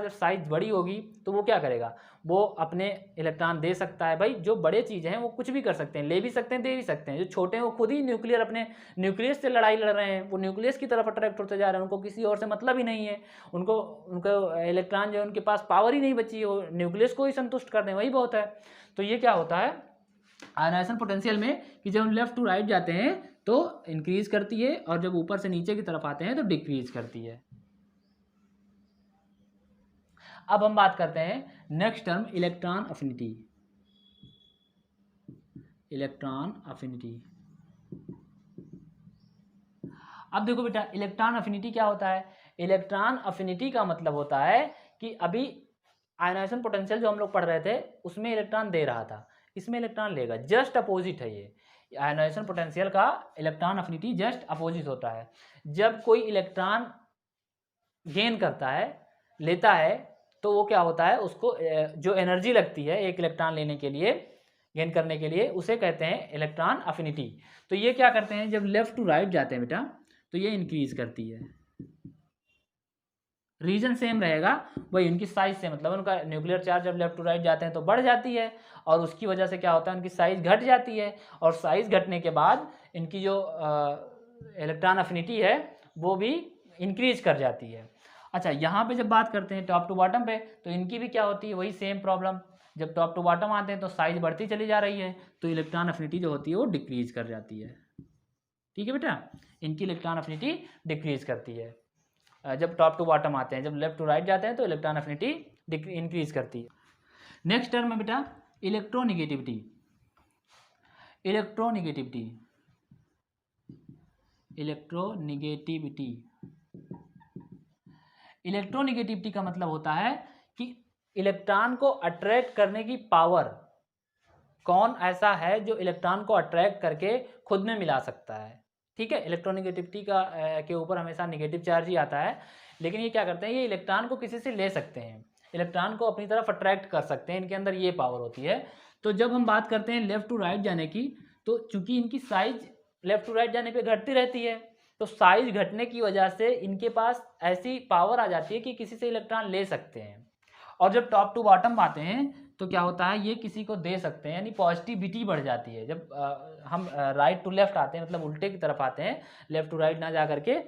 जब साइज बड़ी होगी तो वो क्या करेगा, वो अपने इलेक्ट्रॉन दे सकता है। भाई जो बड़े चीज़ें हैं वो कुछ भी कर सकते हैं, ले भी सकते हैं, दे भी सकते हैं। जो छोटे हैं वो खुद ही न्यूक्लियर, अपने न्यूक्लियस से लड़ाई लड़ रहे हैं, वो न्यूक्लियस की तरफ अट्रैक्ट होते जा रहे हैं, उनको किसी और से मतलब ही नहीं है। उनको इलेक्ट्रॉन जो है उनके पास पावर ही नहीं बची है, वो न्यूक्लियस को ही संतुष्ट कर दें, वही बहुत है। तो ये क्या होता है आयोनाइजेशन पोटेंशियल में कि जब हम लेफ्ट टू राइट जाते हैं तो इंक्रीज करती है, और जब ऊपर से नीचे की तरफ आते हैं तो डिक्रीज करती है। अब हम बात करते हैं next term electron affinity. Electron affinity, अब देखो बेटा इलेक्ट्रॉन अफिनिटी क्या होता है। इलेक्ट्रॉन अफिनिटी का मतलब होता है कि अभी आयनाइजेशन पोटेंशियल जो हम लोग पढ़ रहे थे उसमें इलेक्ट्रॉन दे रहा था, इसमें इलेक्ट्रॉन लेगा, जस्ट अपोजिट है ये। आयनाइजेशन पोटेंशियल का इलेक्ट्रॉन अफिनिटी जस्ट अपोजिट होता है। जब कोई इलेक्ट्रॉन गेन करता है, लेता है, तो वो क्या होता है, उसको जो एनर्जी लगती है एक इलेक्ट्रॉन लेने के लिए, गेन करने के लिए, उसे कहते हैं इलेक्ट्रॉन अफिनिटी। तो ये क्या करते हैं, जब लेफ्ट टू राइट जाते हैं बेटा तो ये इंक्रीज करती है। रीजन सेम रहेगा, वही उनकी साइज से, मतलब उनका न्यूक्लियर चार्ज जब लेफ्ट टू राइट जाते हैं तो बढ़ जाती है, और उसकी वजह से क्या होता है, उनकी साइज घट जाती है, और साइज घटने के बाद इनकी जो इलेक्ट्रॉन अफिनिटी है वो भी इंक्रीज कर जाती है। अच्छा, यहाँ पे जब बात करते हैं टॉप टू बॉटम पे, तो इनकी भी क्या होती है, वही सेम प्रॉब्लम। जब टॉप टू बॉटम आते हैं तो साइज बढ़ती चली जा रही है, तो इलेक्ट्रॉन अफिनिटी जो होती है वो डिक्रीज कर जाती है। ठीक है बेटा, इनकी इलेक्ट्रॉन अफिनिटी डिक्रीज करती है जब टॉप टू बॉटम आते हैं। जब लेफ्ट टू राइट जाते हैं तो इलेक्ट्रॉन अफिनिटी इंक्रीज करती है। नेक्स्ट टर्म है बेटा इलेक्ट्रोनिगेटिविटी। इलेक्ट्रोनिगेटिविटी, इलेक्ट्रोनिगेटिविटी, इलेक्ट्रोनिगेटिविटी का मतलब होता है कि इलेक्ट्रॉन को अट्रैक्ट करने की पावर, कौन ऐसा है जो इलेक्ट्रॉन को अट्रैक्ट करके खुद में मिला सकता है। ठीक है, इलेक्ट्रोनिगेटिविटी का के ऊपर हमेशा निगेटिव चार्ज ही आता है, लेकिन ये क्या करते हैं, ये इलेक्ट्रॉन को किसी से ले सकते हैं, इलेक्ट्रॉन को अपनी तरफ अट्रैक्ट कर सकते हैं, इनके अंदर ये पावर होती है। तो जब हम बात करते हैं लेफ्ट टू राइट जाने की, तो चूंकि इनकी साइज लेफ्ट टू राइट जाने पे घटती रहती है, तो साइज घटने की वजह से इनके पास ऐसी पावर आ जाती है कि किसी से इलेक्ट्रॉन ले सकते हैं। और जब टॉप टू बॉटम आते हैं तो क्या होता है, ये किसी को दे सकते हैं, यानी पॉजिटिविटी बढ़ जाती है। जब हम राइट टू लेफ्ट आते हैं, मतलब उल्टे की तरफ आते हैं, लेफ्ट टू राइट ना जा करके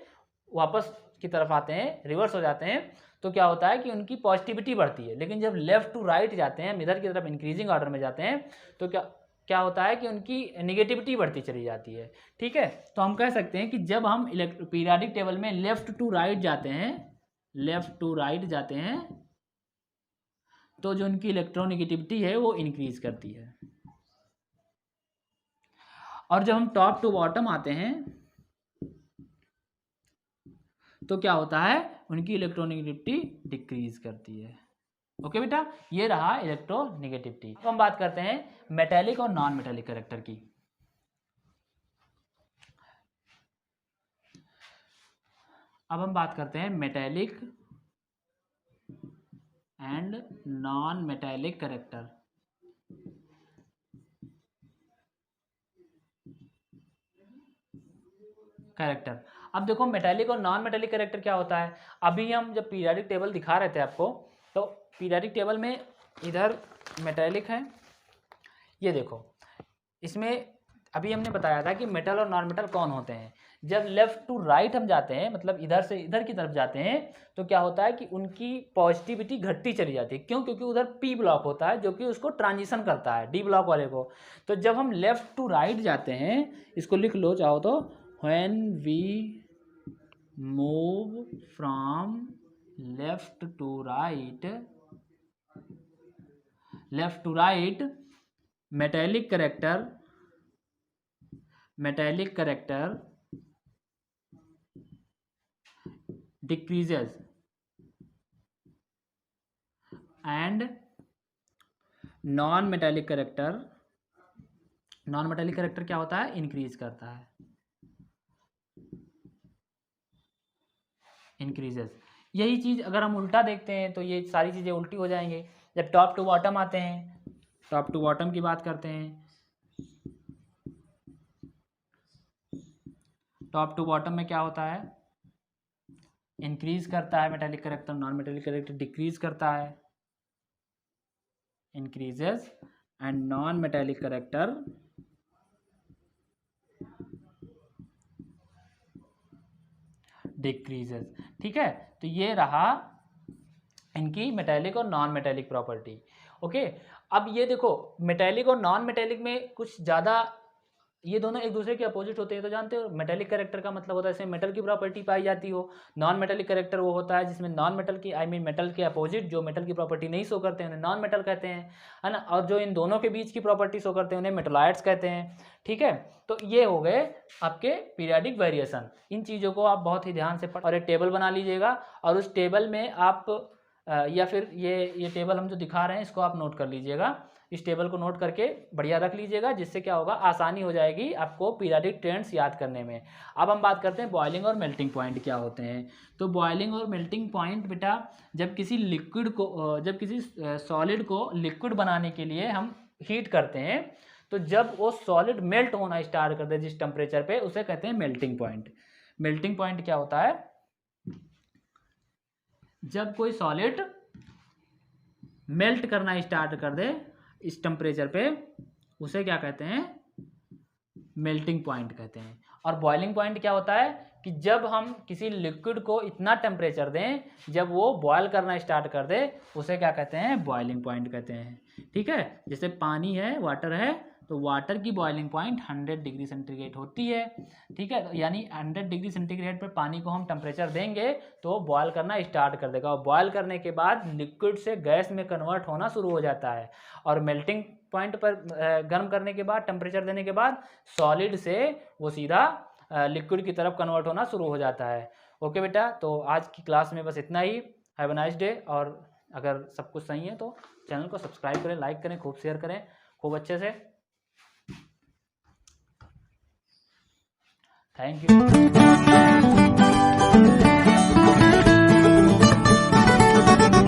वापस की तरफ आते हैं, रिवर्स हो जाते हैं, तो क्या होता है कि उनकी पॉजिटिविटी बढ़ती है। लेकिन जब लेफ्ट टू राइट जाते हैं, इधर की तरफ इंक्रीजिंग ऑर्डर में जाते हैं, तो क्या होता है कि उनकी निगेटिविटी बढ़ती चली जाती है। ठीक है, तो हम कह सकते हैं कि जब हम पीरियोडिक टेबल में लेफ्ट टू राइट जाते हैं, लेफ्ट टू राइट जाते हैं, तो जो उनकी इलेक्ट्रोनिगेटिविटी है वो इंक्रीज करती है। और जब हम टॉप टू बॉटम आते हैं तो क्या होता है, उनकी इलेक्ट्रोनिगेटिविटी डिक्रीज करती है। ओके बेटा, ये रहा इलेक्ट्रोनिगेटिविटी। अब हम बात करते हैं मेटेलिक और नॉन मेटेलिक कैरेक्टर की। अब हम बात करते हैं metallic and non metallic character. अब देखो मेटेलिक और नॉन मेटेलिक कैरेक्टर क्या होता है। अभी हम जब पीरियोडिक टेबल दिखा रहे थे आपको, तो पीरियोडिक टेबल में इधर मेटेलिक है, ये देखो, इसमें अभी हमने बताया था कि मेटल और नॉन मेटल कौन होते हैं। जब लेफ्ट टू राइट हम जाते हैं, मतलब इधर से इधर की तरफ जाते हैं, तो क्या होता है कि उनकी पॉजिटिविटी घटती चली जाती है। क्यों? क्योंकि उधर पी ब्लॉक होता है जो कि उसको ट्रांजिशन करता है डी ब्लॉक वाले को। तो जब हम लेफ्ट टू राइट जाते हैं, इसको लिख लो चाहो तो, when we move from left to right, left to right, metallic character decreases and non metallic character क्या होता है, इंक्रीज करता है, इंक्रीजेस। यही चीज अगर हम उल्टा देखते हैं तो ये सारी चीजें उल्टी हो जाएंगे। जब टॉप टू बॉटम आते हैं, टॉप टू बॉटम की बात करते हैं, टॉप टू बॉटम में क्या होता है, इंक्रीज करता है metallic character, non metallic character decrease करता है, increases, and non metallic character decreases. ठीक है, तो ये रहा इनकी मेटेलिक और नॉन मेटेलिक प्रॉपर्टी। ओके, अब ये देखो मेटेलिक और नॉन मेटेलिक में कुछ ज़्यादा ये दोनों एक दूसरे के अपोजिट होते हैं, तो जानते हो। मेटेलिक कैरेक्टर का मतलब होता है इसमें मेटल की प्रॉपर्टी पाई जाती हो। नॉन मेटेलिक कैरेक्टर वो होता है जिसमें नॉन मेटल की मेटल के अपोजिट जो मेटल की प्रॉपर्टी नहीं शो करते हैं उन्हें नॉन मेटल कहते हैं, है ना। और जो इन दोनों के बीच की प्रॉपर्टी शो करते हैं उन्हें मेटलॉइड्स कहते हैं, ठीक है। तो ये हो गए आपके पीरियाडिक वेरिएशन। इन चीज़ों को आप बहुत ही ध्यान से और एक टेबल बना लीजिएगा, और उस टेबल में आप या फिर ये टेबल हम जो दिखा रहे हैं इसको आप नोट कर लीजिएगा। इस टेबल को नोट करके बढ़िया रख लीजिएगा, जिससे क्या होगा, आसानी हो जाएगी आपको पीरियाडिक ट्रेंड्स याद करने में। अब हम बात करते हैं बॉइलिंग और मेल्टिंग पॉइंट क्या होते हैं। तो बॉइलिंग और मेल्टिंग पॉइंट बेटा, जब किसी सॉलिड को लिक्विड बनाने के लिए हम हीट करते हैं, तो जब वो सॉलिड मेल्ट होना स्टार्ट कर दे जिस टेम्परेचर पे, उसे कहते हैं मेल्टिंग पॉइंट। मेल्टिंग पॉइंट क्या होता है, जब कोई सॉलिड मेल्ट करना स्टार्ट कर दे इस टेम्परेचर पे, उसे क्या कहते हैं, मेल्टिंग पॉइंट कहते हैं। और बॉइलिंग पॉइंट क्या होता है कि जब हम किसी लिक्विड को इतना टेम्परेचर दें जब वो बॉयल करना स्टार्ट कर दे, उसे क्या कहते हैं, बॉइलिंग पॉइंट कहते हैं, ठीक है। जैसे पानी है, वाटर है, तो वाटर की बॉइलिंग पॉइंट 100 डिग्री सेंटीग्रेड होती है, ठीक है। यानी 100 डिग्री सेंटीग्रेड पर पानी को हम टेम्परेचर देंगे तो बॉयल करना स्टार्ट कर देगा, और बॉयल करने के बाद लिक्विड से गैस में कन्वर्ट होना शुरू हो जाता है। और मेल्टिंग पॉइंट पर गर्म करने के बाद, टेम्परेचर देने के बाद, सॉलिड से वो सीधा लिक्विड की तरफ कन्वर्ट होना शुरू हो जाता है। ओके बेटा, तो आज की क्लास में बस इतना ही। Have a nice day. और अगर सब कुछ सही है तो चैनल को सब्सक्राइब करें, लाइक करें, खूब शेयर करें, खूब अच्छे से। Thank you.